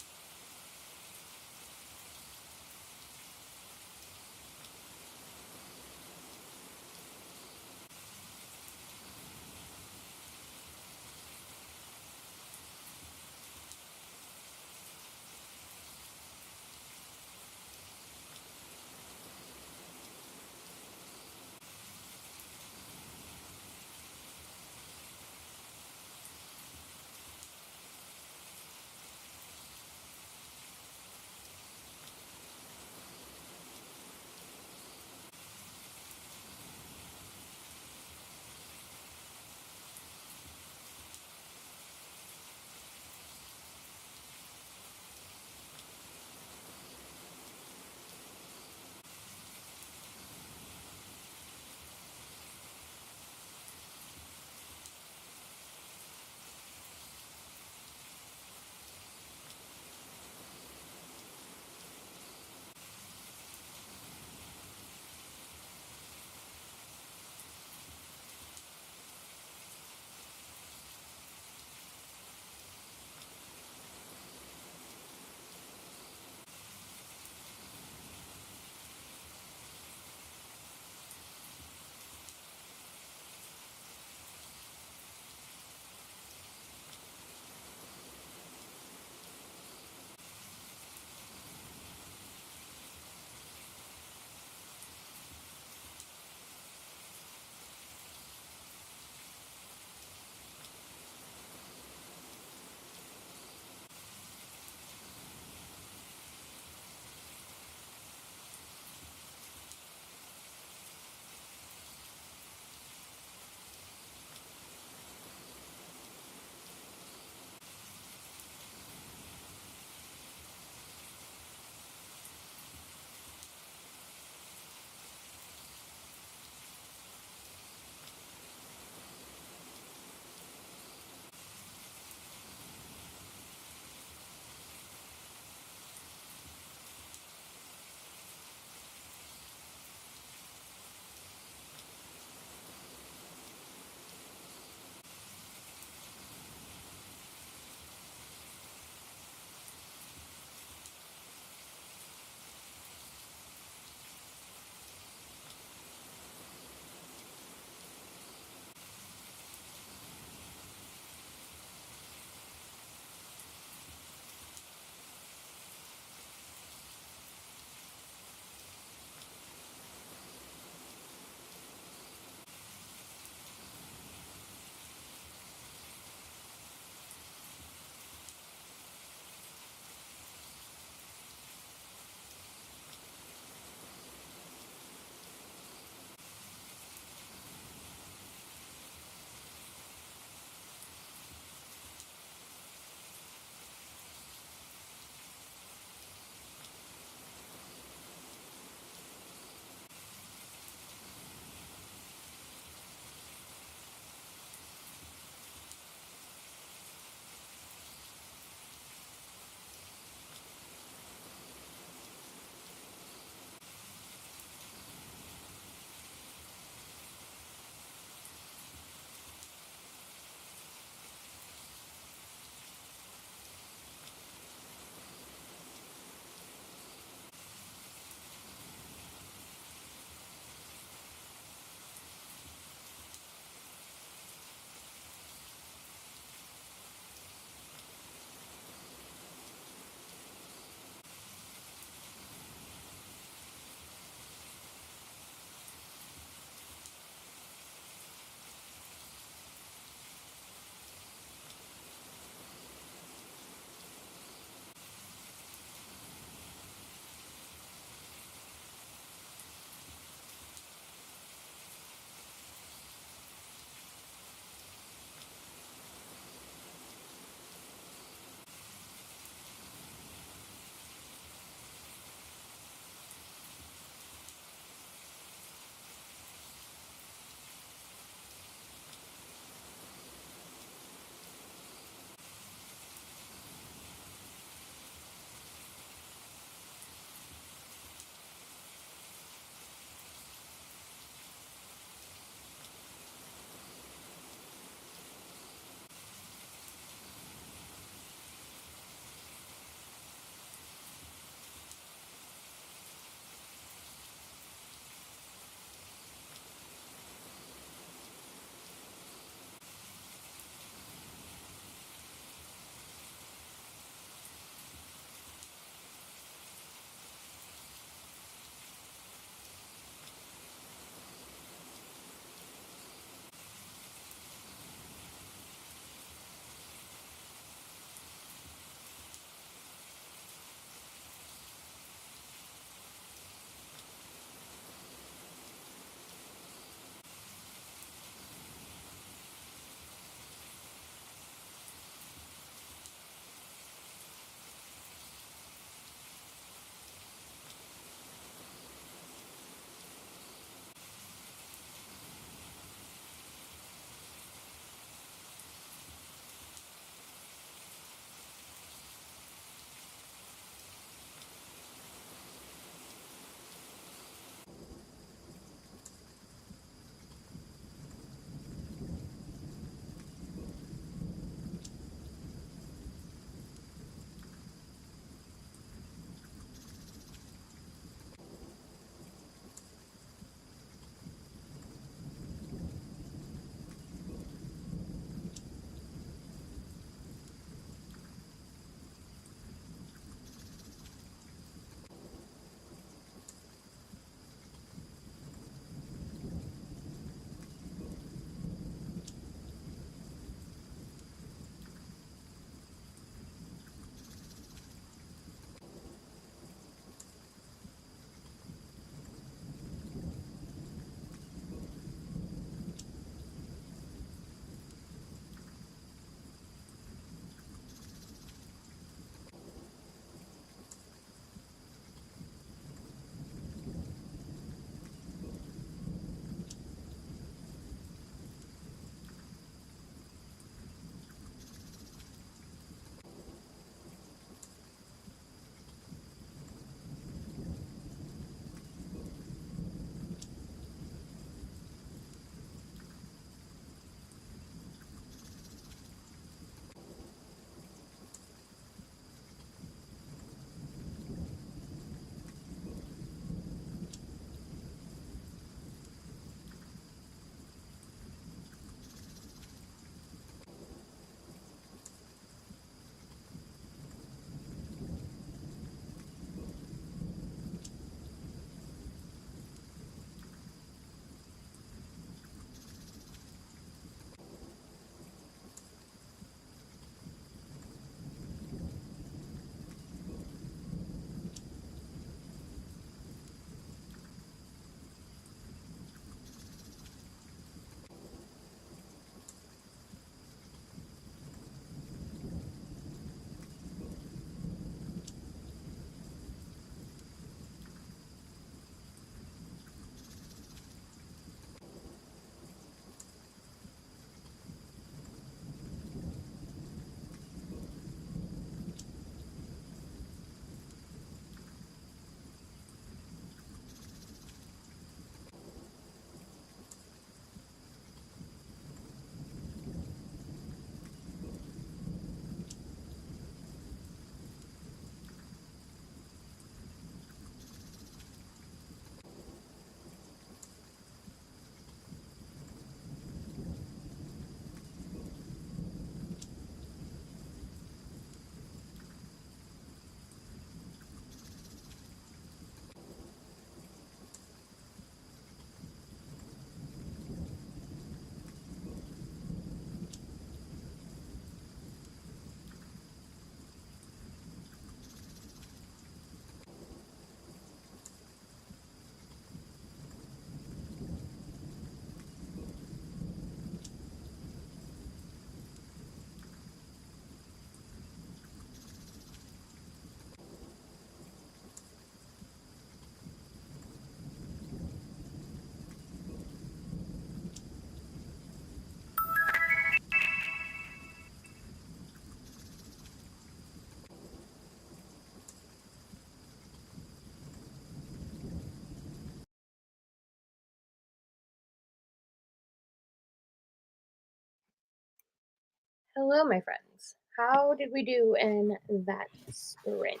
Hello, my friends. How did we do in that sprint?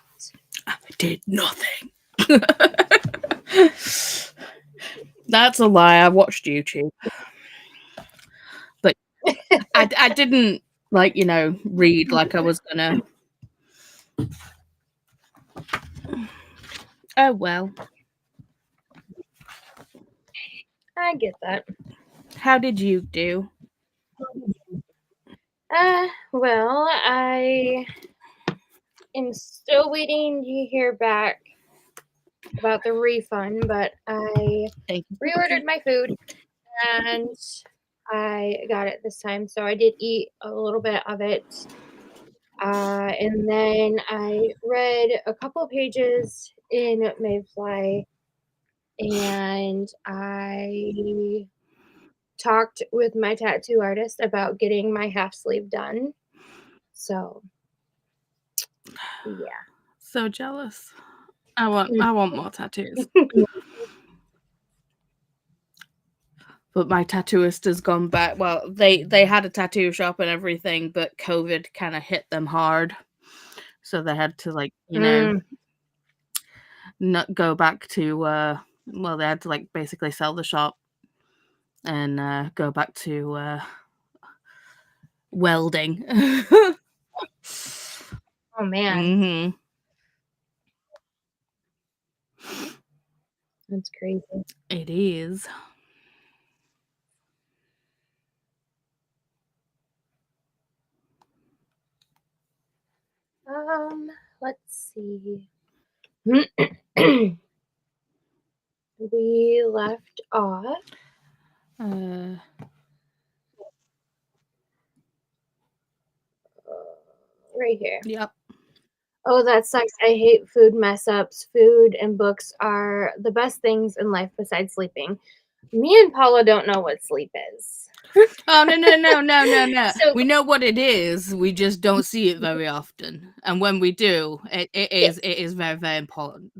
I did nothing. That's a lie. I watched YouTube. But I didn't, like, you know, read like I was gonna. Oh, well. I get that. How did you do? Well, I am still waiting to hear back about the refund, but I reordered my food and I got it this time. So I did eat a little bit of it. And then I read a couple pages in Mayfly and I talked with my tattoo artist about getting my half sleeve done. So, yeah. So jealous. I want more tattoos. But my tattooist has gone back. Well, they had a tattoo shop and everything, but COVID kind of hit them hard. So they had to, like, you know, not go back to, well, they had to, like, basically sell the shop and go back to welding. Oh, man. Mm-hmm. That's crazy. It is. Let's see. We left off right here. Yep. Oh, that sucks. I hate food mess ups. Food and books are the best things in life besides sleeping. Me and Paula don't know what sleep is. Oh, no. So, we know what it is. We just don't see it very often. And when we do, it is very, very important.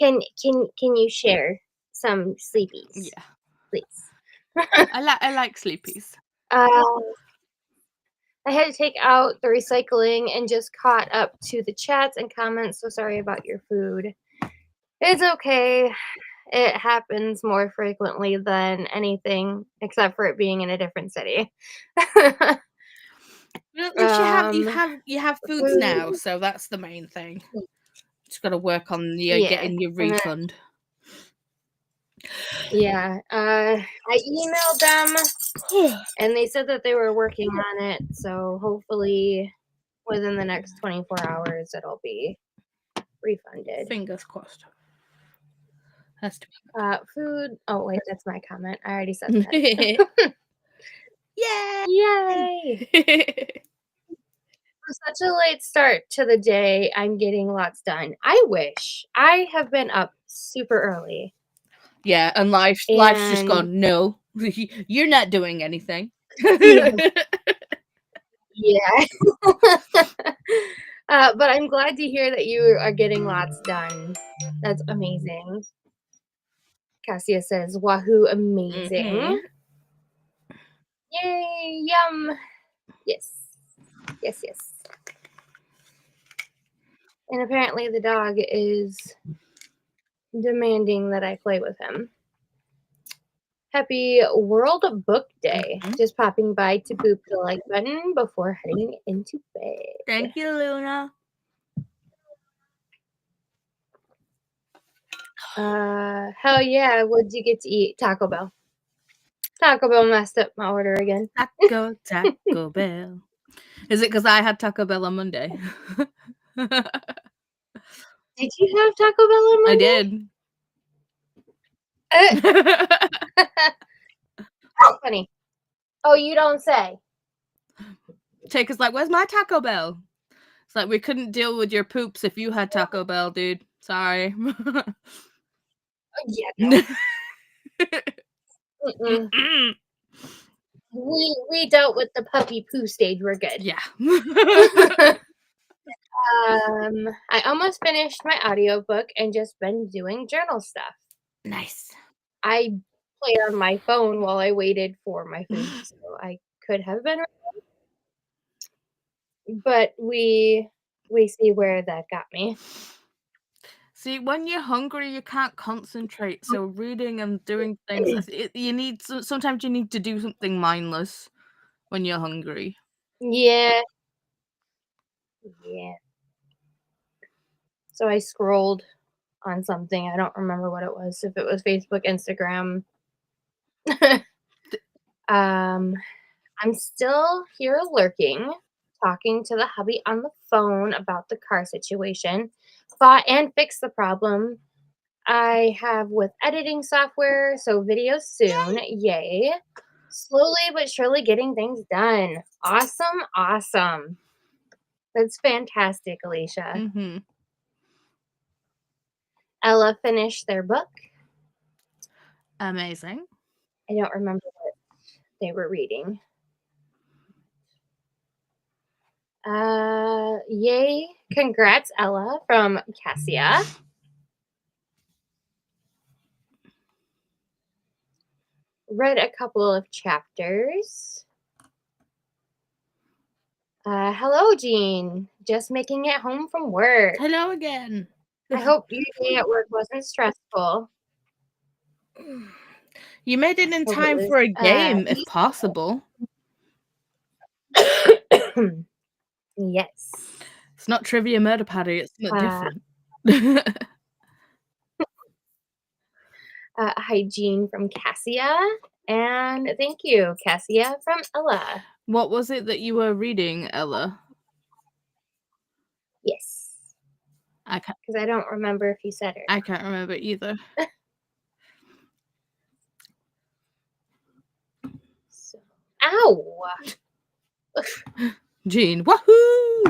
can you share some sleepies? Yeah. Please. I like sleepies. I had to take out the recycling and just caught up to the chats and comments. So sorry about your food. It's okay. It happens more frequently than anything, except for it being in a different city. At least you have foods now, so that's the main thing. Just got to work on getting your refund. Yeah, I emailed them and they said that they were working on it, so hopefully within the next 24 hours it'll be refunded. Fingers crossed. Has to be. Food. Oh wait, that's my comment. I already said that. Yay! For such a late start to the day, I'm getting lots done. I wish. I have been up super early. Yeah, and life's just gone, no, you're not doing anything. Yeah. But I'm glad to hear that you are getting lots done. That's amazing. Cassia says, wahoo, amazing. Mm-hmm. Yay, yum. Yes. And apparently the dog is demanding that I play with him. Happy World Book Day. Mm-hmm. Just popping by to boop the like button before heading into bed. Thank you, Luna. Hell yeah. What'd you get to eat? Taco Bell. Taco Bell messed up my order again. Taco Bell. Is it because I had Taco Bell on Monday? Did you have Taco Bell on Monday? I did. Oh, funny. Oh, you don't say. Take us like, where's my Taco Bell? It's like, we couldn't deal with your poops if you had Taco Bell, dude. Sorry. Yeah, no. We dealt with the puppy poo stage. We're good. Yeah. I almost finished my audiobook and just been doing journal stuff. Nice. I play on my phone while I waited for my food, so I could have been, but we see where that got me. See, when you're hungry, you can't concentrate. So reading and doing things, sometimes you need to do something mindless when you're hungry. Yeah. So I scrolled on something. I don't remember what it was. If it was Facebook, Instagram. I'm still here lurking, talking to the hubby on the phone about the car situation. Fought and fixed the problem I have with editing software, so videos soon. Yay. Slowly but surely getting things done. Awesome. That's fantastic, Alicia. Mm-hmm. Ella finished their book. Amazing. I don't remember what they were reading. Yay. Congrats, Ella, from Cassia. Read a couple of chapters. Hello, Jean. Just making it home from work. Hello again. I hope your day at work wasn't stressful. You made it in time for a game, if possible. Yes. It's not Trivia Murder Paddy, it's something different. Hi, Jean from Cassia. And thank you, Cassia from Ella. What was it that you were reading, Ella? Yes. Because I don't remember if you said it. I can't remember either. Ow! Jean, wahoo!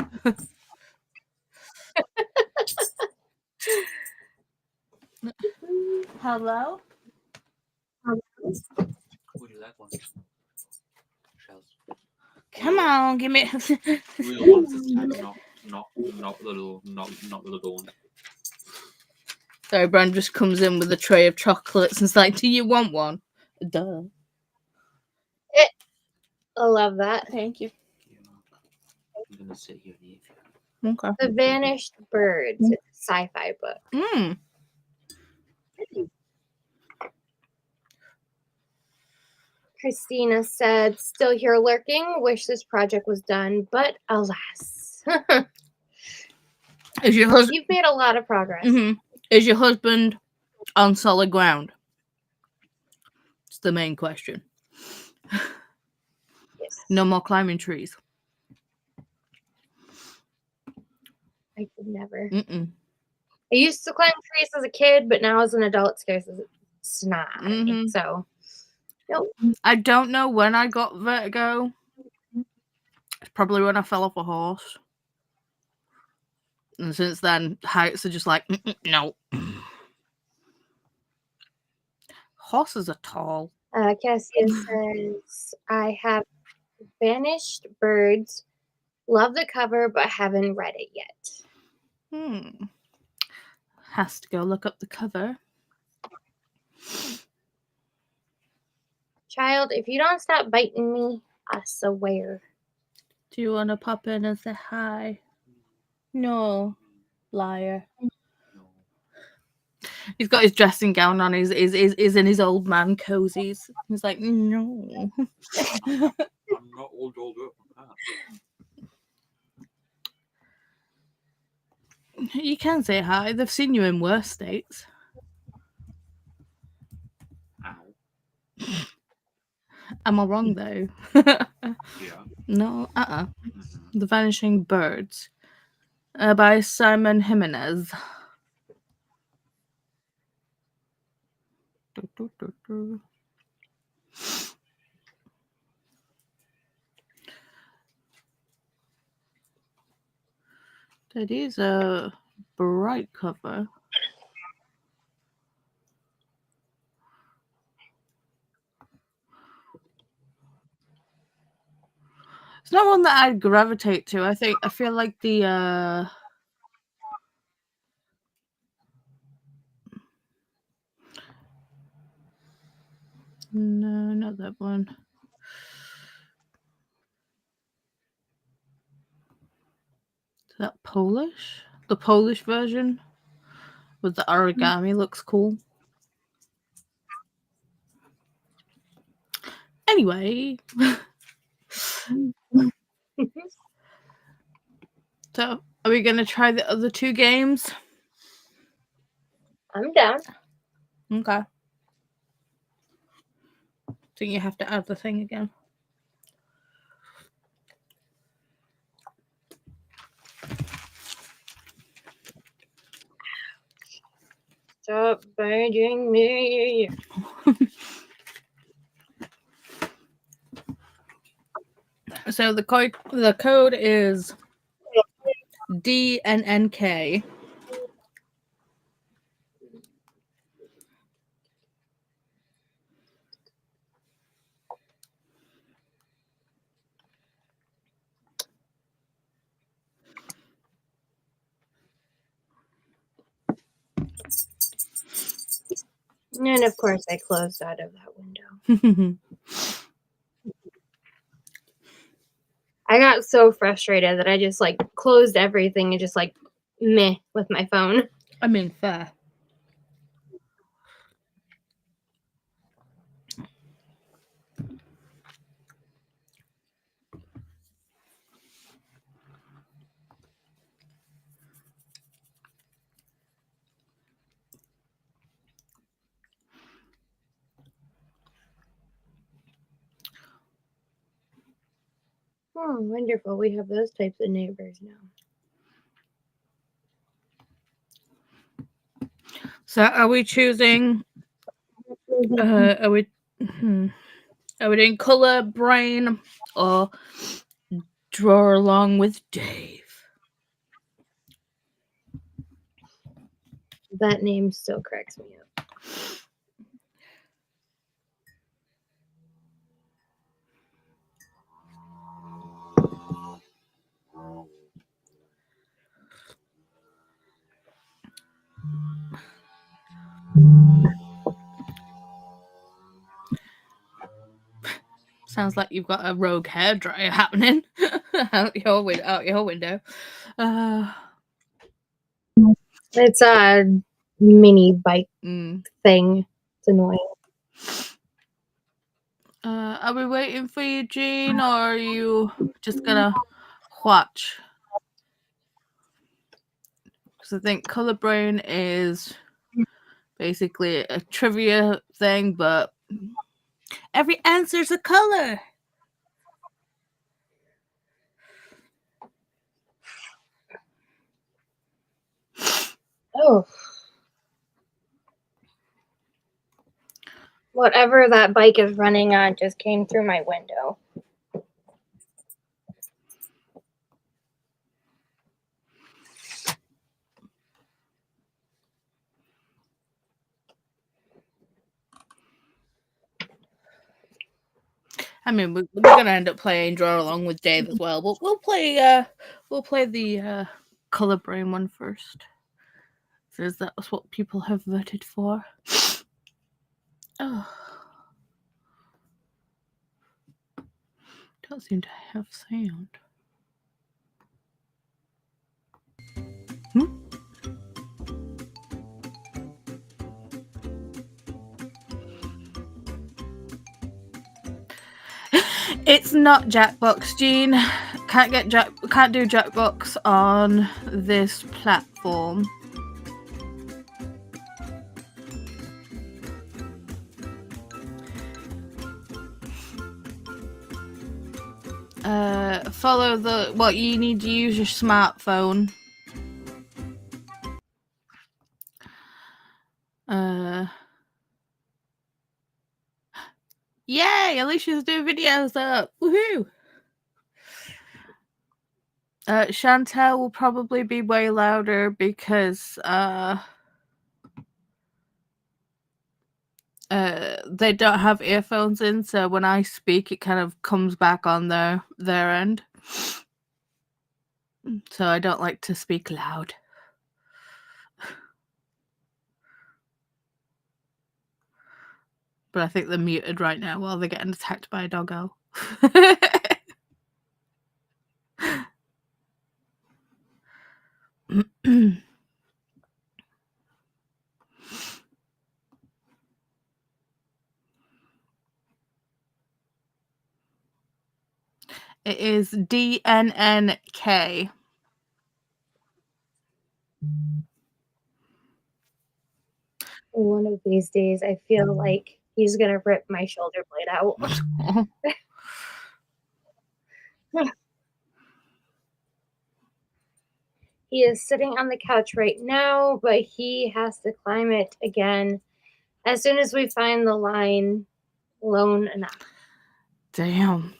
Hello? Would you like one? Shells. Come on, give me. Real ones this time, not the little one. Sorry, Brand just comes in with a tray of chocolates and is like, "Do you want one?" Duh. I love that. Thank you. I'm gonna sit here and eat. Okay. The Vanished Birds. It's a sci-fi book. Christina said, still here lurking. Wish this project was done, but alas. Is your husband? You've made a lot of progress. Is your husband on solid ground? It's the main question. Yes. No more climbing trees. I could never. I used to climb trees as a kid, but now as an adult, it scares the snot out of me. So, nope. I don't know when I got vertigo. It's probably when I fell off a horse. And since then, heights are just like, no. Horses are tall. Cassia says, I have Vanished Birds. Love the cover, but haven't read it yet. Has to go look up the cover. Child, if you don't stop biting me, I swear. Do you want to pop in and say hi? No. Liar. No. He's got his dressing gown on. He's in his old man cozies. He's like, no. I'm not all dolled up. You can say hi. They've seen you in worse states. Ow. Am I wrong, though? Yeah. No, The Vanishing Birds by Simon Jimenez. That is a bright cover. It's not one that I'd gravitate to. I feel like the No, not that one. Is that Polish? The Polish version with the origami looks cool. Anyway. So, are we going to try the other two games? I'm down. Okay. So you have to add the thing again. Stop biting me. So the code is DNNK. And of course, I closed out of that window. I got so frustrated that I just like closed everything and just like meh with my phone. I mean, fair. Oh, wonderful. We have those types of neighbors now. So are we choosing, are we doing color, brain, or draw along with Dave? That name still cracks me up. Sounds like you've got a rogue hairdryer happening out your window. It's a mini bike thing. It's annoying. Are we waiting for you, Jean, or are you just gonna watch? Because I think color brain is basically a trivia thing, but every answer's a color. Oh. Whatever that bike is running on just came through my window. I mean, we're gonna end up playing draw along with Dave as well. But we'll play the color brain one first, because that's what people have voted for. Oh, don't seem to have sound. It's not Jackbox, Jean. Can't do Jackbox on this platform. Follow the you need to use your smartphone. Yay! Alicia's doing videos up. Woohoo! Chantel will probably be way louder because they don't have earphones in, so when I speak, it kind of comes back on their end. So I don't like to speak loud. But I think they're muted right now while they're getting attacked by a doggo. It is 𝙸𝚗𝚘𝚗𝚘. One of these days, I feel like he's gonna rip my shoulder blade out. He is sitting on the couch right now, but he has to climb it again as soon as we find the line lone enough. Damn.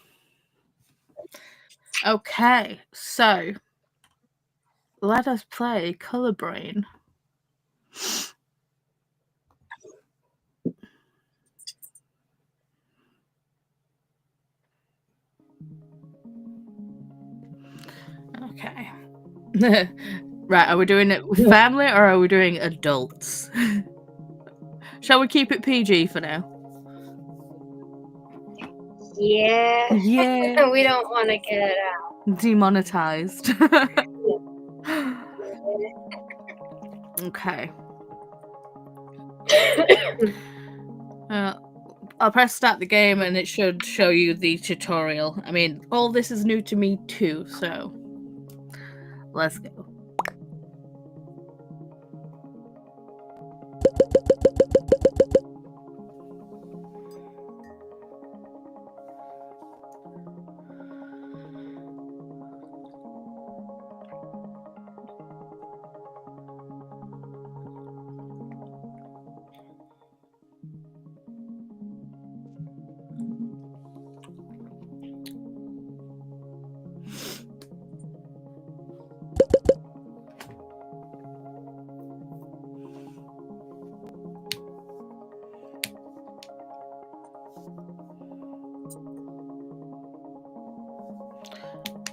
Okay, so let us play Color Brain. Okay. Right, are we doing it with family or are we doing adults? Shall we keep it PG for now? Yeah. Yeah. We don't want to get Demonetized. Okay. I'll press start the game and it should show you the tutorial. I mean, all this is new to me too, so let's go.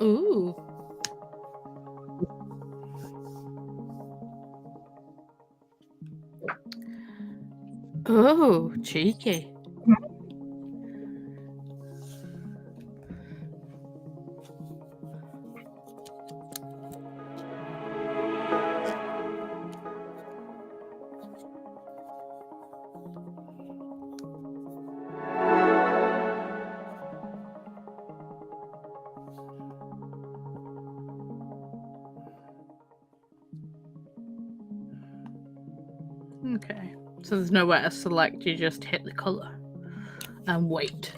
Ooh. Oh, cheeky. Okay, so there's nowhere to select, you just hit the colour and wait.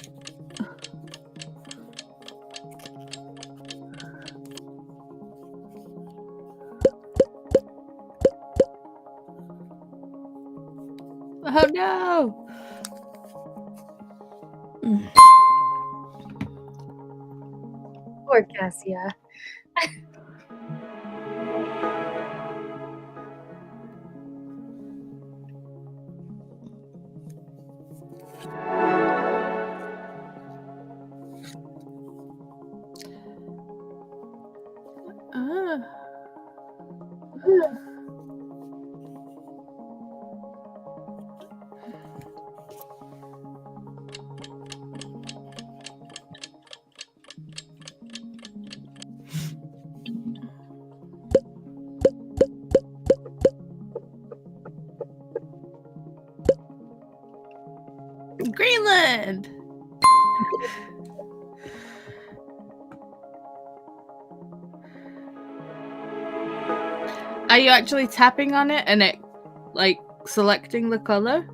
Oh no! Poor Cassia. Greenland! Are you actually tapping on it and it, like, selecting the colour?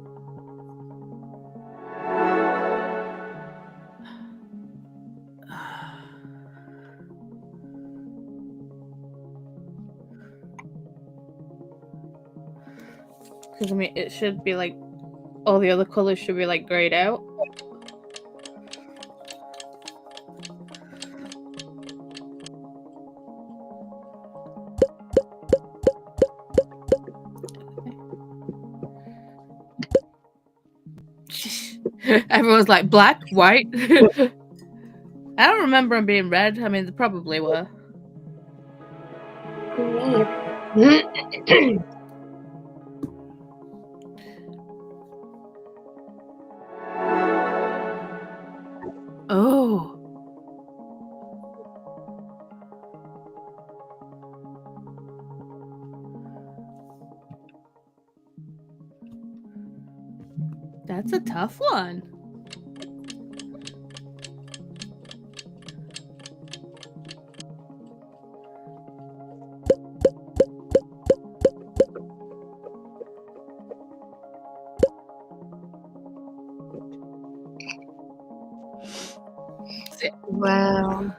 Because, I mean, it should be, like, all the other colours should be, like, greyed out. Everyone's like, black, white. I don't remember them being red. I mean, they probably were. That's a tough one. Wow.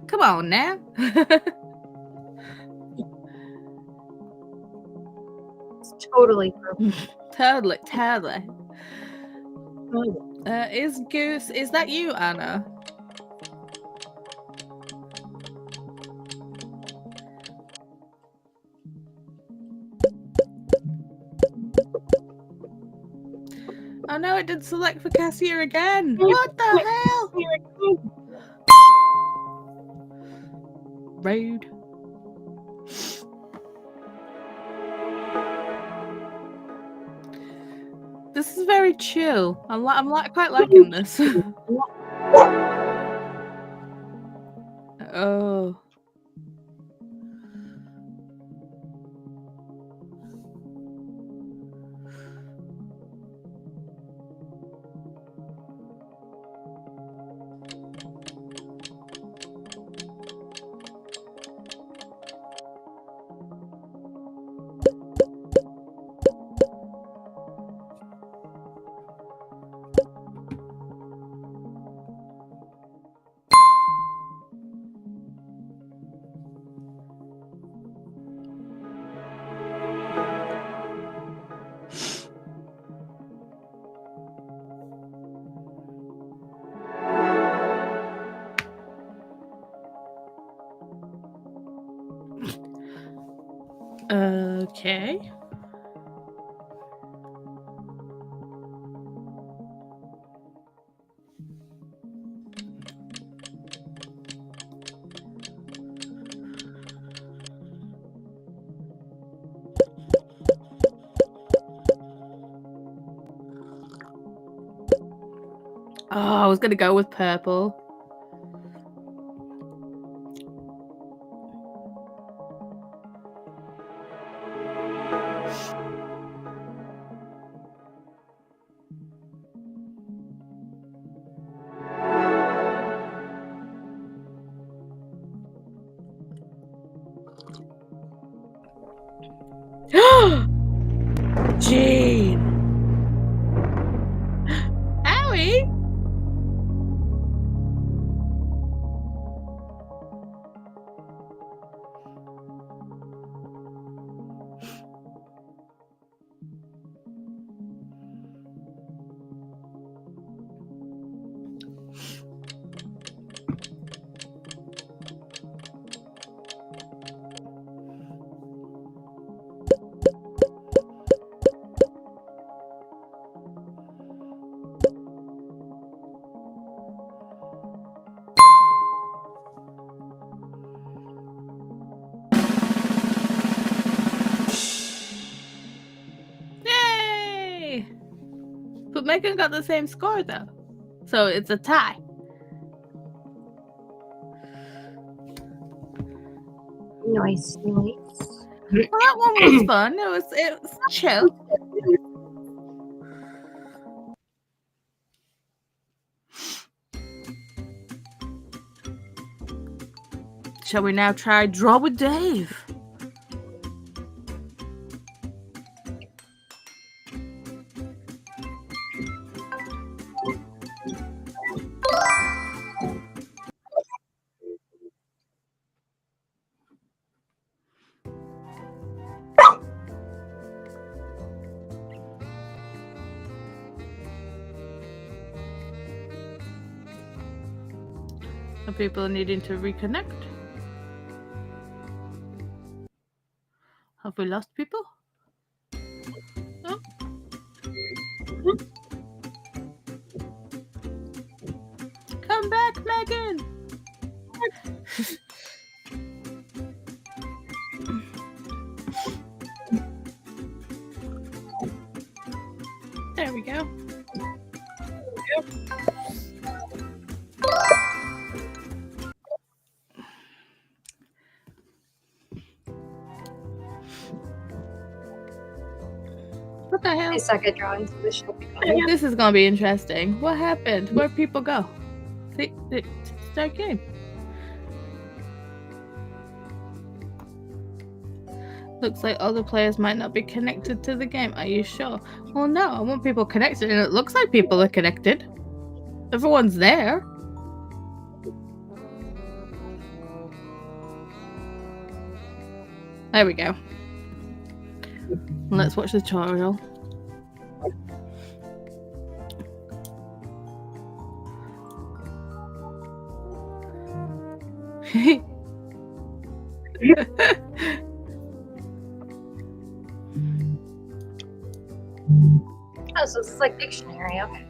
Come on now. It's totally perfect. Totally. Oh, Is that you, Anna? Oh no, it didn't select for Cassia again. What the hell? Rude. This is very chill. I'm quite liking this. Oh. Okay. Oh, I was gonna go with purple. Jean. Owie. Yay! But Megan got the same score though. So it's a tie. nice. Well, that one was fun. It was chill. Shall we now try Draw with Dave? Some people are needing to reconnect. Have we lost people? Oh. Come back, Megan! There we go. What the hell? I suck at drawing, so this should be fun. This is gonna be interesting. What happened? Where'd people go? See, start game. Looks like other players might not be connected to the game. Are you sure? Well, no, I want people connected, and it looks like people are connected. Everyone's there. There we go. Let's watch the tutorial. Oh, so this is like dictionary, okay.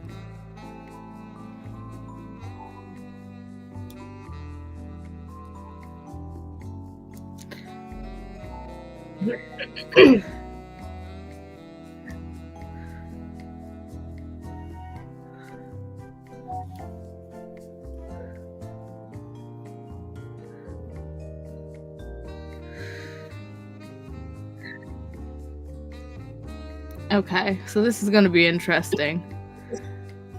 Okay, so this is going to be interesting.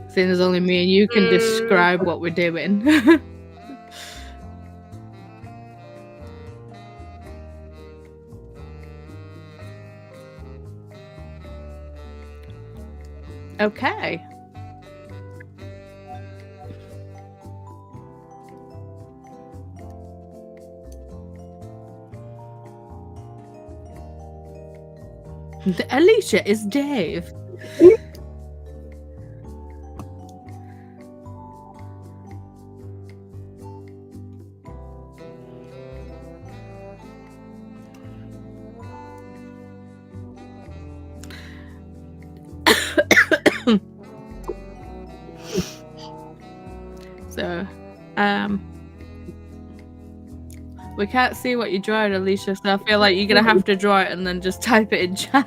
Seeing as only me and you can describe what we're doing. Okay. Alicia is Dave. So, we can't see what you're drawing, Alicia, so I feel like you're gonna have to draw it and then just type it in chat.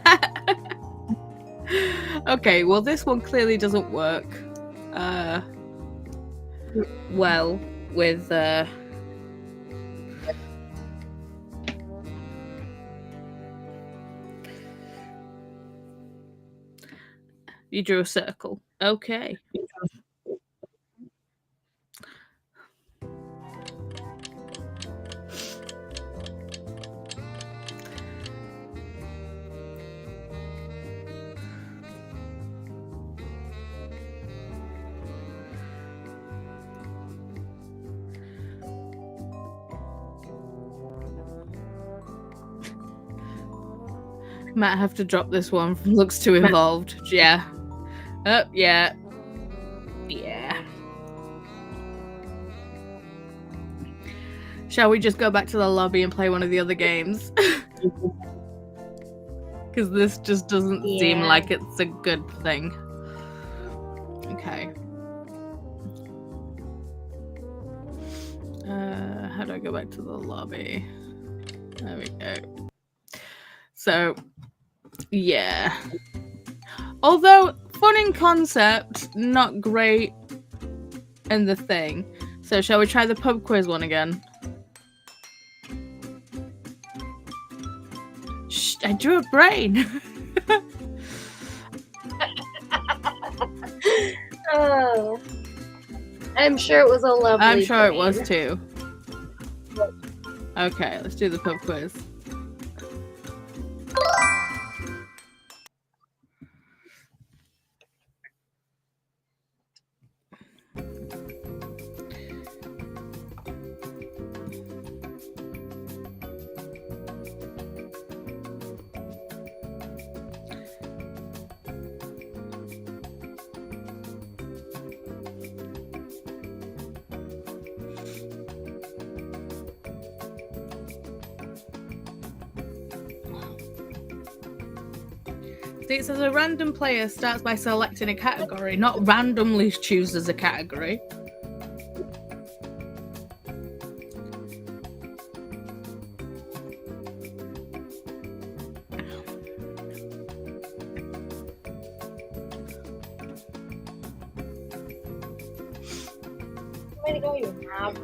Okay, well, this one clearly doesn't work well with you drew a circle. Okay. Might have to drop this one. Looks too involved. Yeah. Oh, yeah. Yeah. Shall we just go back to the lobby and play one of the other games? Because this just doesn't seem like it's a good thing. Okay. How do I go back to the lobby? There we go. So, yeah. Although, fun in concept, not great in the thing. So, shall we try the pub quiz one again? Shh, I drew a brain. Oh. I'm sure it was a lovely I'm sure it brain. was too. Okay, let's do the pub quiz. See, it says a random player starts by selecting a category, not randomly chooses a category. Way to go, you knob.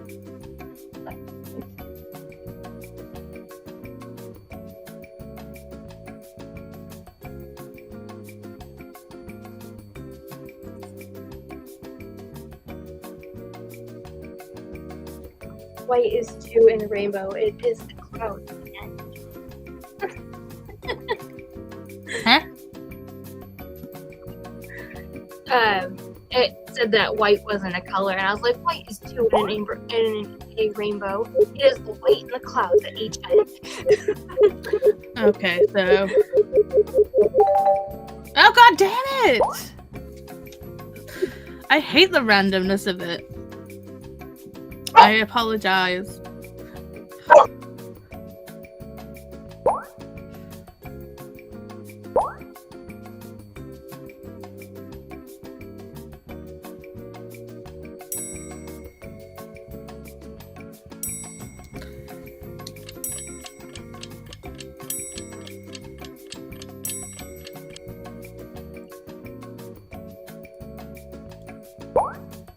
White is 2 in a rainbow. It is the cloud at the end. Huh? It said that white wasn't a color, and I was like, white is 2 in a rainbow. It is the white and the clouds at each end. Okay, so. Oh, god damn it! I hate the randomness of it. I apologize.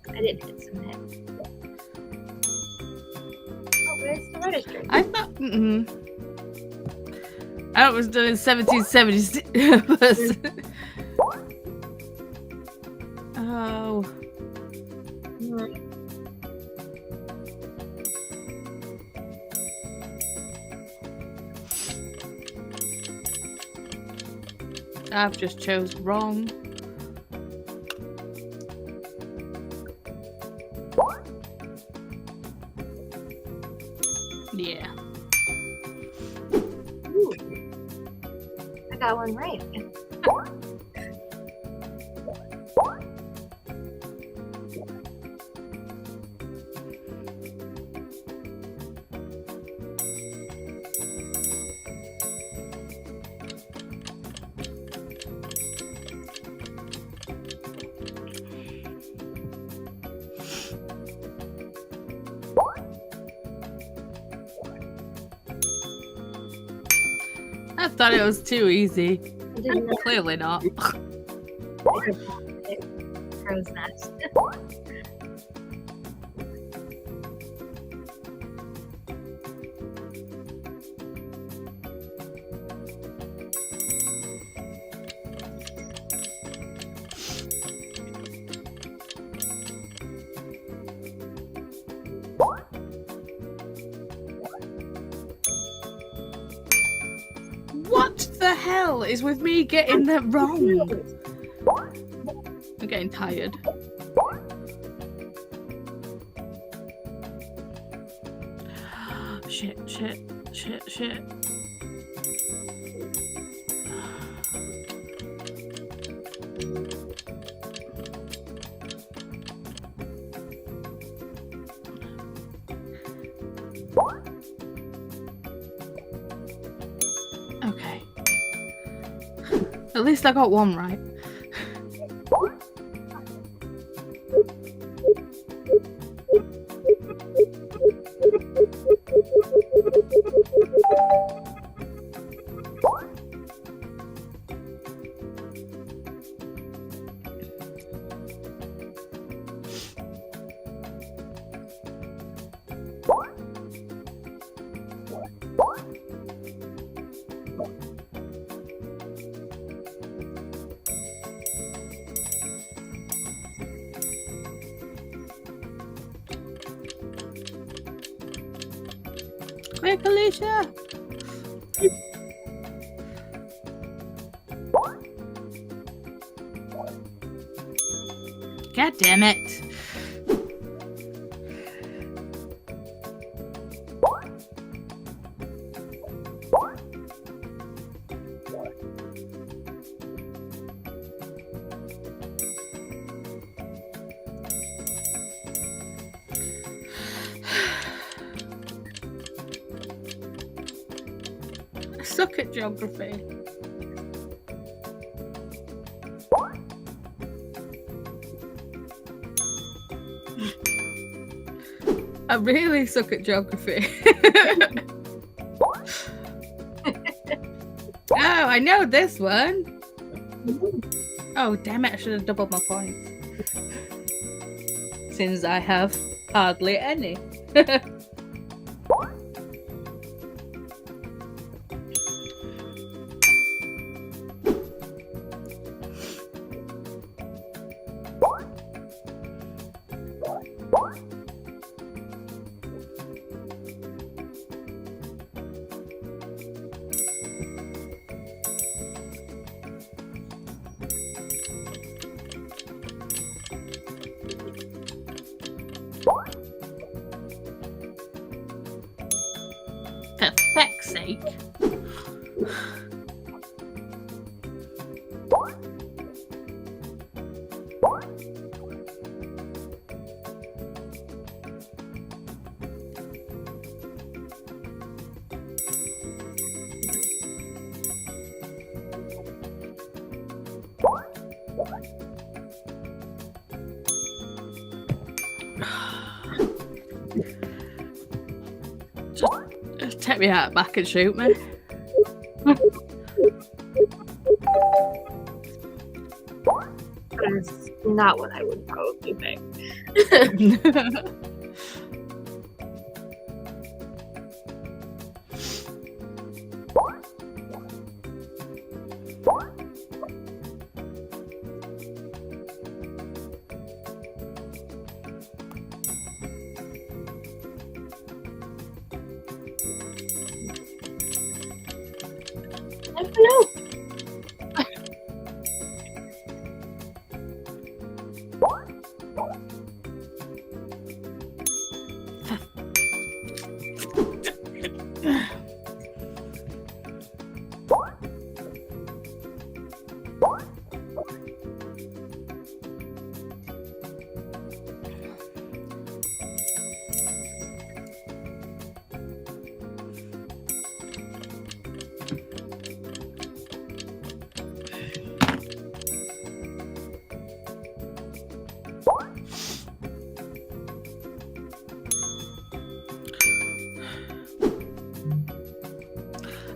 I didn't hit submit. Oh, where's the register? I thought. I was doing 1770. Oh. I've just chose wrong. Yeah. Ooh. I got one right. I thought it was too easy. I didn't know Clearly not. crow's nest. What the hell is with me getting that wrong? I'm getting tired. Shit. Okay. At least I got one right. Quick, Alicia! God damn it! I suck at geography. I really suck at geography. Oh, I know this one. Oh, damn it. I should have doubled my points. Since I have Hardly any. For feck's sake. Just take me out back and shoot me. That's not what I would probably pick. I don't know.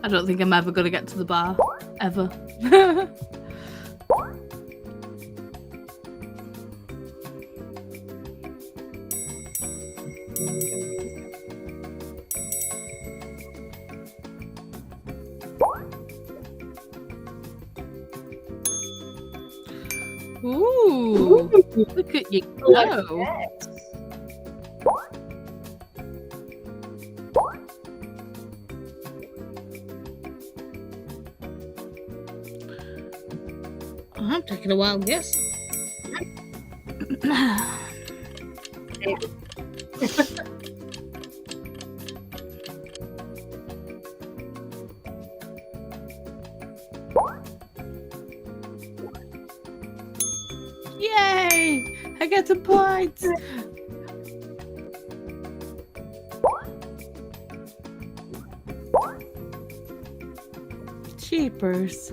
I don't think I'm ever going to get to the bar. Ever. Ooh, look at you go. I'm taking a wild guess. Yay! I get some points. Cheapers.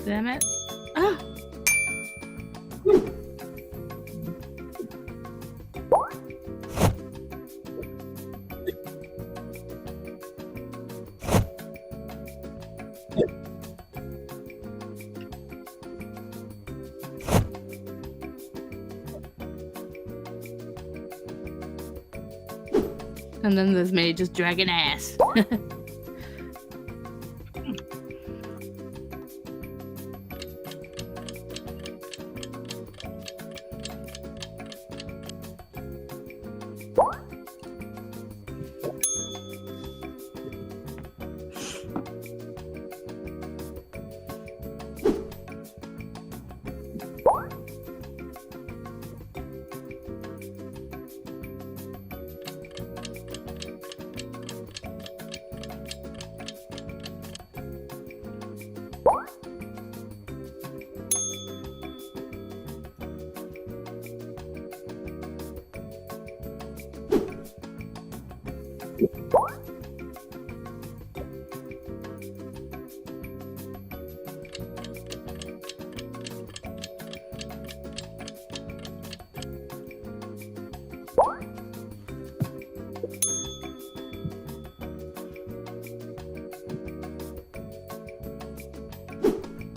Damn it. Ah! And then there's me just dragging ass.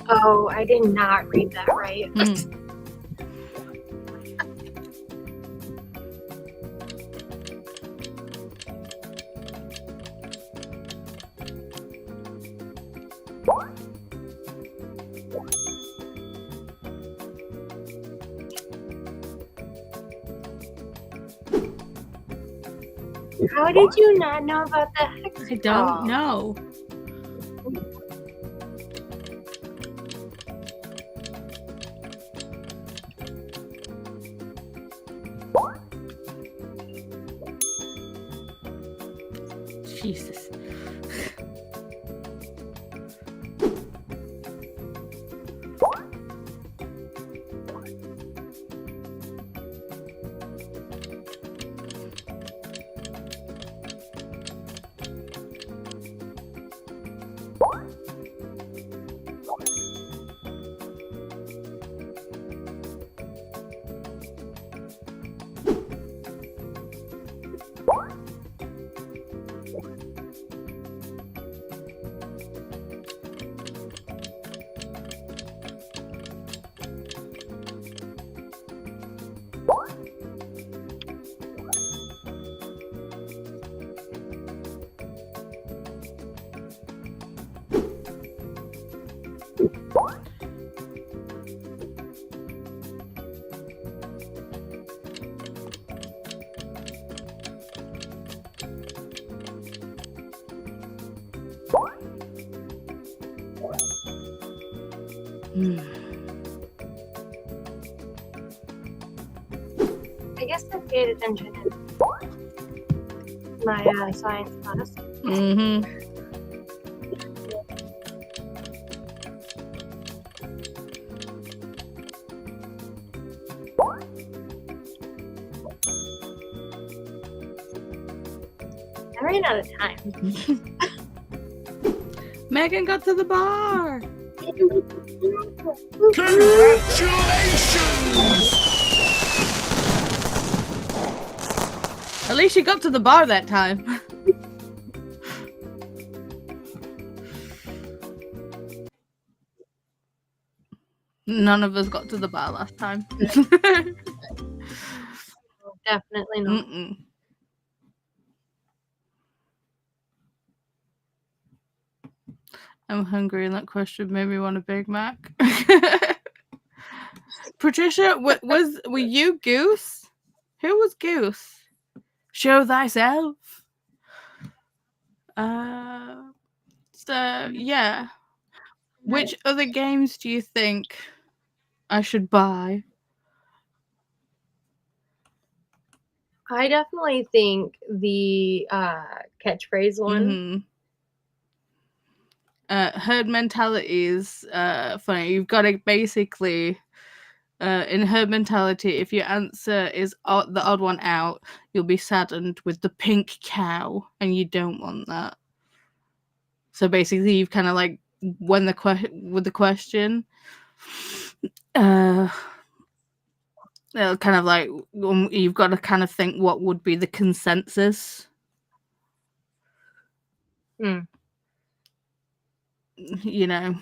Oh, I did not read that right. How did you not know about the hexagon? I don't know. Jesus. I guess I paid attention in my science class. I ran out of time. Megan got to the bar. Congratulations! At least she got to the bar that time. None of us got to the bar last time. Definitely not. I'm hungry, and that question made me want a Big Mac. Patricia, were you Goose? Who was Goose? Show thyself. So yeah. Which other games do you think I should buy? I definitely think the catchphrase one. Herd mentality is funny. You've got to basically in herd mentality, if your answer is the odd one out, you'll be saddened with the pink cow, and you don't want that. So basically, you've kind of like with the question, kind of like you've got to kind of think what would be the consensus. You know.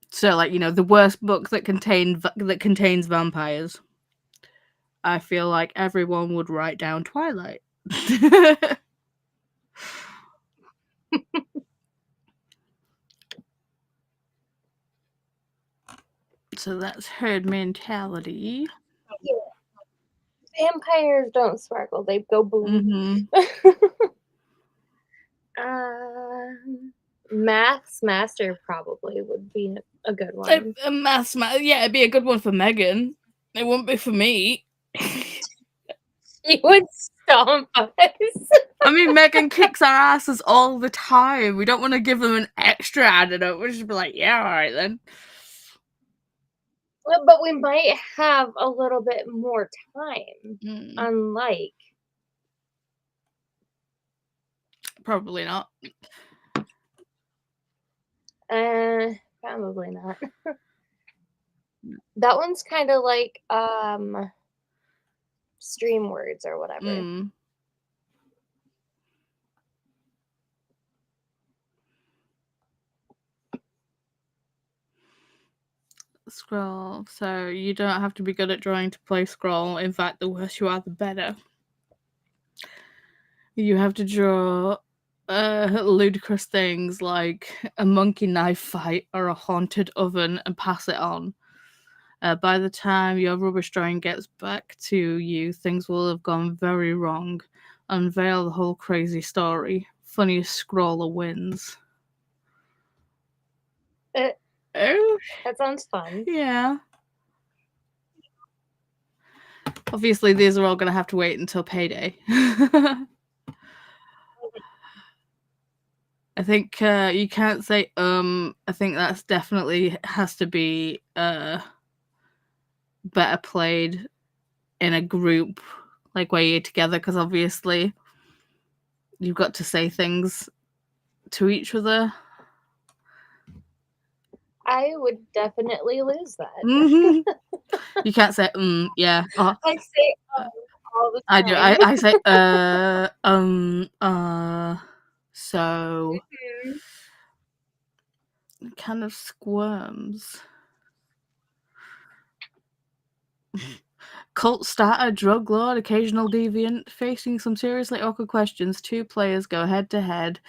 So, like, you know, the worst book that contains vampires. I feel like everyone would write down Twilight. So that's herd mentality. Yeah. Vampires don't sparkle; they go boom. Maths master probably would be a good one. Yeah, it'd be a good one for Megan. It wouldn't be for me. She would stomp us. I mean, Megan kicks our asses all the time. We don't want to give them an extra antidote. We'll just be like, yeah, all right then. But we might have a little bit more time. Unlike. Probably not. Probably not. That one's kind of like stream words or whatever. Scroll. So you don't have to be good at drawing to play Scroll. In fact, the worse you are, the better. You have to draw ludicrous things like a monkey knife fight or a haunted oven and pass it on. By the time your rubbish drawing gets back to you, things will have gone very wrong. Unveil the whole crazy story. Funniest scroller wins. Oh, that sounds fun. Yeah. Obviously, these are all going to have to wait until payday. I think you can't say I think that's definitely has to be better played in a group, like where you're together, because obviously you've got to say things to each other. I would definitely lose that. Mm-hmm. You can't say yeah. I say all the time. I do. I say so it kind of squirms. Cult starter, drug lord, occasional deviant, facing some seriously awkward questions. 2 players go head to head.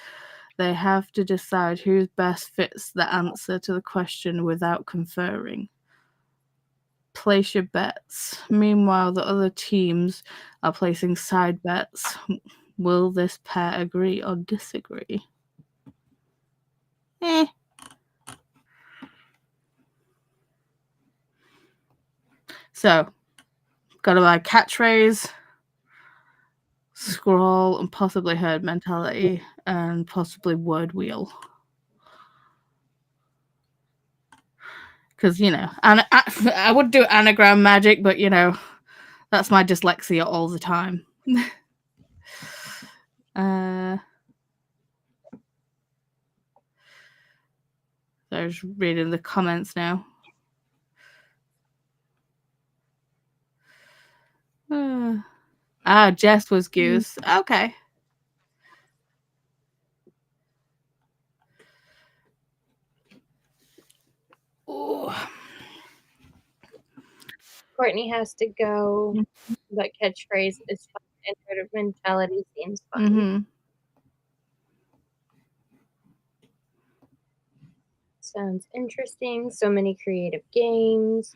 They have to decide who best fits the answer to the question without conferring. Place your bets. Meanwhile, the other teams are placing side bets. Will this pair agree or disagree? So, gotta buy catchphrase, scroll, and possibly herd mentality, and possibly word wheel. Because, I would do anagram magic, but, that's my dyslexia all the time. There's reading the comments now. Jess was Goose. Okay. Ooh. Courtney has to go, but catchphrase is fun and herd of mentality seems fun. Mm-hmm. Sounds interesting. So many creative games.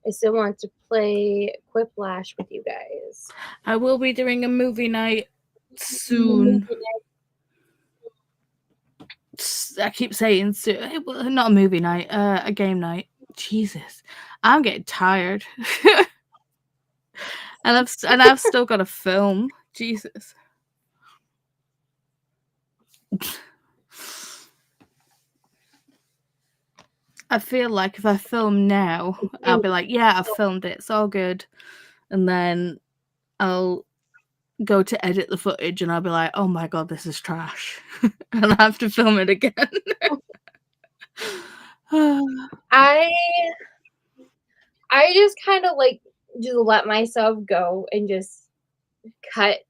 I still want to play Quiplash with you guys. I will be doing a movie night soon. I keep saying soon. Well, not a movie night, a game night. Jesus, I'm getting tired. and I've still got to film. Jesus. I feel like if I film now, I'll be like, yeah, I filmed it. It's all good. And then I'll go to edit the footage and I'll be like, oh my God, this is trash. And I have to film it again. I just kind of like just let myself go and just cut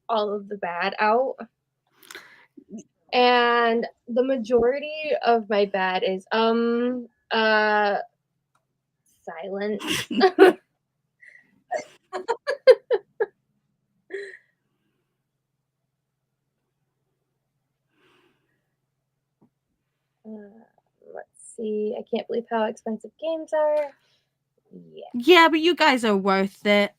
all of the bad out. And the majority of my bad is silence. Let's see. I can't believe how expensive games are. Yeah, but you guys are worth it.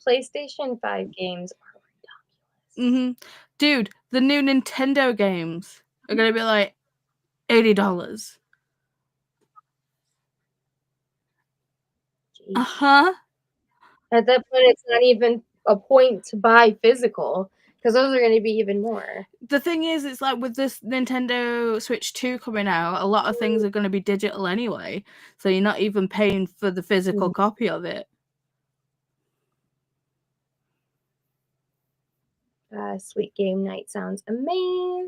PlayStation 5 games are ridiculous. Dude, the new Nintendo games are going to be like $80. Uh-huh. At that point, it's not even a point to buy physical because those are going to be even more. The thing is, it's like with this Nintendo Switch 2 coming out, a lot of things are going to be digital anyway. So you're not even paying for the physical copy of it. Sweet game night sounds amazing.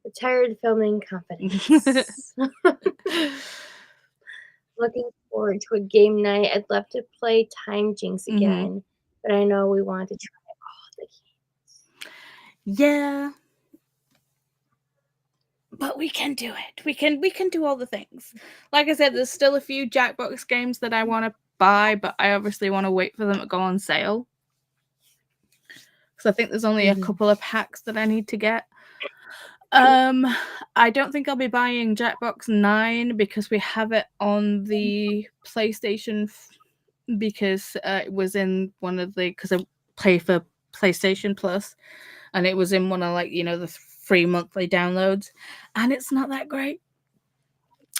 Retired filming confidence. Looking forward to a game night. I'd love to play Time Jinx again, but I know we want to try all the games. Yeah. but we can do it. We can do all the things. Like I said, there's still a few Jackbox games that I want to buy, but I obviously want to wait for them to go on sale. So I think there's only a couple of packs that I need to get. I don't think I'll be buying Jackbox 9 because we have it on the PlayStation because it was in one of the, because I pay for PlayStation Plus, and it was in one of, like, you know, the free monthly downloads, and it's not that great.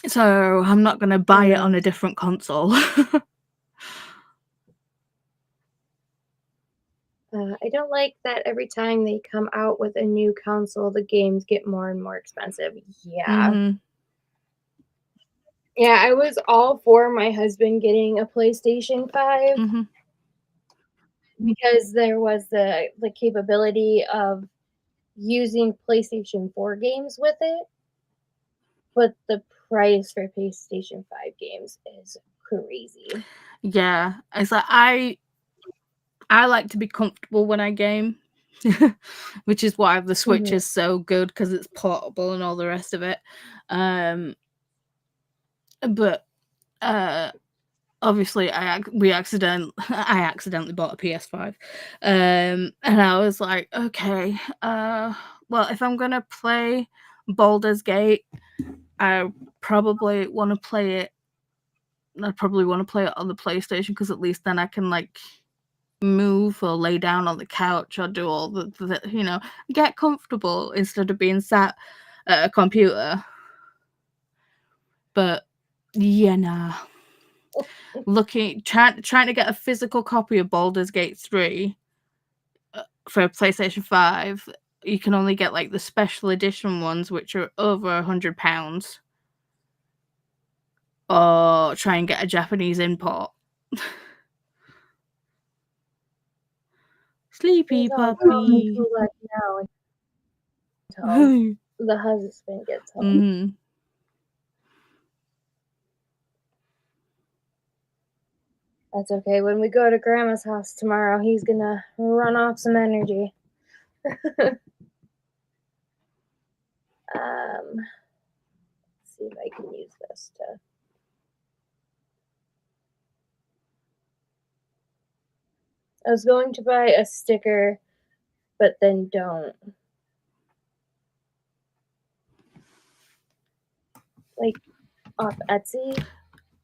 So I'm not going to buy it on a different console. I don't like that every time they come out with a new console, the games get more and more expensive. Yeah. Yeah, I was all for my husband getting a PlayStation 5 because there was the capability of using PlayStation 4 games with it, but the price for PlayStation 5 games is crazy. Yeah, it's like I like to be comfortable when I game, which is why the Switch is so good, because it's portable and all the rest of it. But obviously I accidentally bought a PS5, and I was like, okay, well, if I'm gonna play Baldur's Gate, I probably want to play it. I probably want to play it on the PlayStation, because at least then I can, like, move or lay down on the couch or do all the you know, get comfortable instead of being sat at a computer. But yeah, nah. Trying to get a physical copy of Baldur's Gate 3 for PlayStation 5, you can only get, like, the special edition ones, which are over £100, or try and get a Japanese import. Sleepy puppy. Now until the husband gets home. That's okay. When we go to Grandma's house tomorrow, he's gonna run off some energy. Let's see if I can use this to. I was going to buy a sticker, but then don't. Like, off Etsy.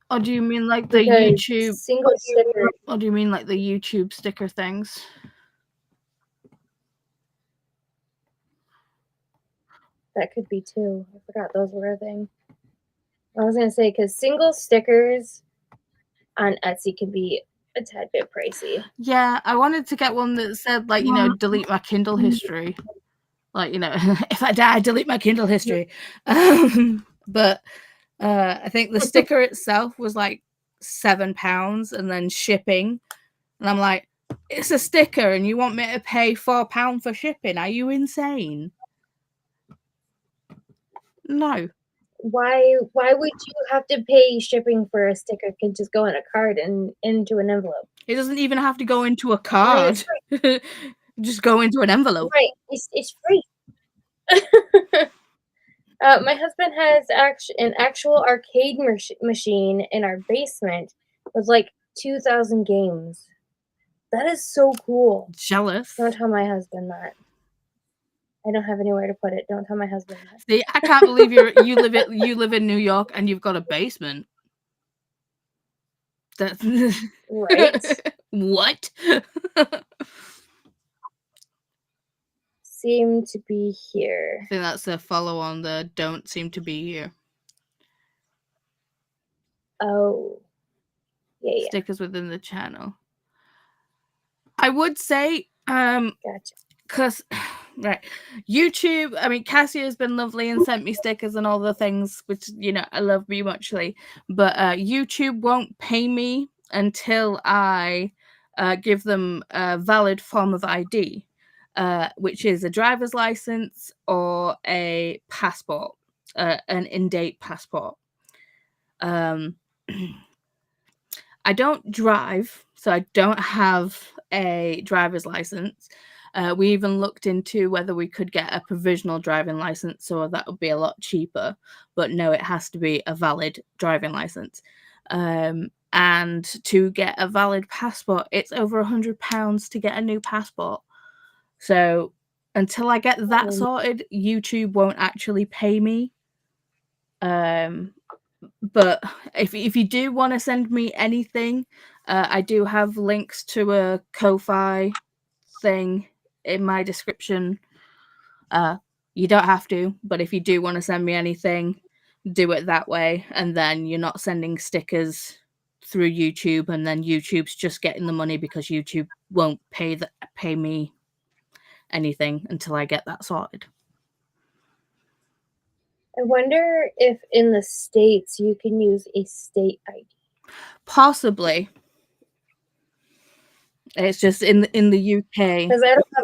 Or do you mean like the YouTube single sticker? Or do you mean like the YouTube sticker things? That could be too. I forgot those were a thing. I was gonna say, because single stickers on Etsy can be a tad bit pricey. Yeah, I wanted to get one that said, like, you know, delete my Kindle history. Like, you know, if I die, delete my Kindle history. But I think the sticker itself was like £7, and then shipping. And I'm like, it's a sticker and you want me to pay £4 for shipping? Are you insane? No. Why would you have to pay shipping for a sticker? It can just go in a card and into an envelope. It doesn't even have to go into a card. Just go into an envelope. Right. It's free. My husband has an actual arcade machine in our basement with like 2,000 games. That is so cool. Jealous. Don't tell my husband that. I don't have anywhere to put it. Don't tell my husband that. See, I can't believe you live in New York and you've got a basement. That's right. What? Seem to be here. I think that's a follow on the don't seem to be here. Oh. Yeah. Stickers within the channel. I would say, Gotcha. Because, right, YouTube, I mean, Cassie has been lovely and sent me stickers and all the things, which, you know, I love me muchly. But YouTube won't pay me until I give them a valid form of ID, which is a driver's license or a passport, an in-date passport. I don't drive, so I don't have a driver's license. We even looked into whether we could get a provisional driving license, so that would be a lot cheaper. But no, it has to be a valid driving license. And to get a valid passport, it's over £100 to get a new passport. So until I get that sorted, YouTube won't actually pay me. But if you do want to send me anything, I do have links to a Ko-Fi thing in my description. You don't have to, but if you do want to send me anything, do it that way, and then you're not sending stickers through YouTube, and then YouTube's just getting the money because YouTube won't pay me anything until I get that sorted. I wonder if in the States you can use a state ID. Possibly. It's just in the UK.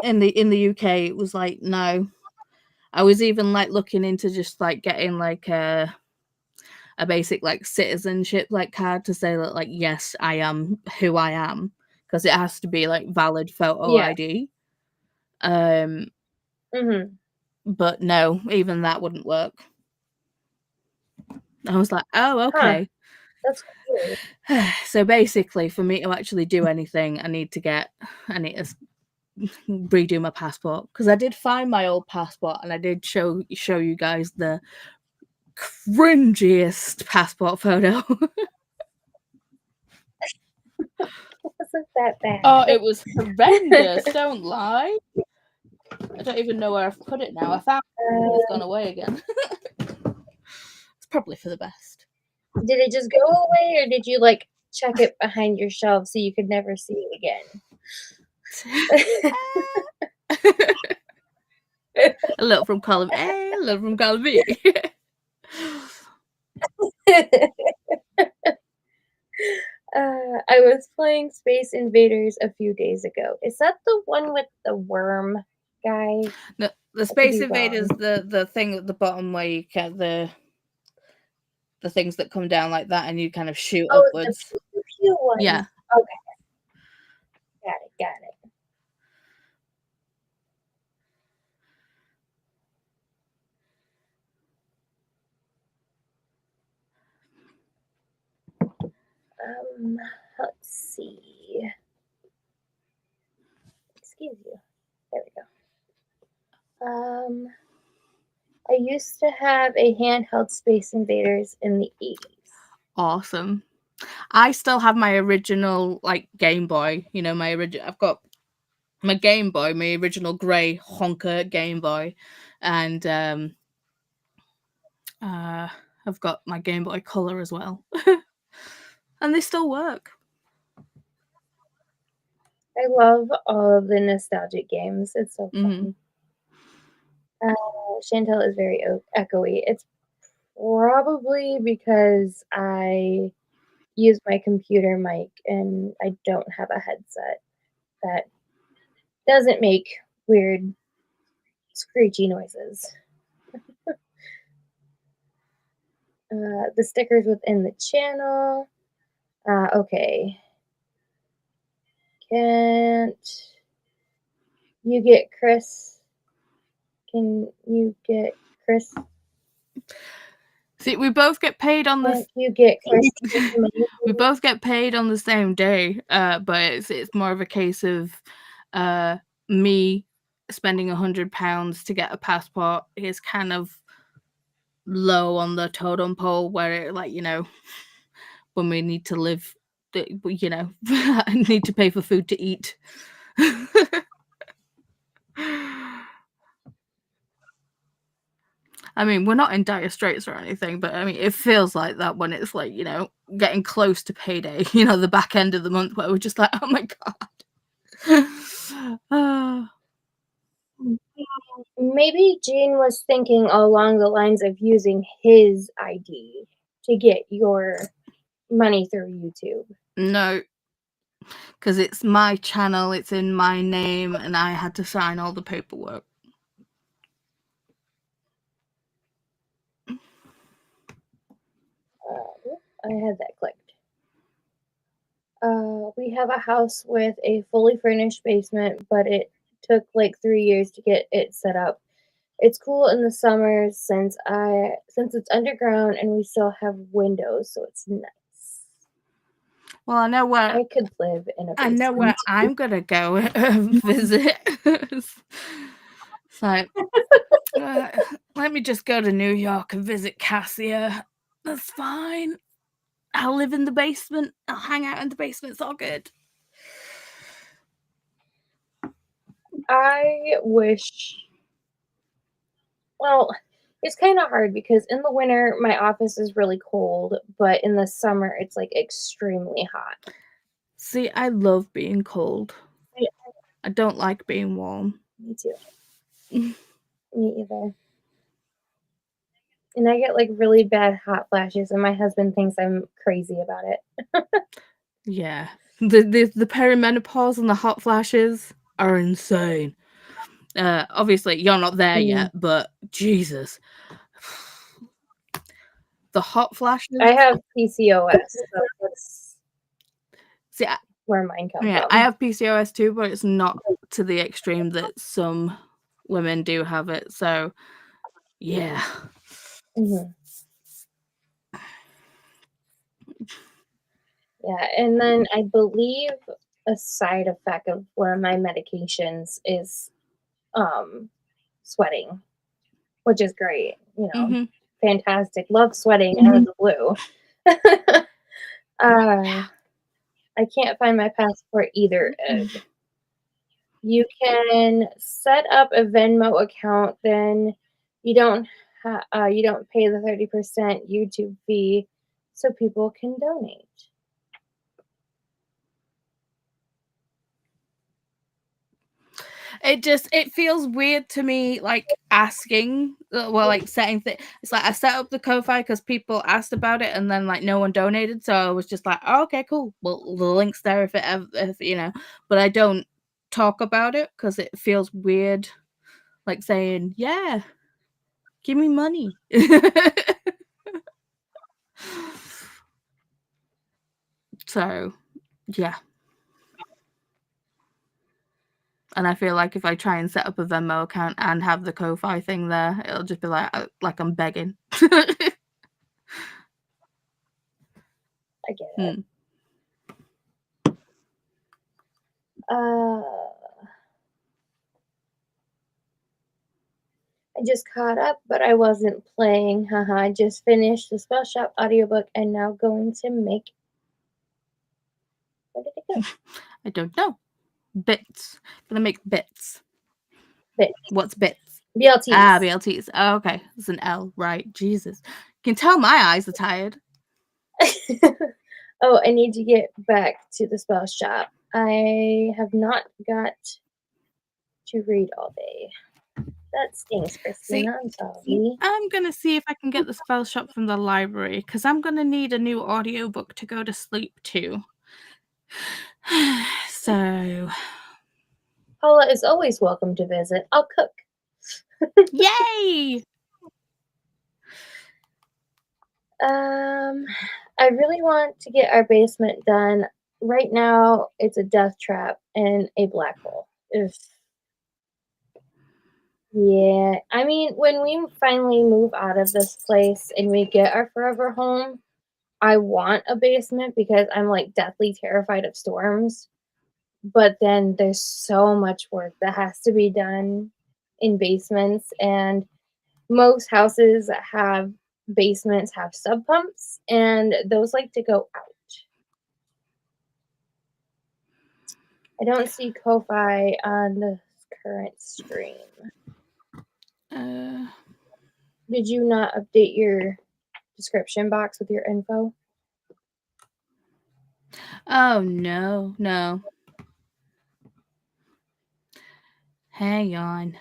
In the UK, it was like no. I was even like looking into just like getting like a basic like citizenship like card to say that like yes, I am who I am, because it has to be like valid photo ID. But no, even that wouldn't work. I was like, oh, okay. That's cool. So basically, for me to actually do anything, I need to redo my passport, because I did find my old passport and I did show you guys the cringiest passport photo. Wasn't that bad? Oh, it was horrendous. Don't lie. I don't even know where I've put it now. I found it's gone away again. It's probably for the best. Did it just go away, or did you like check it behind your shelf so you could never see it again? A little from column A, a little from column B. I was playing Space Invaders a few days ago. Is that the one with the worm guy? No, the Space Invaders, the thing at the bottom where you get the things that come down like that and you kind of shoot upwards. The pew one. Yeah. Okay. Got it. Let's see. Excuse you. There we go. I used to have a handheld Space Invaders in the 80s. Awesome. I still have my original like Game Boy. You know, I've got my Game Boy, my original grey honker Game Boy, and I've got my Game Boy Color as well. And they still work. I love all of the nostalgic games. It's so fun. Chantel is very echoey. It's probably because I use my computer mic and I don't have a headset that doesn't make weird screechy noises. The stickers within the channel. Okay. Can't you get Chris? Can you get Chris? See, we both get paid on the. You get Chris. We both get paid on the same day, but it's more of a case of me spending £100 to get a passport is kind of low on the totem pole, where it, like, you know, when we need to live, you know, I need to pay for food to eat. I mean, we're not in dire straits or anything, but I mean, it feels like that when it's like, you know, getting close to payday, you know, the back end of the month, where we're just like, oh my God. Maybe Gene was thinking along the lines of using his ID to get your money through YouTube. No, because it's my channel, it's in my name, and I had to sign all the paperwork. I had that clicked. We have a house with a fully furnished basement, but it took like 3 years to get it set up. It's cool in the summers since it's underground and we still have windows, so it's nice. Well, I know where I could live in a basement. I know where I'm gonna go visit. So let me just go to New York and visit Cassia. That's fine. I'll live in the basement. I'll hang out in the basement. It's all good. I wish. Well, it's kind of hard because in the winter my office is really cold, but in the summer it's like extremely hot. See, I love being cold. Yeah. I don't like being warm. Me too. Me either. And I get like really bad hot flashes, and my husband thinks I'm crazy about it. Yeah. The perimenopause and the hot flashes are insane. Obviously, you're not there yet, but Jesus. The hot flashes. I have PCOS, so that's See, where mine comes from. I have PCOS too, but it's not to the extreme that some women do have it. So, yeah. Mm-hmm. Yeah, and then I believe a side effect of one of my medications is sweating, which is great. You know, fantastic. Love sweating out of the blue. I can't find my passport either, Ed. You can set up a Venmo account, then you don't pay the 30% YouTube fee, so people can donate. It feels weird to me, like asking, like setting things. It's like I set up the Ko-fi because people asked about it, and then like no one donated, so I was just like, oh, okay, cool. Well, the link's there if you know, but I don't talk about it because it feels weird, like saying, yeah, give me money. So, yeah. And I feel like if I try and set up a Venmo account and have the Ko-fi thing there, it'll just be like I'm begging. I get it. I just caught up, but I wasn't playing. Haha, I just finished the Spell Shop audiobook and now going to make. Where did it go? I don't know. Bits. Gonna make bits. Bits. What's bits? BLTs. Ah, BLTs. Oh, okay. It's an L, right? Jesus. You can tell my eyes are tired. Oh, I need to get back to the Spell Shop. I have not got to read all day. That stinks, Christina. I'm sorry. I'm gonna see if I can get the Spell Shop from the library because I'm gonna need a new audiobook to go to sleep to. So, Paula is always welcome to visit. I'll cook. Yay! I really want to get our basement done. Right now, it's a death trap and a black hole. Yeah, I mean, when we finally move out of this place and we get our forever home, I want a basement because I'm like deathly terrified of storms. But then there's so much work that has to be done in basements, and most houses that have basements have sub pumps, and those like to go out. I don't see Ko-fi on the current stream. Did you not update your description box with your info? Oh, no. Hang on.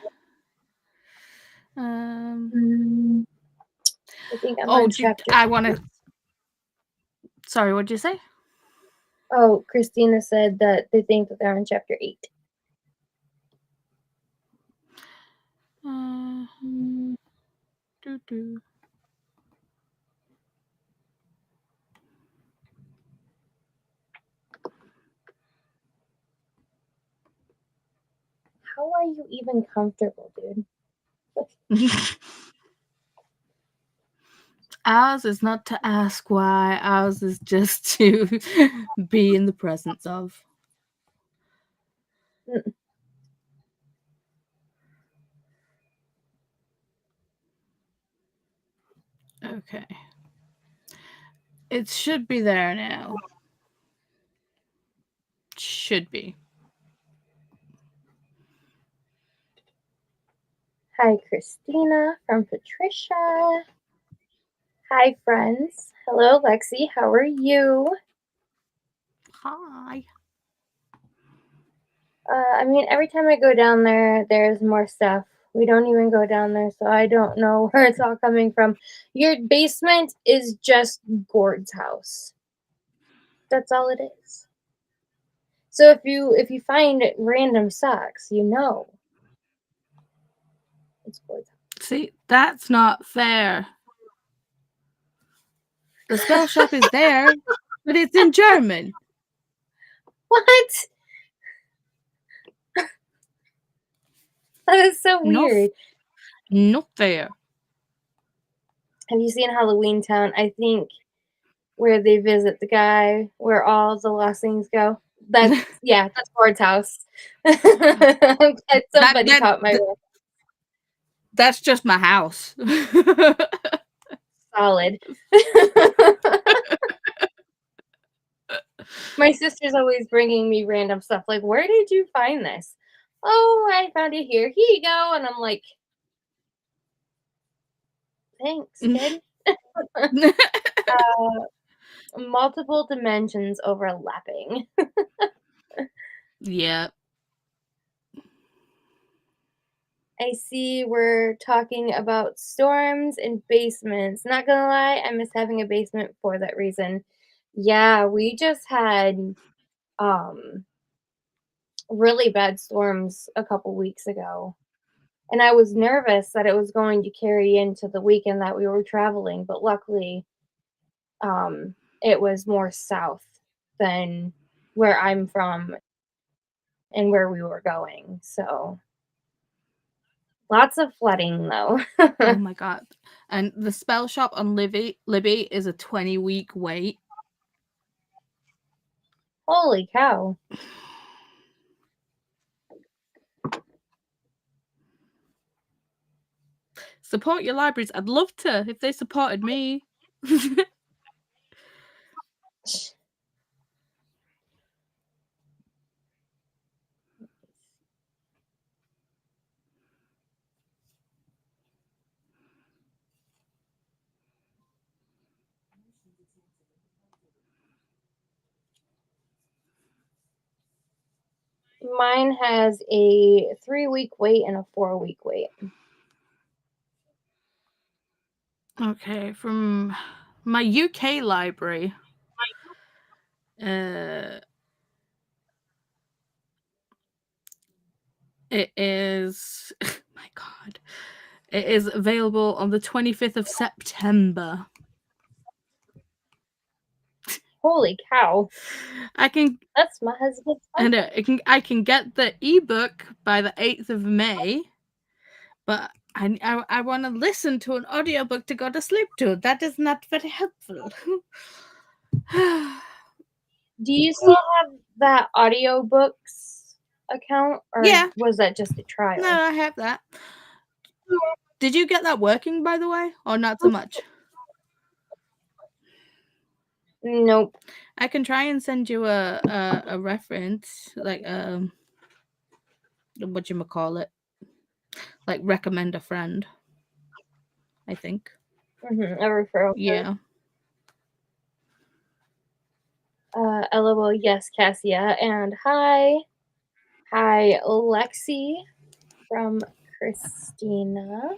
I think I'm on chapter. I want to. Sorry, what did you say? Oh, Christina said that they think that they're on chapter 8. How are you even comfortable, dude? Ours is not to ask why. Ours is just to be in the presence of. Okay. It should be there now. Should be. Hi, Christina from Patricia. Hi, friends. Hello, Lexi. How are you? Hi. I mean, every time I go down there, there's more stuff. We don't even go down there, so I don't know where it's all coming from. Your basement is just Gord's house. That's all it is. So if you find random socks, you know it's Gord's house. See, that's not fair. The spell shop is there, but it's in German. What? That is so weird. Not fair. Have you seen Halloween Town? I think where they visit the guy where all the lost things go. That's that's Gord's house. Somebody caught my reference. That's just my house. Solid. My sister's always bringing me random stuff. Like, where did you find this? Oh, I found it here. Here you go. And I'm like, thanks, kid. Multiple dimensions overlapping. Yeah. I see we're talking about storms and basements. Not gonna lie, I miss having a basement for that reason. Yeah, we just had really bad storms a couple weeks ago. And I was nervous that it was going to carry into the weekend that we were traveling, but luckily it was more south than where I'm from and where we were going. So lots of flooding though. Oh my god. And the spell shop on Libby is a 20-week wait. Holy cow. Support your libraries. I'd love to if they supported me. Mine has a 3-week wait and a 4-week wait. Okay, from my UK library. It is my god. It is available on the 25th of September. Holy cow. That's my husband's and I can get the ebook by the 8th of May, but I want to listen to an audiobook to go to sleep to. That is not very helpful. Do you still have that audiobooks account, or was that just a trial? No, I have that. Did you get that working, by the way, or not so much? Nope. I can try and send you a reference, like whatchamacallit, like recommend a friend, I think. A referral. Yeah. LOL, yes, Cassia, and hi Lexi from Christina.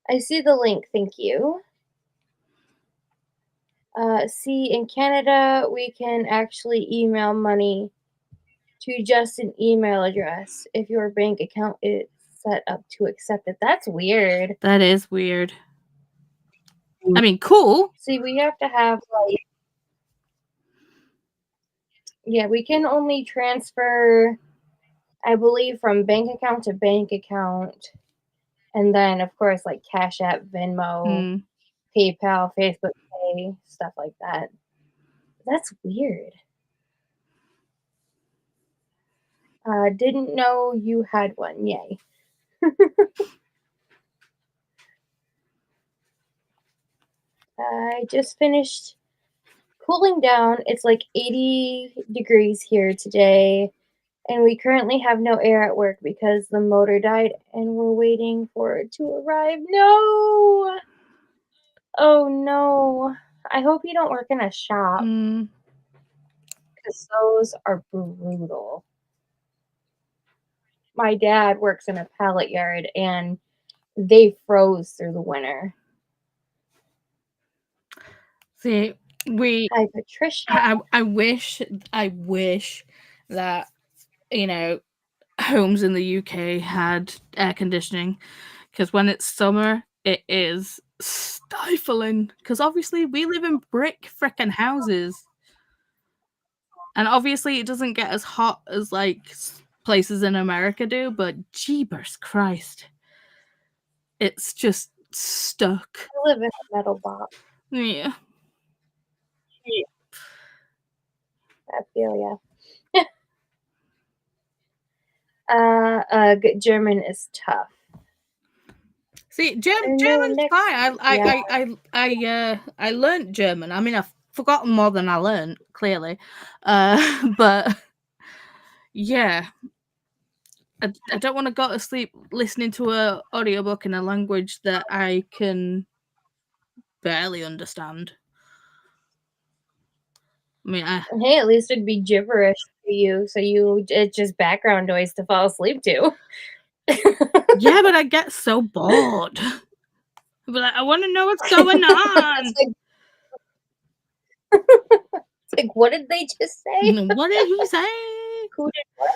I see the link, thank you. See, in Canada, we can actually email money to just an email address if your bank account is set up to accept it. That's weird. That is weird. I mean, cool. See, we have to have, like, yeah, we can only transfer I believe from bank account to bank account. And then, of course, like Cash App, Venmo, PayPal, Facebook Pay, stuff like that. That's weird. Didn't know you had one. Yay. I just finished cooling down. It's like 80 degrees here today. And we currently have no air at work because the motor died and we're waiting for it to arrive. No! Oh no. I hope you don't work in a shop. Because those are brutal. My dad works in a pallet yard and they froze through the winter. See, Hi, Patricia. I wish that, you know, homes in the UK had air conditioning, because when it's summer, it is stifling. Because obviously we live in brick frickin' houses, and obviously it doesn't get as hot as like places in America do. But jeebus Christ, it's just stuck. I live in a metal box. Yeah. I feel ya. German is tough. See, German's fine. I learned German. I mean, I've forgotten more than I learned, clearly. But yeah, I don't want to go to sleep listening to a audiobook in a language that I can barely understand. I mean, hey, at least it'd be gibberish for you, so it's just background noise to fall asleep to. Yeah, but I get so bored. But like, I want to know what's going on. It's like, what did they just say? What did he say? Who did what?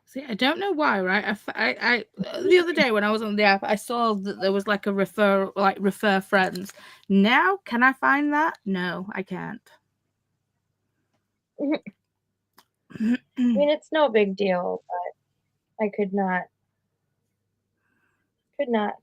See, I don't know why, right? I the other day when I was on the app, I saw that there was like a refer friends. Now, can I find that? No, I can't. I mean, it's no big deal, but I could not. Could not.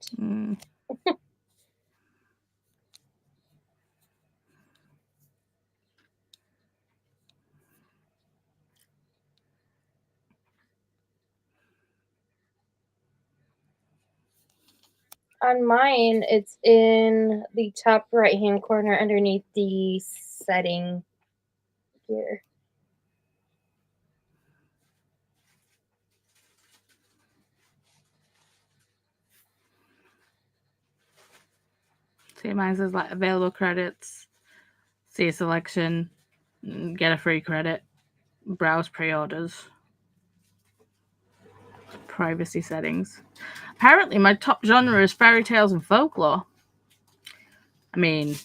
On mine, it's in the top right-hand corner underneath the setting here. See, mine says like available credits, see a selection, get a free credit, browse pre-orders, privacy settings. Apparently, my top genre is fairy tales and folklore. I mean,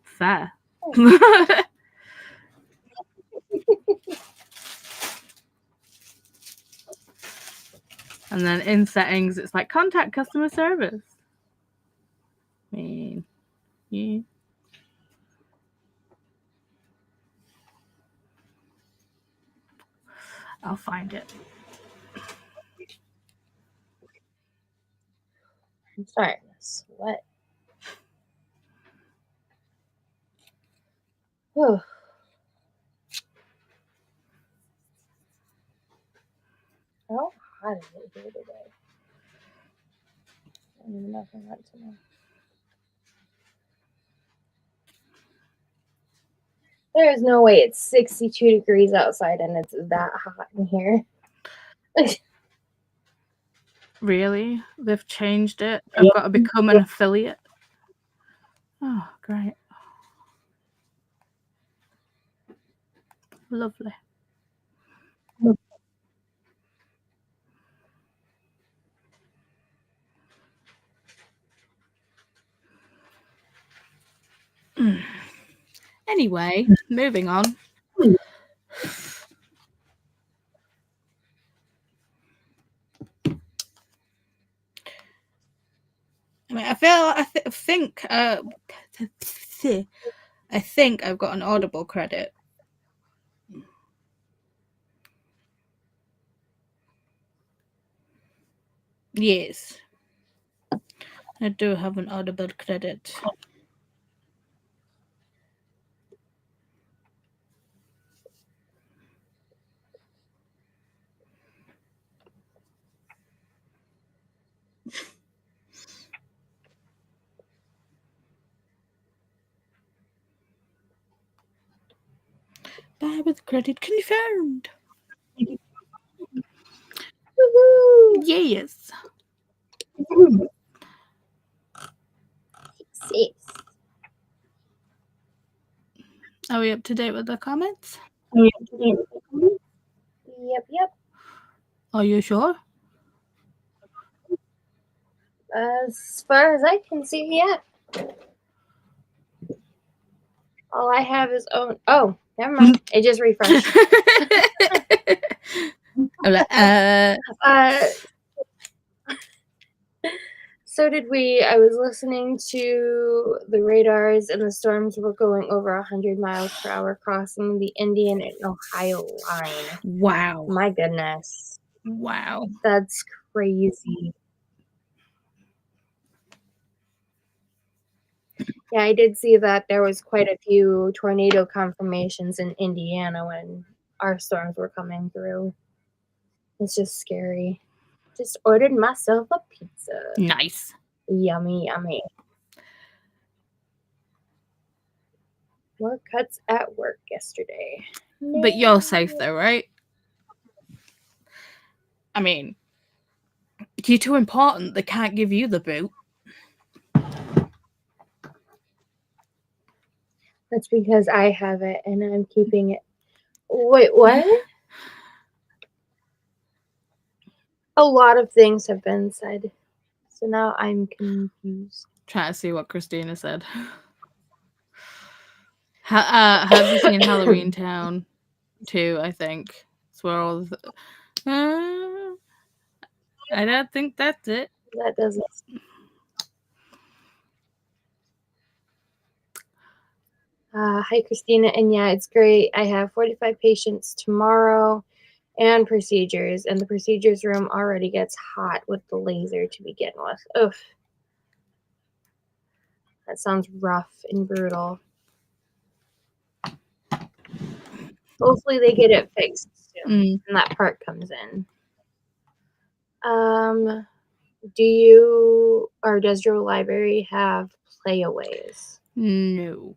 fair. And then in settings, it's like contact customer service. I mean, yeah. I'll find it. I'm starting to sweat. Whew. How hot is it here today? I don't even know if I want to know. There is no way it's 62 degrees outside and it's that hot in here. Really? They've changed it? I've got to become an affiliate? Oh, great. Lovely. Anyway, moving on. I mean, I think I've got an Audible credit. Yes, I do have an Audible credit. Buy with credit confirmed. Woohoo! Yes. Yes. Are we up to date with the comments? Yep. Are you sure? As far as I can see, yeah. All I have is oh, never mind. It just refreshed. I'm like, So did we. I was listening to the radars, and the storms were going over 100 miles per hour, crossing the Indian and Ohio line. wow. My goodness. Wow. That's crazy. Yeah, I did see that there was quite a few tornado confirmations in Indiana when our storms were coming through. It's just scary. Just ordered myself a pizza. Nice. Yummy. More cuts at work yesterday. But you're safe though, right? I mean, you're too important. They can't give you the boot. That's because I have it and I'm keeping it. Wait, what? A lot of things have been said. So now I'm confused. Trying to see what Christina said. Have you seen Halloween Town 2, I think? It's where all the... I don't think that's it. That doesn't. Hi, Christina. And yeah, it's great. I have 45 patients tomorrow and procedures. And the procedures room already gets hot with the laser to begin with. Ugh. That sounds rough and brutal. Hopefully they get it fixed soon and that part comes in. Do you or does your library have playaways? No.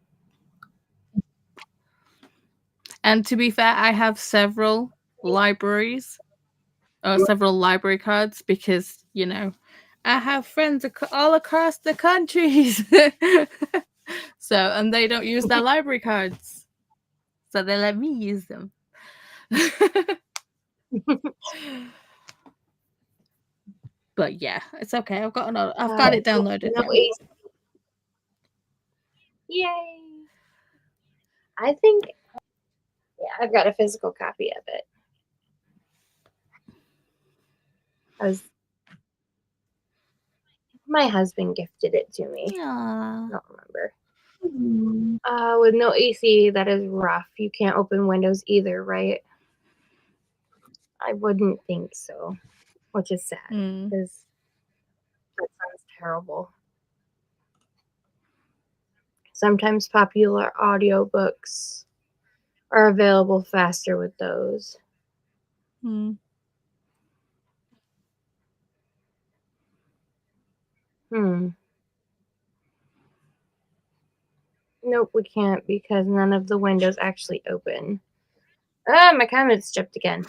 And to be fair, I have several libraries or several library cards because, you know, I have friends all across the countries. So, and they don't use their library cards. So they let me use them. But yeah, it's okay. I've got it downloaded. No AC. Yay! I think, yeah, I've got a physical copy of it. My husband gifted it to me. Aww. I don't remember. With no AC, that is rough. You can't open windows either, right? I wouldn't think so, which is sad because that sounds terrible. Sometimes popular audiobooks are available faster with those. Nope, we can't because none of the windows actually open. Ah, my comments jumped again.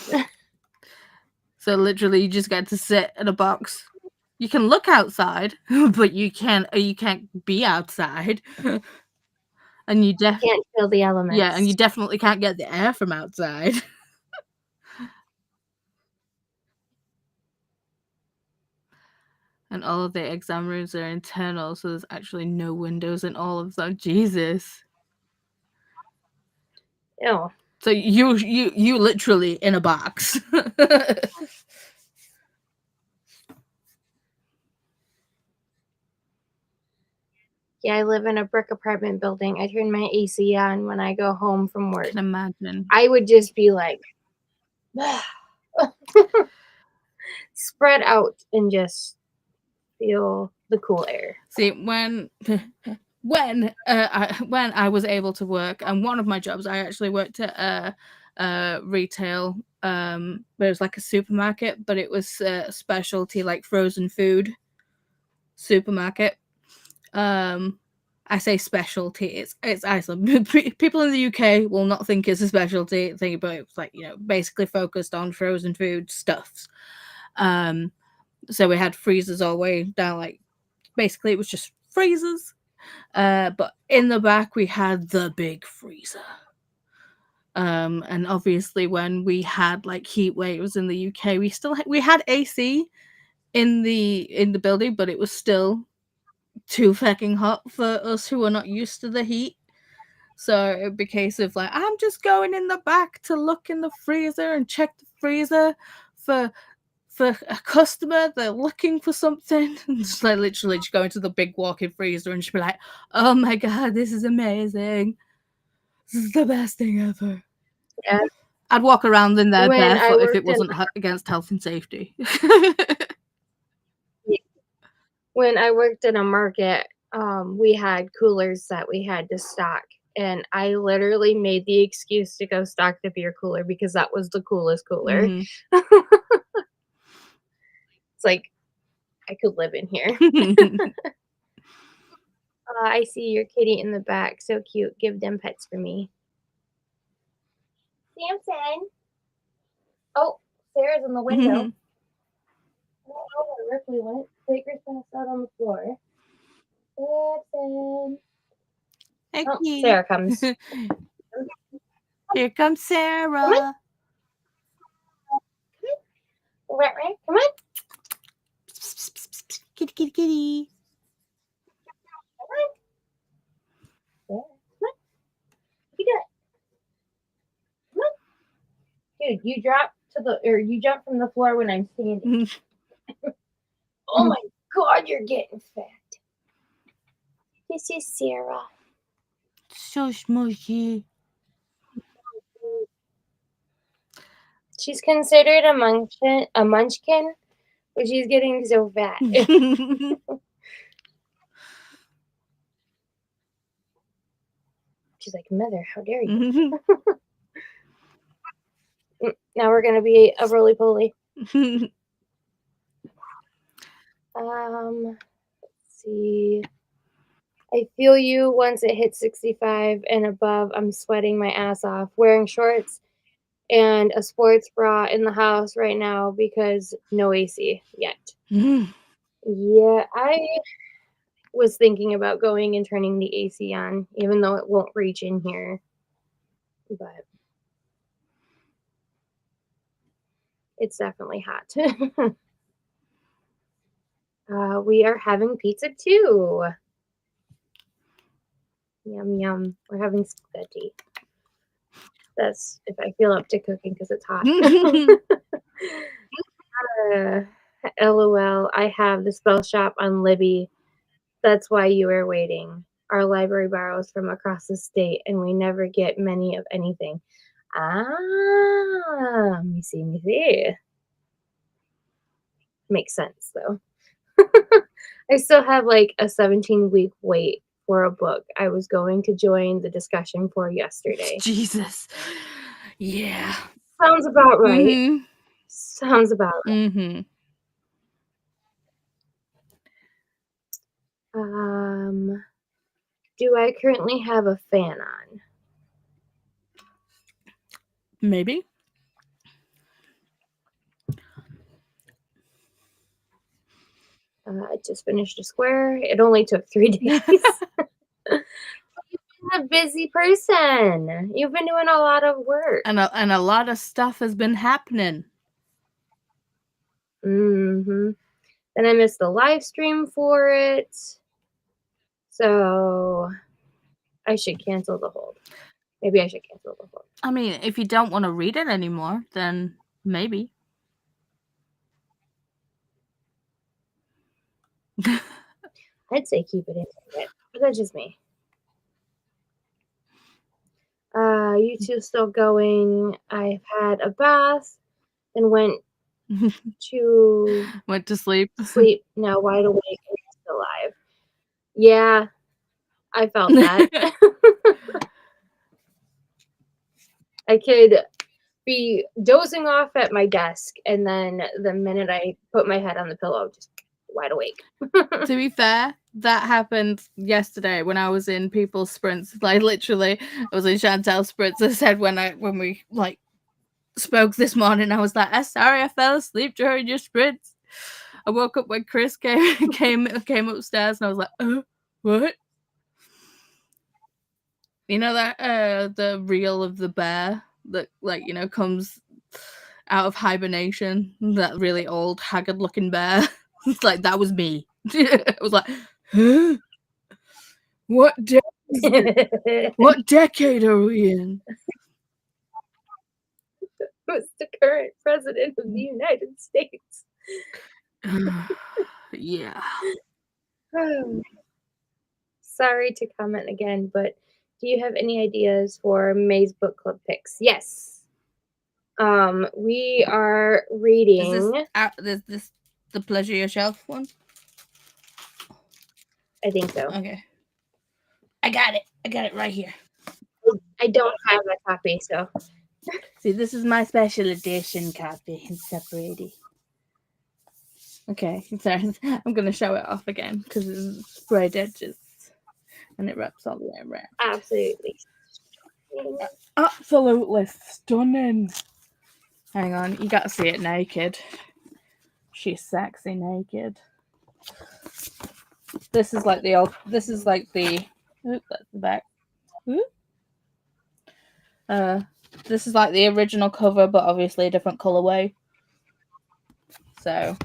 So literally, you just get to sit in a box. You can look outside, but you can't be outside. And you can't feel the elements. Yeah, and you definitely can't get the air from outside. And all of the exam rooms are internal, so there's actually no windows in all of them. Jesus. Ew. So you literally in a box. Yeah, I live in a brick apartment building. I turn my AC on when I go home from work. Can imagine. I would just be like spread out and just feel the cool air. See, when I was able to work, and one of my jobs, I actually worked at retail, but it was like a supermarket, but it was a specialty like frozen food supermarket. I say specialty, it's Iceland. People in the UK will not think it's a specialty thing, but it's like, you know, basically focused on frozen food stuffs. So we had freezers all the way down, like basically it was just freezers. But in the back we had the big freezer. And obviously when we had like heat waves in the UK, we had AC in the building, but it was still too fucking hot for us who are not used to the heat. So it'd be a case of like, I'm just going in the back to look in the freezer and check the freezer for a customer. They're looking for something. And just like literally just go into the big walk-in freezer and just be like, oh my god, this is amazing. This is the best thing ever. Yeah. I'd walk around in there When I barefoot if it worked wasn't against health and safety. When I worked in a market, we had coolers that we had to stock, and I literally made the excuse to go stock the beer cooler because that was the coolest cooler. Mhm. It's like, I could live in here. I see your kitty in the back. So cute. Give them pets for me. Samson. Oh, Sarah's in the window. I don't know where Ripley went. Baker's passed out on the floor. Samson. Hey, Oh, Sarah comes. Here comes Sarah. Right. Come on. Kitty, kitty, kitty. Come on. Come on. You do it. Come on. Dude, you jump from the floor when I'm standing. Oh my god, you're getting fat. This is Sarah. So smushy. She's considered a munchkin, but she's getting so fat. She's like, Mother, how dare you? Now we're gonna be a roly-poly. Let's see. I feel you once it hits 65 and above. I'm sweating my ass off. Wearing shorts and a sports bra in the house right now because no AC yet. Yeah, I was thinking about going and turning the AC on, even though it won't reach in here. But it's definitely hot. We are having pizza too. Yum, yum. We're having spaghetti. That's if I feel up to cooking because it's hot. LOL, I have the spell shop on Libby. That's why you were waiting. Our library borrows from across the state, and we never get many of anything. Me see. Makes sense, though. I still have like a 17-week wait for a book I was going to join the discussion for yesterday. Jesus. Yeah. Sounds about right. Mm-hmm. Sounds about right. Mm-hmm. Do I currently have a fan on? Maybe. I just finished a square. It only took 3 days. You've been a busy person. You've been doing a lot of work. And a lot of stuff has been happening. Mm-hmm. Then I missed the live stream for it. So I should cancel the hold. Maybe I should cancel before. I mean, if you don't want to read it anymore, then maybe. I'd say keep it in it, but that's just me. You two still going? I've had a bath and went to sleep. Now wide awake and still alive. Yeah, I felt that. I could be dozing off at my desk, and then the minute I put my head on the pillow, just wide awake. To be fair, that happened yesterday when I was in people's sprints. Like literally, I was in Chantel's sprints. I said when we like spoke this morning, I was like, "I'm sorry, I fell asleep during your sprints." I woke up when Chris came upstairs, and I was like, what? You know that the reel of the bear that comes out of hibernation, that really old haggard looking bear. It's like that was me. I was like, huh? What decade are we in? Who's the current president of the United States? Yeah. Sorry to comment again, but do you have any ideas for May's book club picks? Yes. We are reading. Is this the Pleasure Yourself one? I think so. Okay. I got it right here. I don't have a copy, so. See, this is my special edition copy. It's separated. Okay, sorry. I'm going to show it off again because it's sprayed edges and it wraps all the way around. Absolutely. Absolutely stunning. Hang on, you got to see it naked. She's sexy naked. This is like the old. This is like the. Oop, that's the back. Oop. This is like the original cover, but obviously a different colorway. So,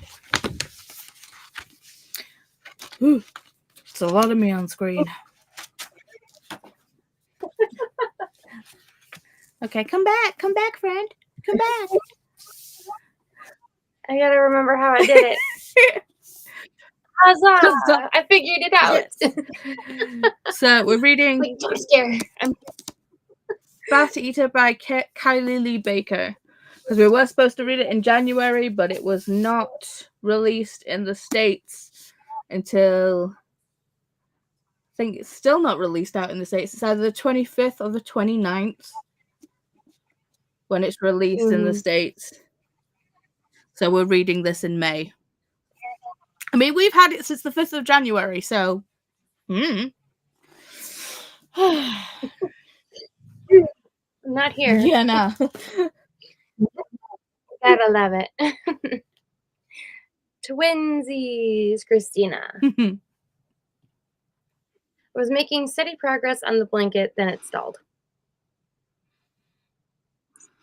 it's a lot of me on screen. Okay, come back, friend, come back. I gotta remember how I did it. Huzzah! I figured it out. Yes. So we're reading. Like, jump scare. Bath Eater by Kylie Lee Baker. Because we were supposed to read it in January, but it was not released in the States until, I think it's still not released out in the States. It's either the 25th or the 29th when it's released in the States. So we're reading this in May. I mean, we've had it since the 5th of January, so. Not here. Yeah, no. Gotta love it. Twinsies, Christina. Was making steady progress on the blanket, then it stalled.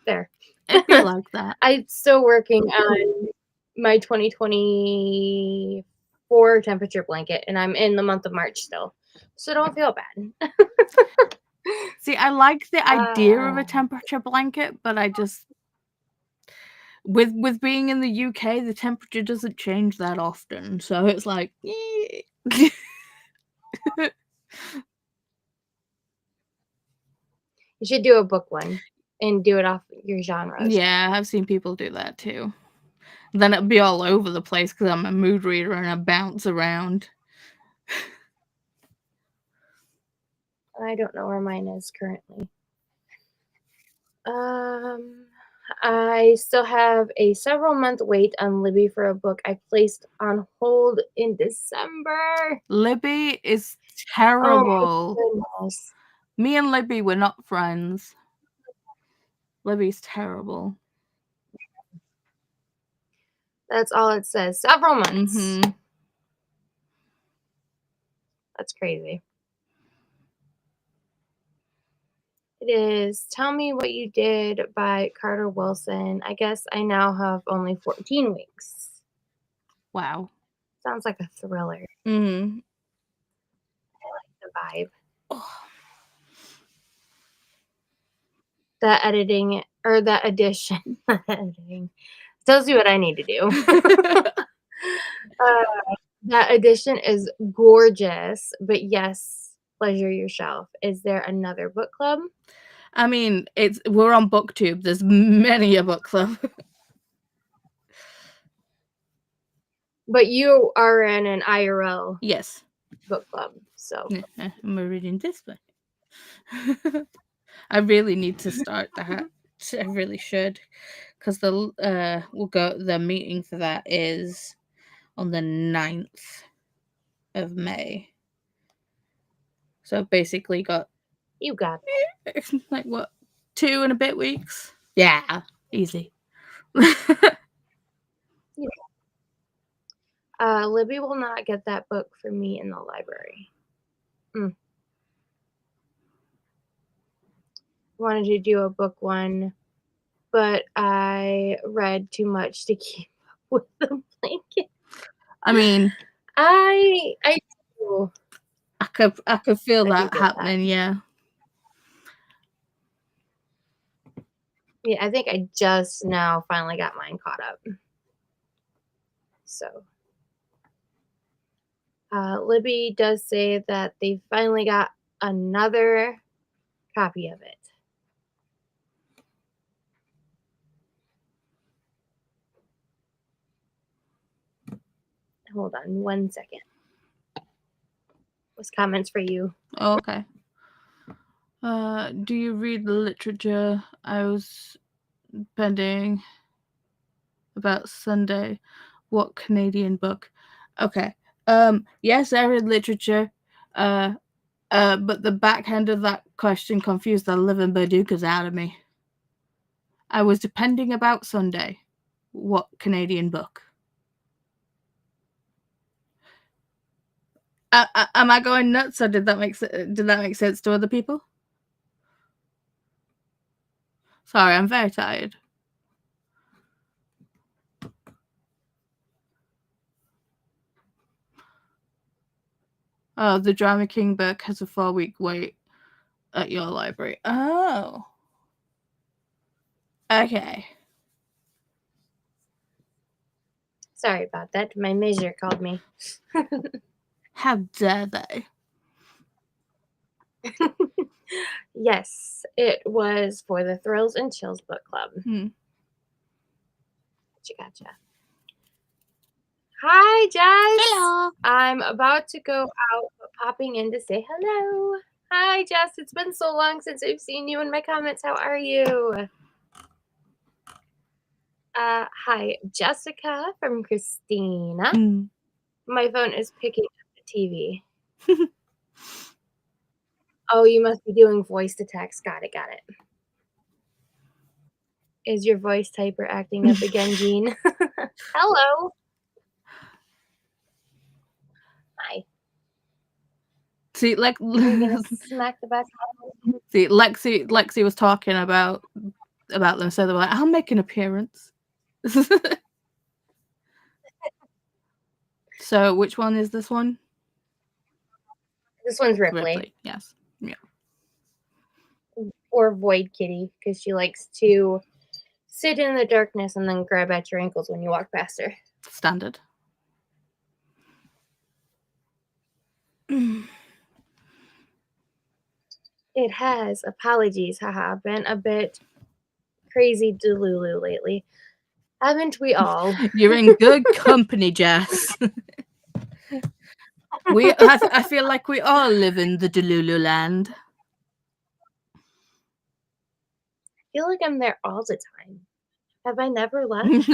There. I feel like that. I'm still working on my 2024 temperature blanket, and I'm in the month of March still. So don't feel bad. See, I like the idea of a temperature blanket, but I just with being in the UK, the temperature doesn't change that often. So it's like You should do a book one and do it off your genres. Yeah, I've seen people do that too. Then it'll be all over the place because I'm a mood reader and I bounce around. I don't know where mine is currently. I still have a several month wait on Libby for a book I placed on hold in December. Libby is terrible. Oh my goodness. Me and Libby were not friends. Libby's terrible. That's all it says. Several months. Mm-hmm. That's crazy. It is Tell Me What You Did by Carter Wilson. I guess I now have only 14 weeks. Wow. Sounds like a thriller. Mm-hmm. I like the vibe. Oh. that editing or that edition editing tells you what I need to do. That edition is gorgeous, but yes, pleasure your shelf. Is there another book club? I mean, we're on Booktube. There's many a book club. But you are in an IRL Yes. book club, so Yeah, we're reading this one. I really need to start that. I really should, because the meeting for that is on the 9th of May. So basically you got it. Like what, 2 and a bit weeks? Yeah, easy. Libby will not get that book for me in the library. Wanted to do a book one, but I read too much to keep up with the blanket. I mean, I do. I could feel I that happening. that. Yeah. Yeah, I think I just now finally got mine caught up. So, Libby does say that they finally got another copy of it. Hold on 1 second. What's comments for you? Oh, okay. Do you read the literature I was pending about Sunday? What Canadian book? Okay. Yes, I read literature. But the backhand of that question confused the living badookas out of me. I was depending about Sunday. What Canadian book? Am I going nuts, or did that make sense to other people? Sorry, I'm very tired. Oh, the Drama King book has a 4-week wait at your library. Oh. Okay. Sorry about that. My measure called me. How dare they? Yes, it was for the Thrills and Chills book club. Gotcha. Hi, Jess. Hello. I'm about to go out, but popping in to say hello. Hi, Jess. It's been so long since I've seen you in my comments. How are you? Hi, Jessica from Christina. My phone is picking up the TV. Oh, you must be doing voice to text. Got it. Is your voice typer acting up again, Jean? Hello. Hi. See, like, smack the back. See, Lexi was talking about them, so they were like, "I'll make an appearance." So, which one is this one? This one's Ripley. Yes. Yeah. Or Void Kitty, because she likes to sit in the darkness and then grab at your ankles when you walk past her. Standard. It has. Apologies, haha. Been a bit crazy delulu lately. Haven't we all? You're in good company, Jess. I feel like we all live in the Delulu land. I feel like I'm there all the time. Have I never left?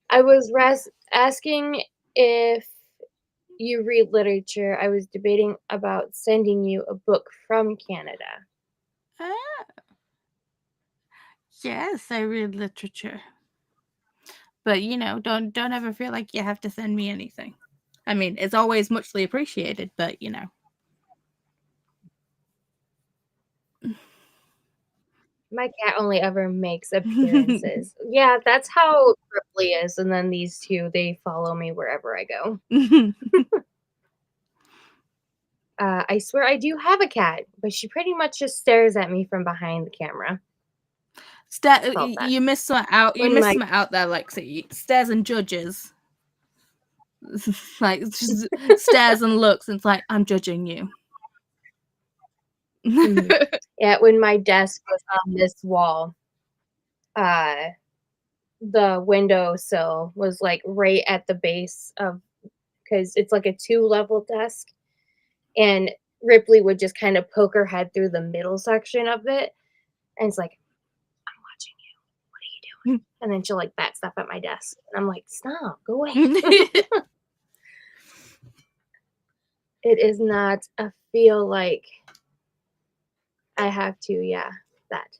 I was asking if you read literature. I was debating about sending you a book from Canada. Yes, I read literature. But, don't ever feel like you have to send me anything. I mean, it's always muchly appreciated, but, My cat only ever makes appearances. Yeah, that's how Ripley is. And then these two, they follow me wherever I go. I swear I do have a cat, but she pretty much just stares at me from behind the camera. You missed something out. You missed something out there, Lexi. Stares and judges. Like, just stares and looks, and it's like, I'm judging you. Yeah, when my desk was on this wall, the windowsill was like right at the base of, because it's like a 2-level desk, and Ripley would just kind of poke her head through the middle section of it, and it's like, I'm watching you. What are you doing? And then she'll like bat stuff at my desk, and I'm like, stop, go away. It is not a feel like I have to, yeah, that.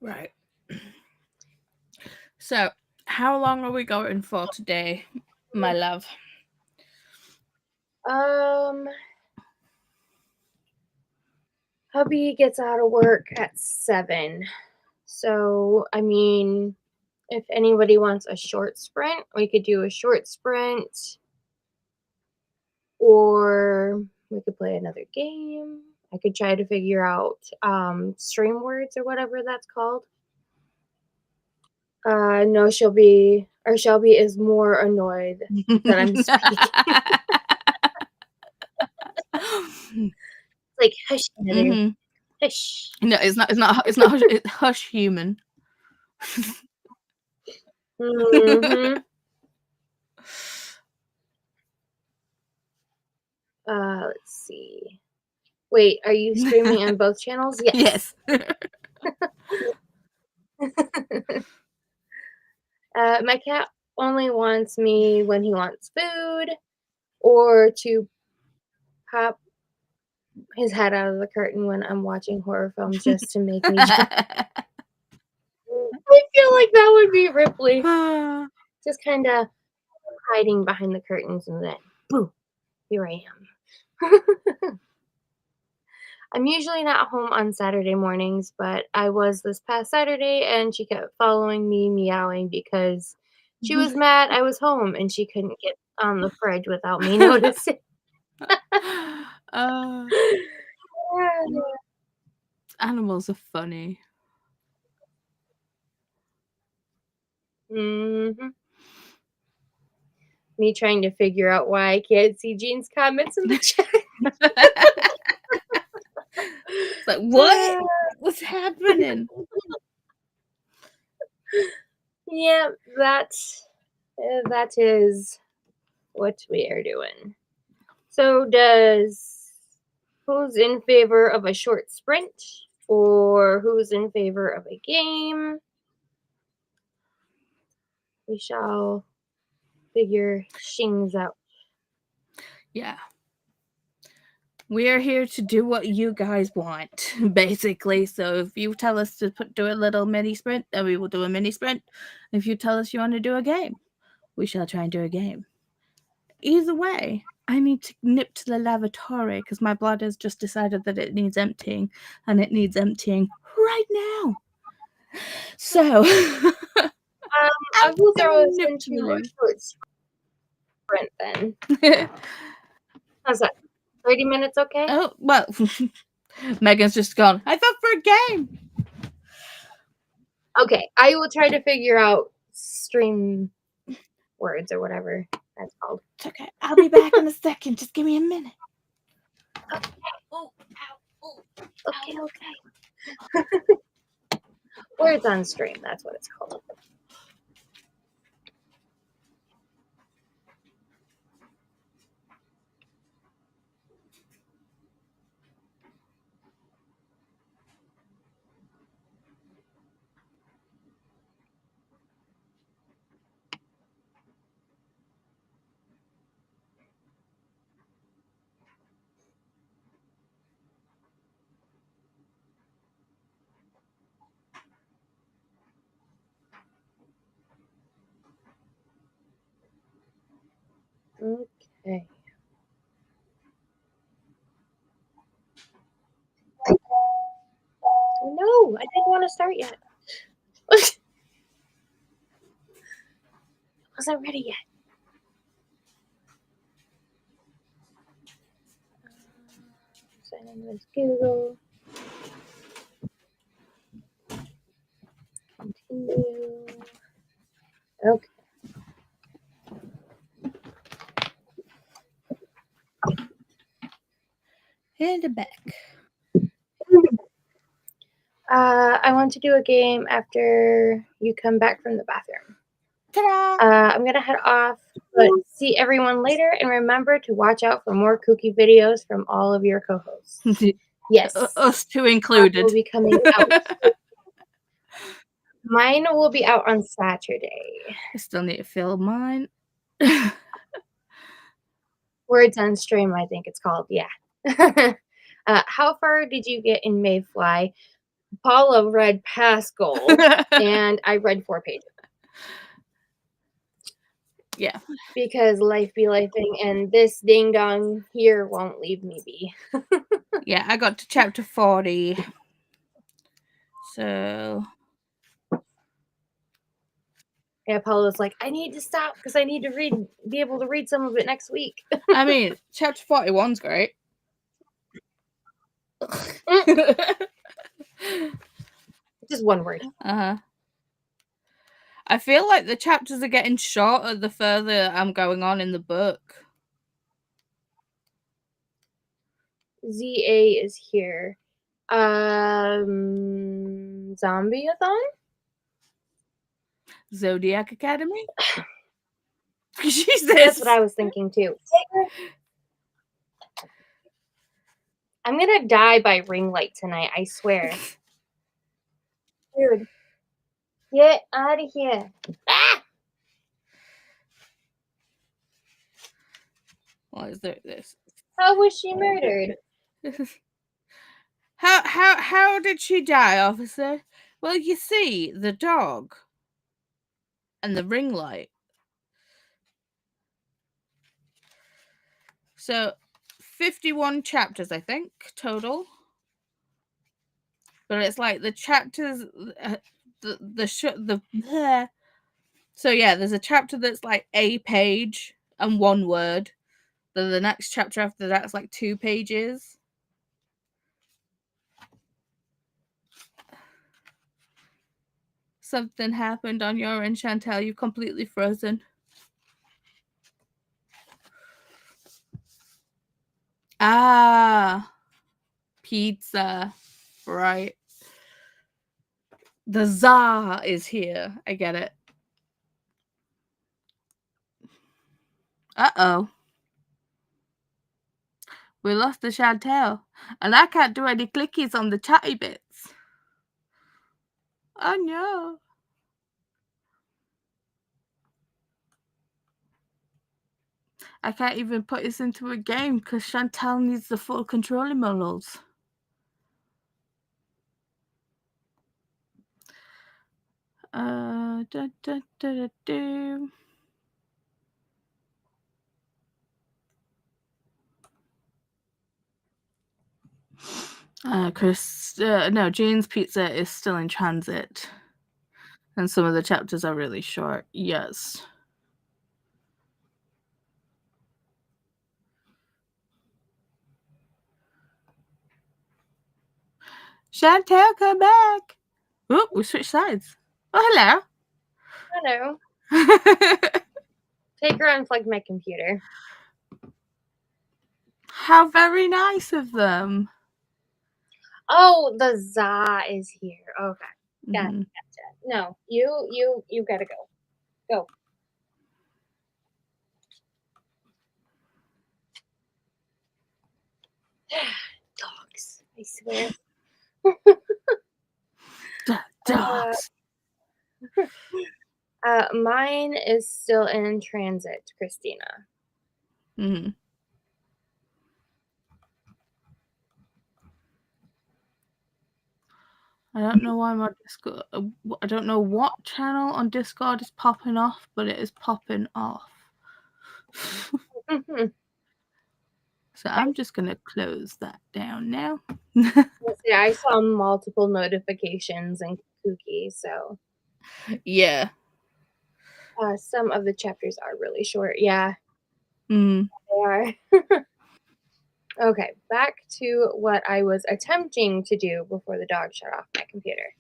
Right. So, how long are we going for today, my love? Hubby gets out of work at 7. So, I mean, if anybody wants a short sprint, we could do a short sprint. Or we could play another game. I could try to figure out stream words or whatever that's called. No, Shelby is more annoyed that I'm speaking. Like, hush, mother. Hush. No, it's not hush, it's hush human. Let's see. Wait, are you streaming on both channels? Yes. My cat only wants me when he wants food or to pop his head out of the curtain when I'm watching horror films just to make me jump. I feel like that would be Ripley. Just kind of hiding behind the curtains, and then, boom, here I am. I'm usually not home on Saturday mornings, but I was this past Saturday, and she kept following me, meowing, because she was mad I was home, and she couldn't get on the fridge without me noticing. Animals are funny. Me trying to figure out why I can't see Jean's comments in the chat. It's like, what? What's happening? Yeah, that is what we are doing. So who's in favor of a short sprint, or who's in favor of a game? We shall figure things out. Yeah. We're here to do what you guys want, basically. So if you tell us to do a little mini sprint, then we will do a mini sprint. If you tell us you want to do a game, we shall try and do a game. Either way, I need to nip to the lavatory because my blood has just decided that it needs emptying, and it needs emptying right now. So I will throw us into a short sprint then. How's that? 30 minutes, okay? Oh, well, Megan's just gone, I thought for a game. Okay, I will try to figure out stream words or whatever that's called. It's okay. I'll be back in a second. Just give me a minute. Okay. Oh, ow, oh, Okay. Words on stream, that's what it's called. Okay. No, I didn't want to start yet. I wasn't ready yet. Let's Google. Continue. Okay. In the back. I want to do a game after you come back from the bathroom. Ta-da! I'm gonna head off, but see everyone later, and remember to watch out for more kooky videos from all of your co-hosts. Yes, Us two included. will be coming out. Mine will be out on Saturday. I still need to film mine. Words on Stream, I think it's called. Yeah. How far did you get in Mayfly? Paula read past goal, and I read 4 pages. Yeah. Because life be lifing, and this ding dong here won't leave me be. Yeah, I got to chapter 40. So. Yeah, Paula's like, I need to stop because I need to be able to read some of it next week. I mean, chapter 41's great. Just one word. I feel like the chapters are getting shorter the further I'm going on in the book. ZA is here. Zombie-a-thon? Zodiac Academy? Jesus. That's what I was thinking too. I'm gonna die by ring light tonight, I swear. Dude. Get out of here. Ah! What is this? How was she murdered? How did she die, officer? Well, you see, the dog and the ring light. So 51 chapters, I think, total. But it's like the chapters, so yeah, there's a chapter that's like a page and 1 word. Then the next chapter after that's like 2 pages. Something happened on your end, Chantal. You're completely frozen. Ah, pizza. Right. The Tsar is here. I get it. Uh-oh. We lost the Chantal. And I can't do any clickies on the chatty bits. Oh, no. I can't even put this into a game because Chantal needs the full controlling models. No, Jane's pizza is still in transit. And some of the chapters are really short. Yes. Chantal, come back. Oh, we switched sides. Oh, hello. Hello. Take her unplugged my computer. How very nice of them. Oh, the Za is here. Okay. Gotcha. Mm-hmm. No, you gotta go. Go. Dogs, I swear. Dogs. Mine is still in transit, Christina. Mm-hmm. I don't know why my Discord. I don't know what channel on Discord is popping off, but it is popping off. So I'm just gonna close that down now. Yeah, I saw multiple notifications and kooky, so Yeah. some of the chapters are really short. Yeah, Mm. they are. Okay, back to what I was attempting to do before the dog shut off my computer.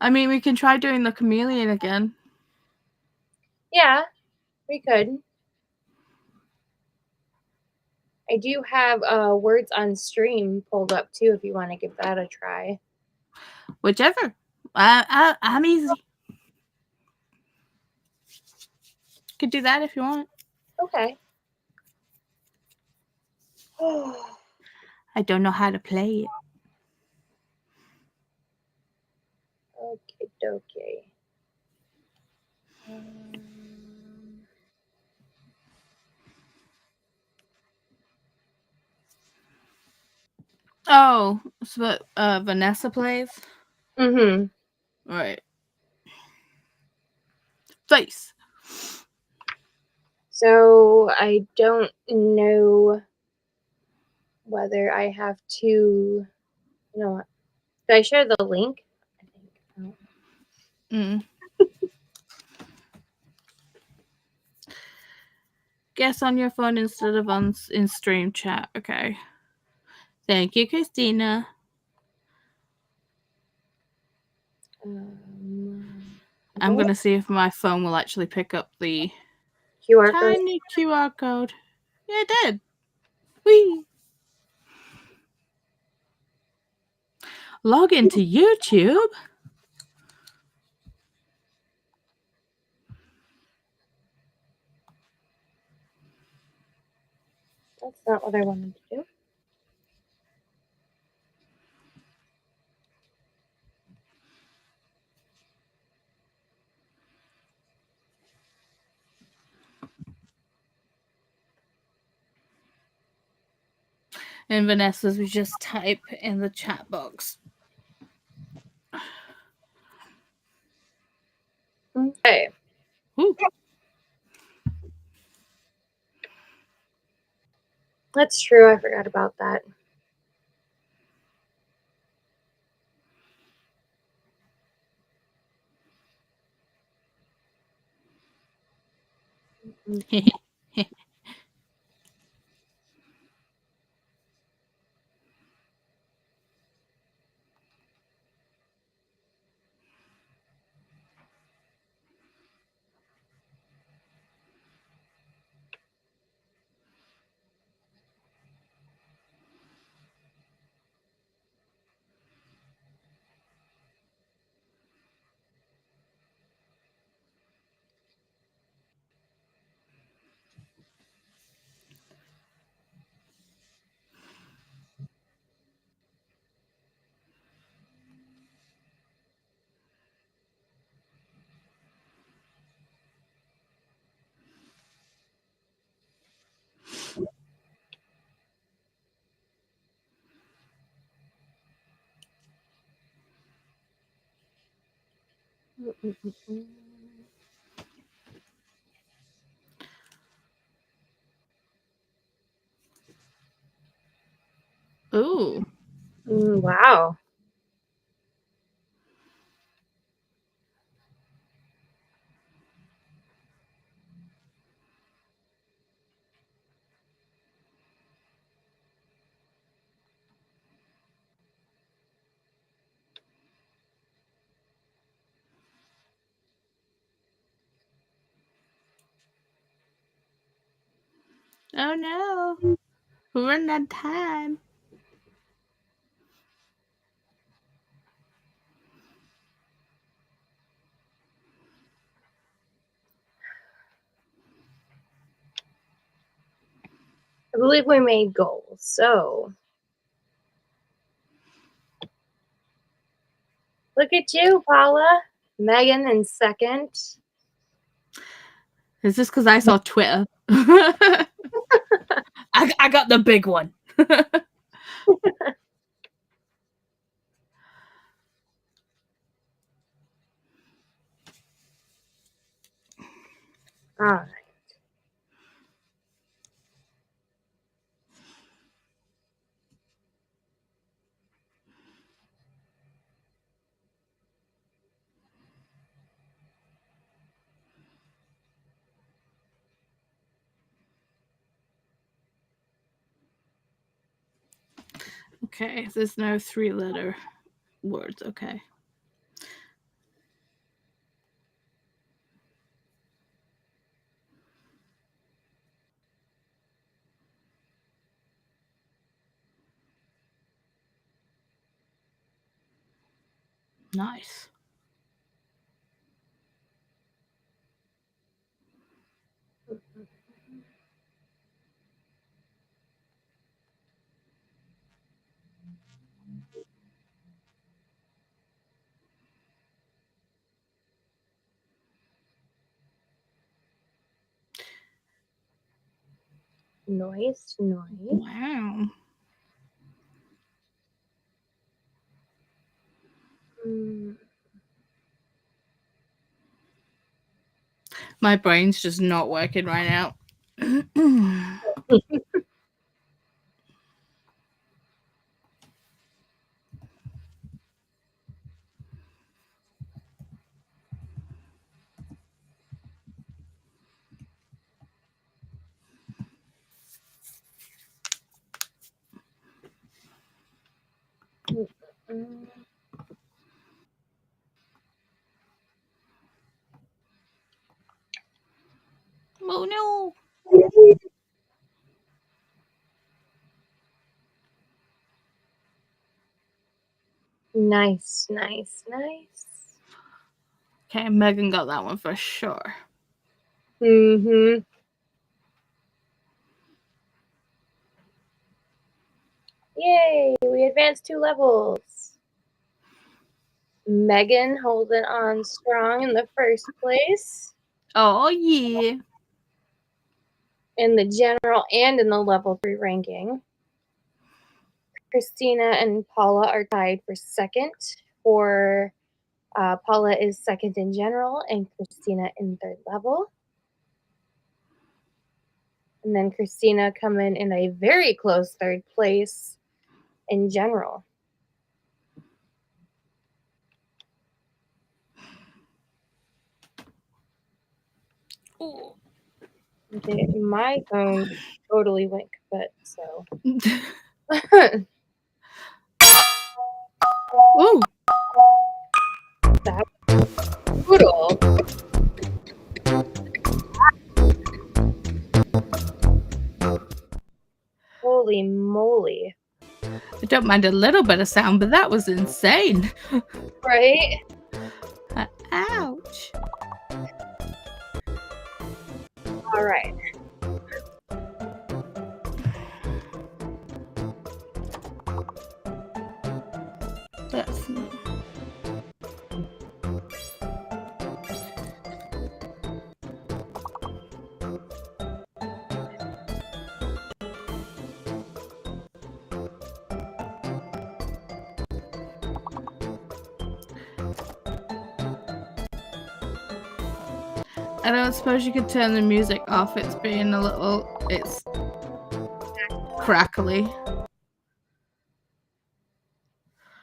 I mean, we can try doing the chameleon again. Yeah, we could. I do have words on stream pulled up too if you want to give that a try. Whichever. I'm easy. Could do that if you want. Okay. I don't know how to play it. Okay, dokie. Oh, it's what Vanessa plays? Mm-hmm. Right. Face. So I don't know whether I have to, you know what? Did I share the link? I think. Guess on your phone instead of in stream chat. Okay. Thank you, Christina. I'm going to see if my phone will actually pick up the QR code. tiny QR code. Yeah, it did. Whee! Log into YouTube. That's not what I wanted to do. And Vanessa's, we just type in the chat box. Okay. Ooh. That's true. I forgot about that. Ooh. Wow. Oh no. We're running out of time. I believe we made goals. So look at you, Paula. Megan in second. Is this because I saw Twitter? I got the big one. All right. Okay, there's no 3-letter words. Okay. Nice. Noise. Wow. My brain's just not working right now. Oh no. Nice. Okay, Megan got that one for sure. Mm-hmm. Yay, we advanced 2 levels. Megan holding on strong in the first place. Oh, yeah. In the general and in the level 3 ranking. Christina and Paula are tied for second. Paula is second in general and Christina in 3rd level. And then Christina coming in a very close 3rd place in general. Oh. Okay, my phone totally went kaput, so. Ooh. That's brutal. Holy moly. I don't mind a little bit of sound, but that was insane. Right? Ouch. All right. That's I don't suppose you could turn the music off. It's being it's crackly.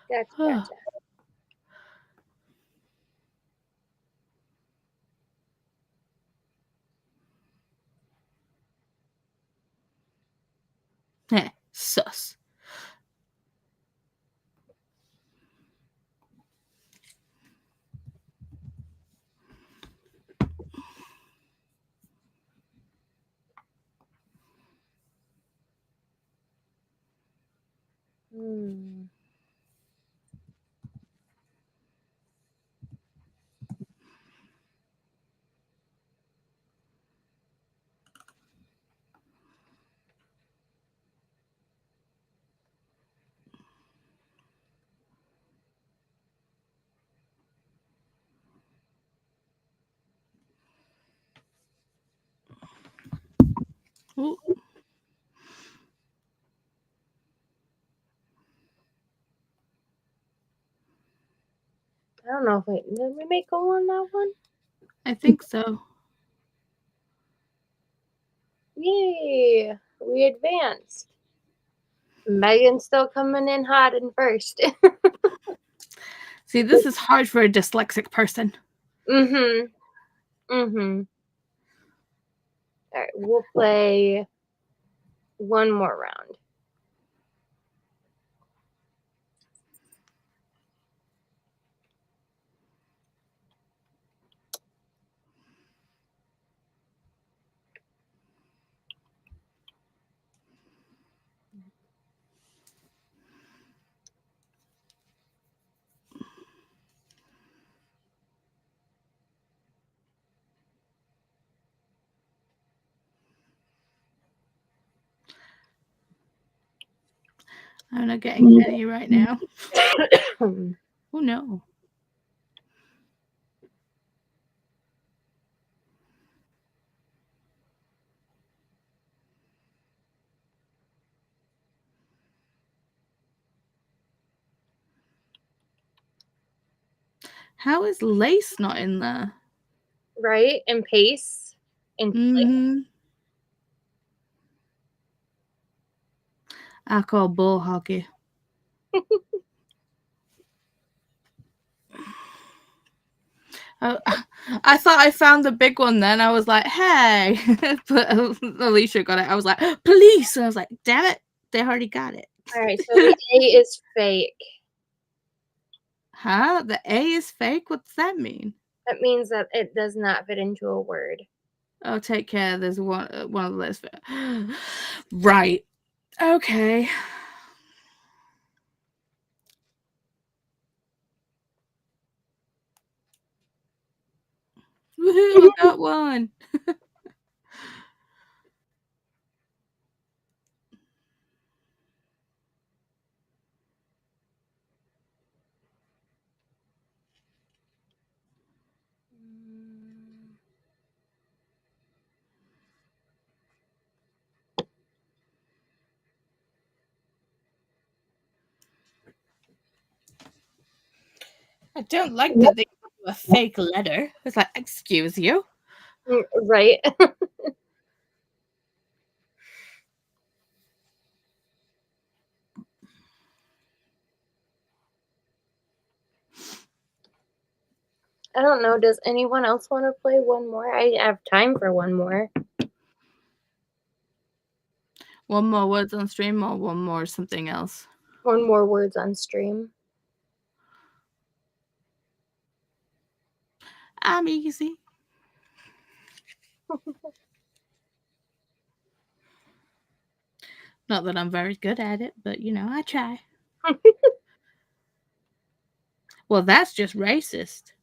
Gotcha. Sus. Ooh. I don't know if did we make goal on that one? I think so. Yay! We advanced. Megan's still coming in hot in first. See, this is hard for a dyslexic person. Mm-hmm. All right, we'll play one more round. I'm not getting any right now. Hmm. Oh no. How is lace not in there? Right? And pace. And Mm-hmm. I call bull hockey. I thought I found the big one then. I was like, hey. But Alicia got it. I was like, police. And I was like, damn it. They already got it. all right, so the A is fake. Huh? The A is fake? What does that mean? That means that it does not fit into a word. Oh, take care. There's one of the list. Right. Okay. Woohoo, I got one. I don't like that they give you a fake letter. It's like, excuse you. Right? I don't know. Does anyone else want to play one more? I have time for one more. One more words on stream or one more something else? One more words on stream. I'm easy. Not that I'm very good at it, but you know, I try. Well, that's just racist.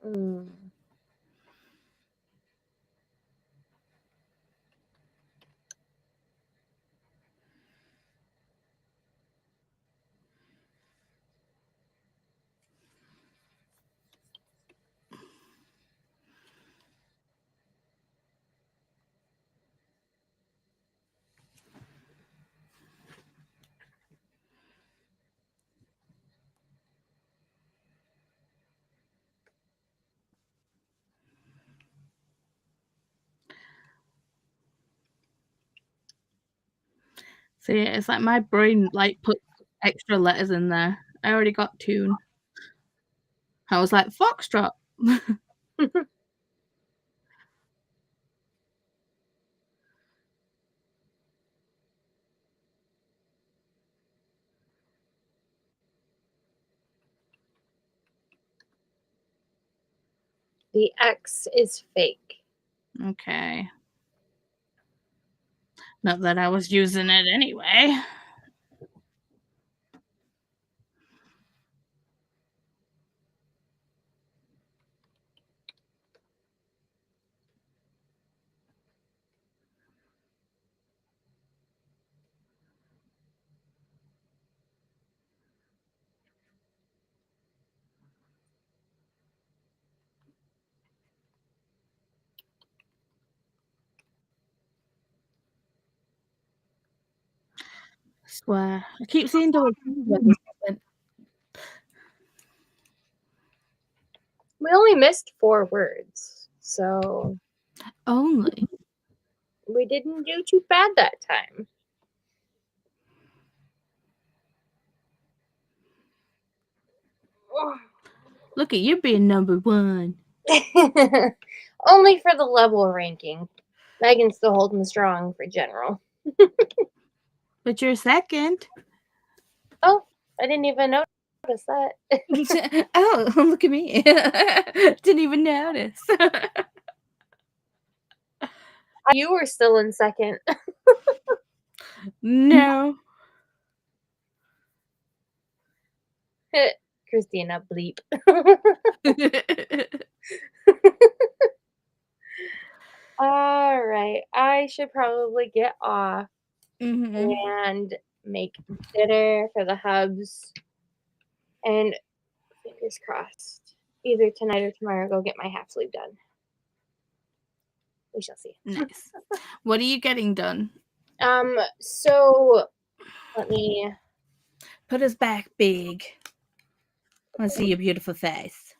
Mm. See, it's like my brain like put extra letters in there. I already got tune. I was like, foxtrot. The X is fake. Okay. Not that I was using it anyway. I swear. I keep seeing double P's. We only missed 4 words, so Only. we didn't do too bad that time. Look at you being number 1. Only for the level ranking. Megan's still holding strong for general. But you're second. Oh, I didn't even notice that. Oh, look at me. Didn't even notice. You were still in second. No. Christina bleep. All right. I should probably get off Mm-hmm. and make dinner for the hubs. And fingers crossed, either tonight or tomorrow, go get my half sleeve done. We shall see. Nice. What are you getting done? So let me put us back big. I want to see your beautiful face.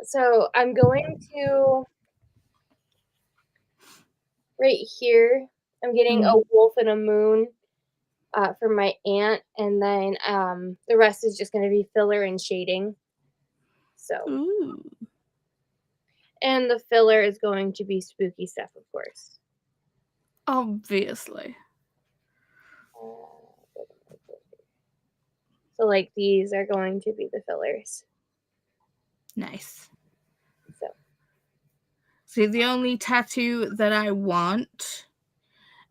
So I'm going to right here. I'm getting a wolf and a moon for my aunt, and then the rest is just going to be filler and shading. So, Ooh. And the filler is going to be spooky stuff, of course. Obviously. So, like, these are going to be the fillers. Nice. So, see, the only tattoo that I want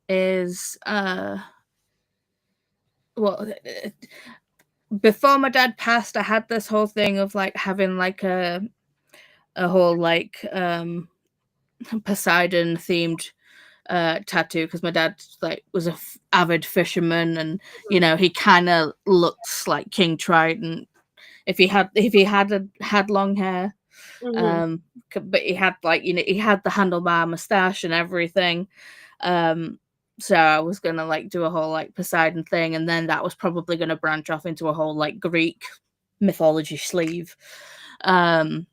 is well, before my dad passed, I had this whole thing of like having like a whole like Poseidon themed tattoo, because my dad like was a avid fisherman, and you know, he kind of looks like King Triton if he had long hair. But he had like, you know, he had the handlebar mustache and everything. So I was gonna like do a whole like Poseidon thing, and then that was probably gonna branch off into a whole like Greek mythology sleeve. But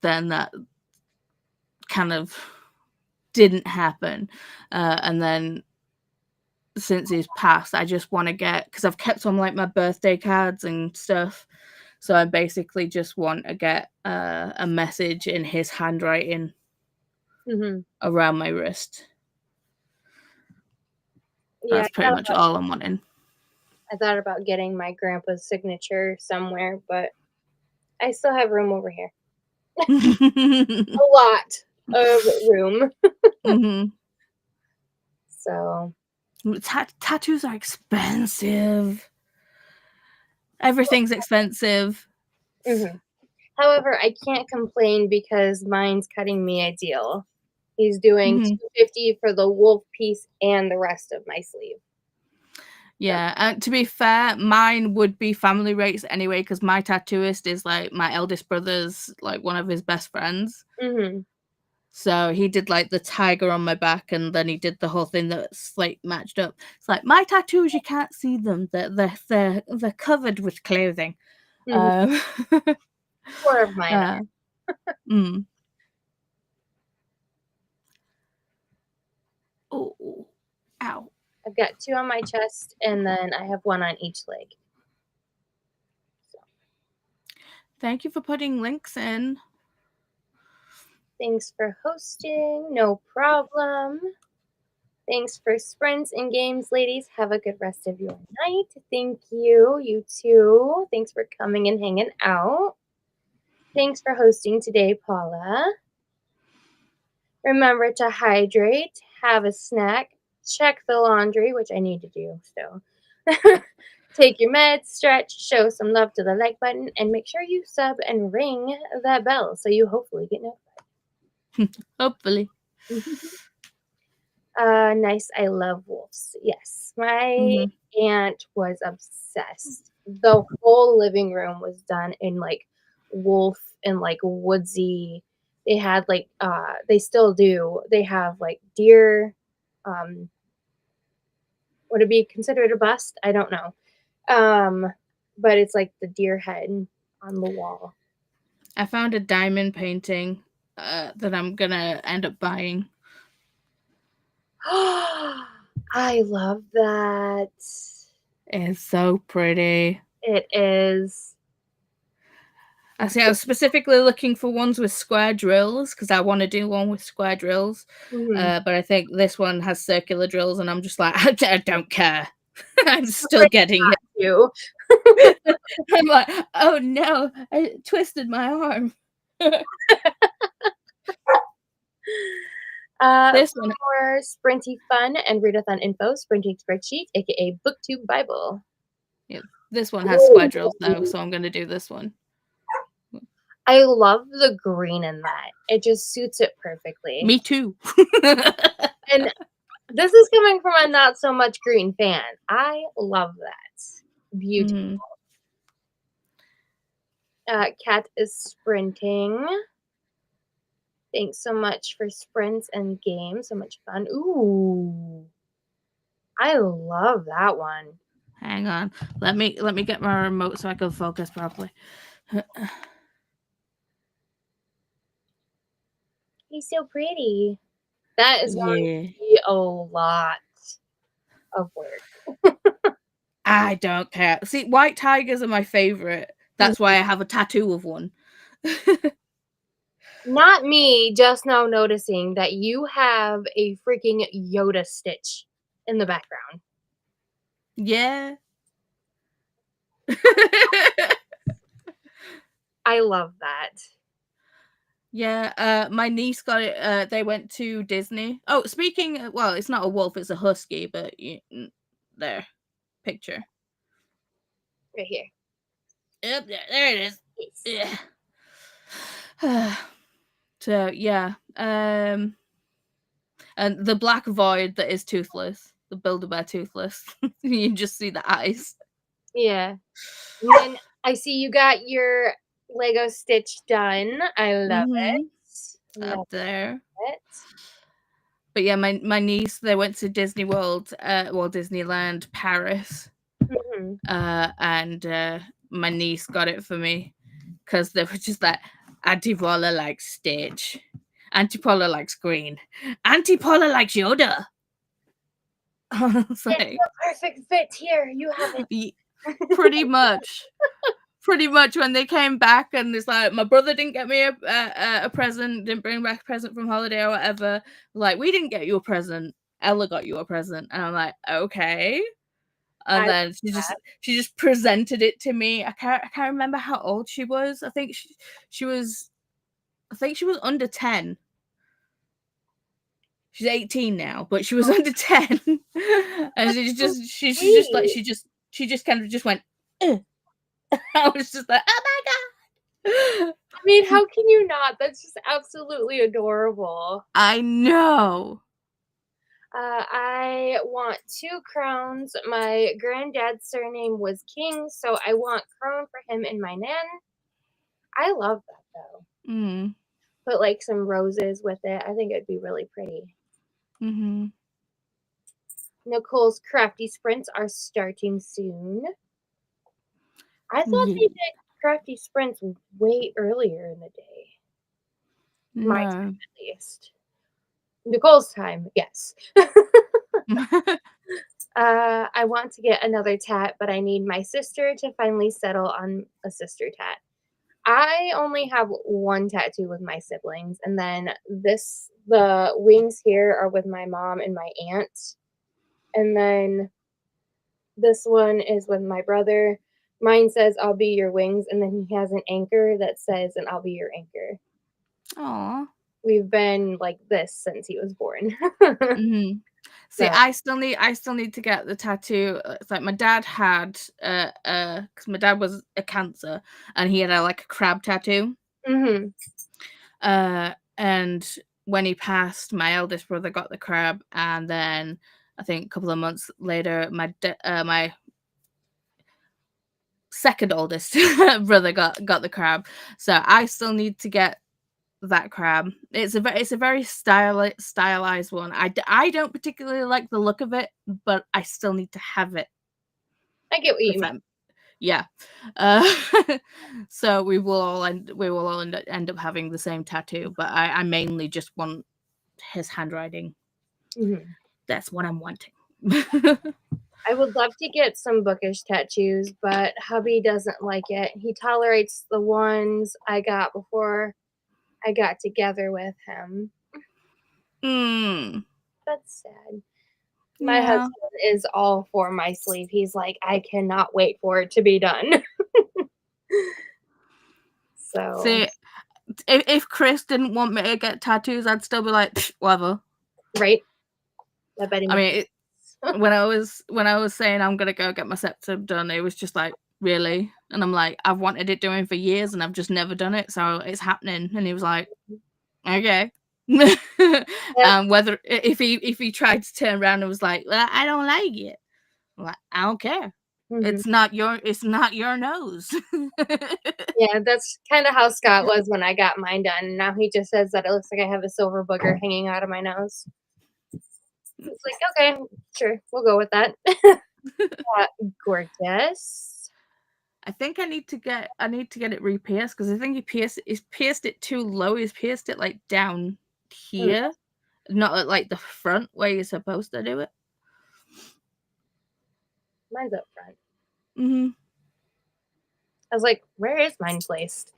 then that kind of didn't happen. And then since he's passed, I just want to get, because I've kept on like my birthday cards and stuff. So I basically just want to get a message in his handwriting around my wrist. Yeah, that's pretty much all I'm wanting. I thought about getting my grandpa's signature somewhere, but I still have room over here. A lot of room. So tattoos are expensive. Everything's expensive. However, I can't complain because mine's cutting me a deal. He's doing $250 for the wolf piece and the rest of my sleeve. Yeah, and to be fair, mine would be family rates anyway, because my tattooist is like my eldest brother's like one of his best friends. So he did like the tiger on my back, and then he did the whole thing that's like matched up. It's like, my tattoos, you can't see them; they're covered with clothing. 4 of mine. Oh, ow! I've got 2 on my chest, and then I have 1 on each leg. So. Thank you for putting links in. Thanks for hosting. No problem. Thanks for sprints and games, ladies. Have a good rest of your night. Thank you. You too. Thanks for coming and hanging out. Thanks for hosting today, Paula. Remember to hydrate, have a snack, check the laundry, which I need to do still. Take your meds, stretch, show some love to the like button, and make sure you sub and ring that bell so you hopefully get notified. Hopefully. Nice. I love wolves. Yes. My aunt was obsessed. The whole living room was done in like wolf and like woodsy. They had like they still do. They have like deer. Would it be considered a bust? I don't know. But it's like the deer head on the wall. I found a diamond painting that I'm gonna end up buying. I love that. It's so pretty. It is. I was specifically looking for ones with square drills, because I want to do one with square drills. But I think this one has circular drills, and I'm just like, I don't care. I'm still getting it. You. I'm like, oh no, I twisted my arm. This one for Sprinty Fun and readathon info, Sprinting Spreadsheet, aka Booktube Bible. Yeah, this one has square drills though, so I'm going to do this one. I love the green in that. It just suits it perfectly. Me too. And this is coming from a not so much green fan. I love that. Beautiful. Cat is sprinting. Thanks so much for sprints and games. So much fun. Ooh. I love that one. Hang on. Let me get my remote so I can focus properly. He's so pretty. That is going to be a lot of work. I don't care. See, white tigers are my favorite. That's why I have a tattoo of one. Not me, just now noticing that you have a freaking Yoda stitch in the background. Yeah. I love that. Yeah, my niece got it. They went to Disney. Oh, speaking, well, it's not a wolf, it's a husky, but there, picture. Right here. Yep, there it is. Yeah. So, yeah. And the black void that is toothless, the Build-A-Bear toothless. You just see the eyes. Yeah. And then I see you got your Lego Stitch done. I love it. Up there. It. But yeah, my niece, they went to Disney World, Disneyland Paris. And my niece got it for me because they were just like, Auntie Paula likes Stitch, Auntie Paula likes green, Auntie Paula likes Yoda. It's like, the perfect fit here. You have it. Pretty much. Pretty much when they came back and it's like, my brother didn't get me a present, didn't bring back a present from holiday or whatever. Like, we didn't get you a present. Ella got you a present. And I'm like, okay. And then she just presented it to me. I can't remember how old she was. I think she was under 10. She's 18 now, but she was under 10. And she just kind of just went, ugh. I was just like, oh my god. I mean, how can you not? That's just absolutely adorable. I know. I want 2 crowns. My granddad's surname was King, so I want crown for him and my nan. I love that though. Put like some roses with it. I think it'd be really pretty. Nicole's crafty sprints are starting soon. I thought they did crafty sprints way earlier in the day. My time, at least. Nicole's time, yes. I want to get another tat, but I need my sister to finally settle on a sister tat. I only have one tattoo with my siblings, and then the wings here are with my mom and my aunt. And then this one is with my brother. Mine says, I'll be your wings, and then he has an anchor that says, and I'll be your anchor. Aww. We've been like this since he was born. See, I still need to get the tattoo. It's like my dad had, because my dad was a Cancer, and he had a crab tattoo. And when he passed, my eldest brother got the crab, and then I think a couple of months later, my second oldest brother got the crab. So I still need to get that crab. It's a very stylized one. I don't particularly like the look of it, but I still need to have it. I get what you mean. Yeah. So we will all end up having the same tattoo, but I mainly just want his handwriting. That's what I'm wanting. I would love to get some bookish tattoos, but hubby doesn't like it. He tolerates the ones I got before I got together with him. That's sad. My husband is all for my sleeve. He's like, I cannot wait for it to be done. So, see, if Chris didn't want me to get tattoos, I'd still be like, whatever. Right? I mean, when I was saying I'm gonna go get my septum done, it was just like, really? And I'm like, I've wanted it doing for years and I've just never done it. So it's happening. And he was like, okay. Whether if he tried to turn around and was like, well, I don't like it. I'm like, I don't care. It's not your nose. Yeah, that's kind of how Scott was when I got mine done. And now he just says that it looks like I have a silver booger hanging out of my nose. It's like, okay, sure, we'll go with that. Gorgeous. I think I need to get it re-pierced because I think he's pierced it too low. He's pierced it like down here, not at like the front where you're supposed to do it. Mine's up front. Mm-hmm. I was like, where is mine placed?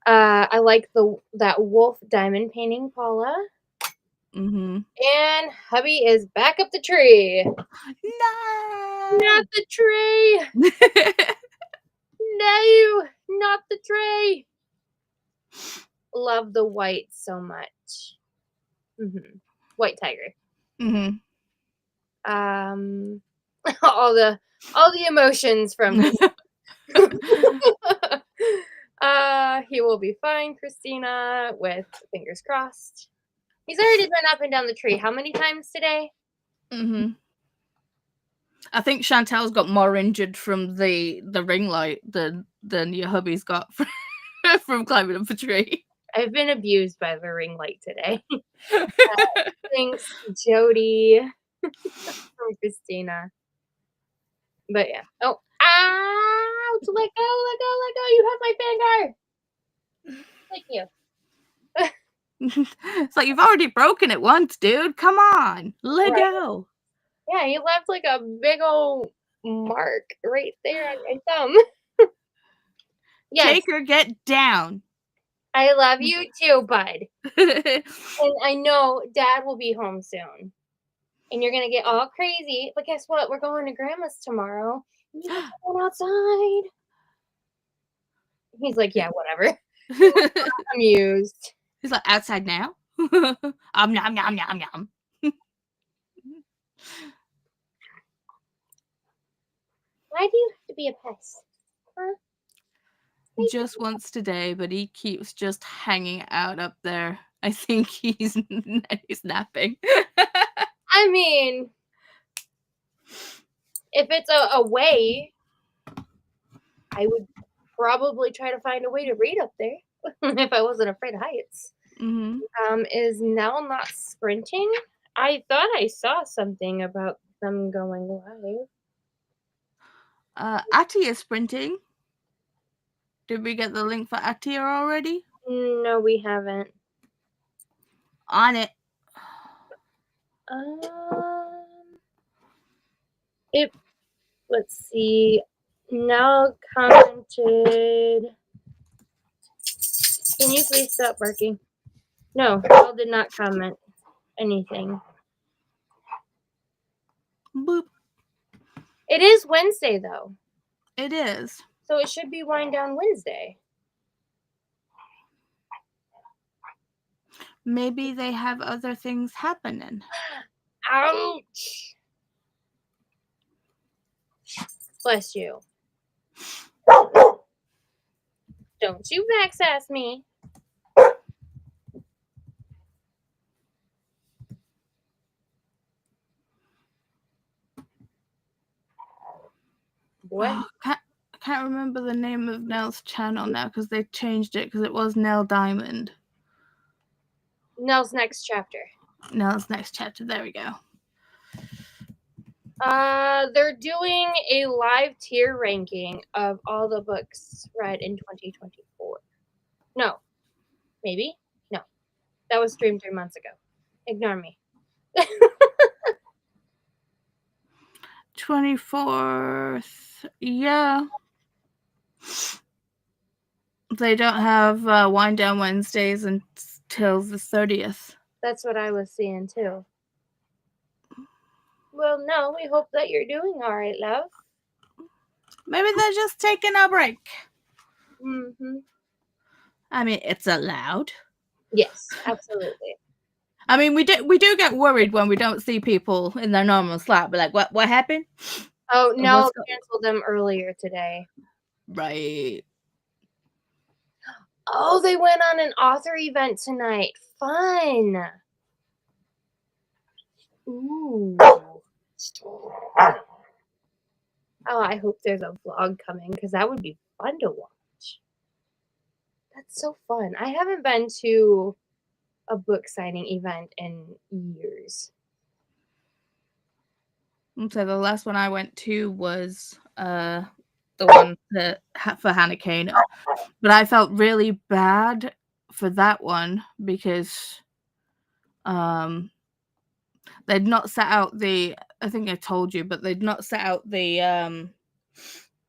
I like that wolf diamond painting, Paula. Mm-hmm. And hubby is back up the tree. No, not the tree. No, not the tree. Love the white so much. White tiger. All the emotions from. He will be fine, Christina, with fingers crossed. He's already been up and down the tree. How many times today? I think Chantel's got more injured from the ring light than your hubby's got from climbing up a tree. I've been abused by the ring light today. Thanks, Jody, from Christina. But yeah. Oh, ouch! Let go! You have my finger. Thank you. It's like, you've already broken it once, dude. Come on, let go. Yeah, you left like a big old mark right there on my thumb. Yes. Shaker, get down. I love you too, bud. And I know Dad will be home soon. And you're going to get all crazy. But guess what? We're going to Grandma's tomorrow. You guys are going outside. He's like, yeah, whatever. I'm amused. He's like, outside now? Nom, nom, nom, nom. Why do you have to be a pest? Huh? Just once today, but he keeps just hanging out up there. I think he's napping. I mean, if it's a way, I would probably try to find a way to read up there if I wasn't afraid of heights. Is Nell not sprinting? I thought I saw something about them going live. Atty is sprinting. Did we get the link for Atty already? No, we haven't. On it. Let's see. Nell commented. Can you please stop barking? No, Nell did not comment anything. Boop. It is Wednesday, though. It is. So it should be Wind Down Wednesday. Maybe they have other things happening. Ouch. Bless you. Don't you vex ass me. What? I can't remember the name of Nell's channel now because they changed it because it was Nell Diamond. Nell's Next Chapter. Nell's Next Chapter. There we go. They're doing a live tier ranking of all the books read in 2024. No. Maybe? No. That was streamed 3 months ago. Ignore me. 24th. Yeah. They don't have Wind Down Wednesdays until the 30th. That's what I was seeing too. Well, no, we hope that you're doing all right, love. Maybe they're just taking a break. I mean, it's allowed. Yes, absolutely. I mean, we do get worried when we don't see people in their normal slot. But like, what happened? Oh, no, What's got- canceled them earlier today. Right. Oh, they went on an author event tonight. Fun. Ooh. Oh, I hope there's a vlog coming because that would be fun to watch. That's so fun. I haven't been to a book signing event in years. So the last one I went to was the one for Hannah Kane, but I felt really bad for that one because they'd not set out the, I think I told you, but they'd not set out the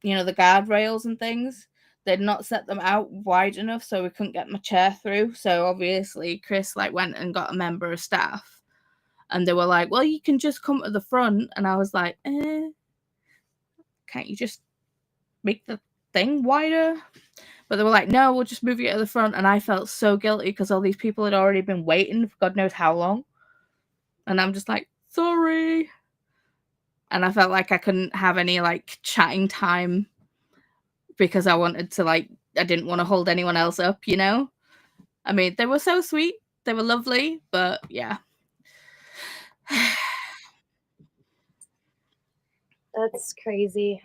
the guardrails and things. They'd not set them out wide enough, so we couldn't get my chair through. So obviously Chris went and got a member of staff, and they were like, well, you can just come to the front. And I was like, can't you just make the thing wider? But they were like, no, we'll just move you to the front. And I felt so guilty because all these people had already been waiting for God knows how long. And I'm just like, sorry. And I felt like I couldn't have any chatting time because I wanted to I didn't want to hold anyone else up, I mean, they were so sweet. They were lovely, but yeah. That's crazy.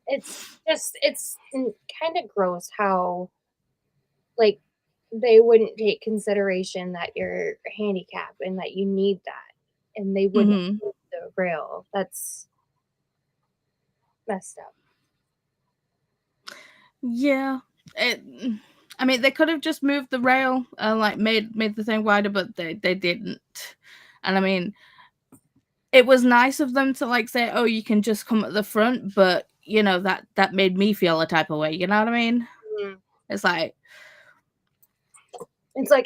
It's kind of gross how they wouldn't take consideration that you're handicapped and that you need that, and they wouldn't move the rail. That's messed up. Yeah. I mean, they could have just moved the rail and made the thing wider, but they didn't. And I mean, it was nice of them to say, oh, you can just come at the front, but that made me feel a type of way, you know what I mean? It's like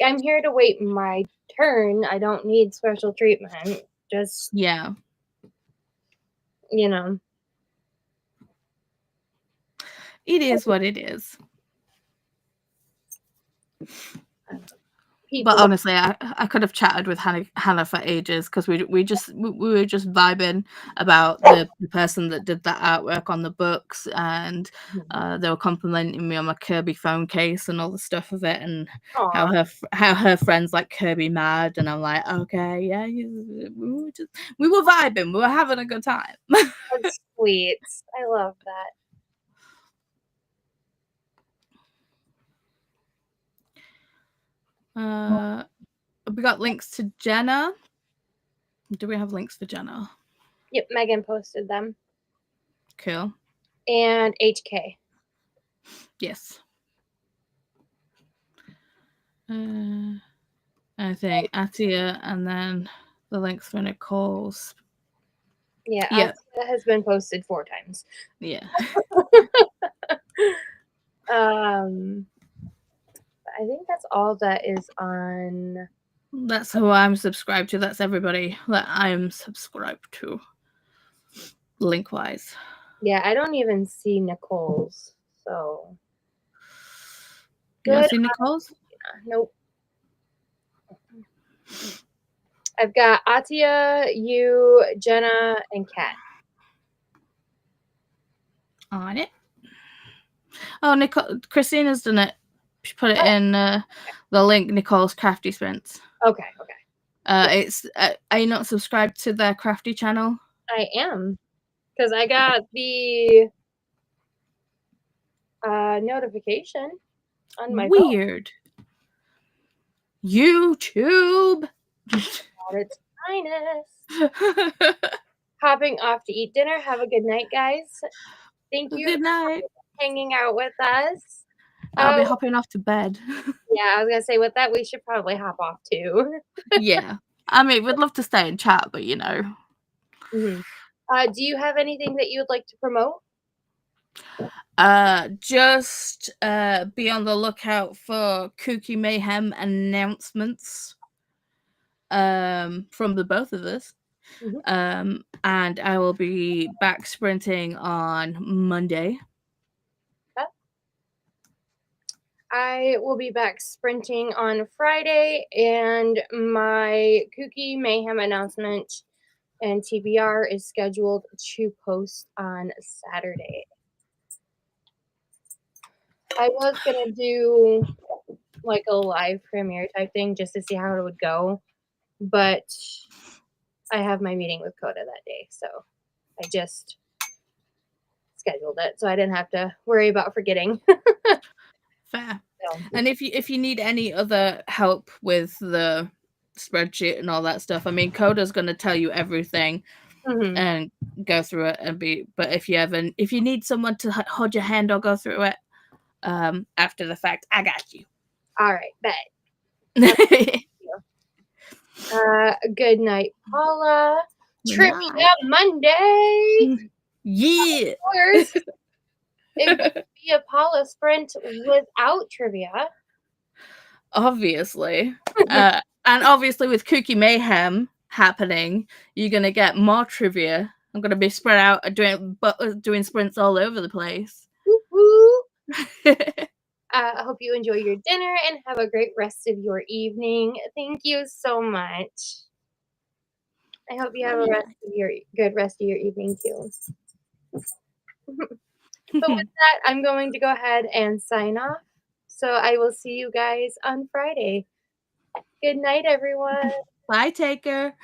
I'm here to wait my turn. I don't need special treatment. Just yeah. It is what it is. But honestly, I could have chatted with Hannah for ages because we were just vibing about the person that did that artwork on the books, and they were complimenting me on my Kirby phone case and all the stuff of it, and how her friends like Kirby mad, and I'm like, okay, yeah, we were vibing, we were having a good time. That's sweet. I love that. We got links to Jenna. Do we have links for Jenna? Yep, Megan posted them. Cool. And HK. Yes. I think Atia, and then the links for Nicole's. Yeah, Atia has been posted 4 times. Yeah. I think that's all that is on. That's who I'm subscribed to. That's everybody that I'm subscribed to, link-wise. Yeah, I don't even see Nicole's, so. You don't see Nicole's? Nope. I've got Atia, you, Jenna, and Kat. On it. Oh, Nicole, Christina's done it. She put it in the link, Nicole's Crafty Sprints. Okay. It's are you not subscribed to their crafty channel? I am, because I got the notification on my Weird. Phone. YouTube. At its finest. Hopping off to eat dinner. Have a good night, guys. Thank you Good night. for hanging out with us. I'll be hopping off to bed. Yeah, I was gonna say with that we should probably hop off too. Yeah, I mean, we'd love to stay and chat, but Do you have anything that you would like to promote? Just be on the lookout for Kooky Mayhem announcements from the both of us. And I will be back sprinting on Monday. I will be back sprinting on Friday, and my Kooky Mayhem announcement and TBR is scheduled to post on Saturday. I was gonna do like a live premiere type thing just to see how it would go, but I have my meeting with Coda that day, so I just scheduled it so I didn't have to worry about forgetting. Fair. So. And if you need any other help with the spreadsheet and all that stuff, I mean, Coda's going to tell you everything and go through it but if you need someone to hold your hand or go through it after the fact, I got you. All right, bet. Good night, Paula. Trivia Monday. Yeah. Of course, it would be a Paula sprint without trivia. Obviously. And obviously with Kooky Mayhem happening, you're going to get more trivia. I'm going to be spread out doing sprints all over the place. Woo-hoo. I hope you enjoy your dinner and have a great rest of your evening. Thank you so much. I hope you have a good rest of your evening too. But with that, I'm going to go ahead and sign off. So I will see you guys on Friday. Good night, everyone. Bye, Taker.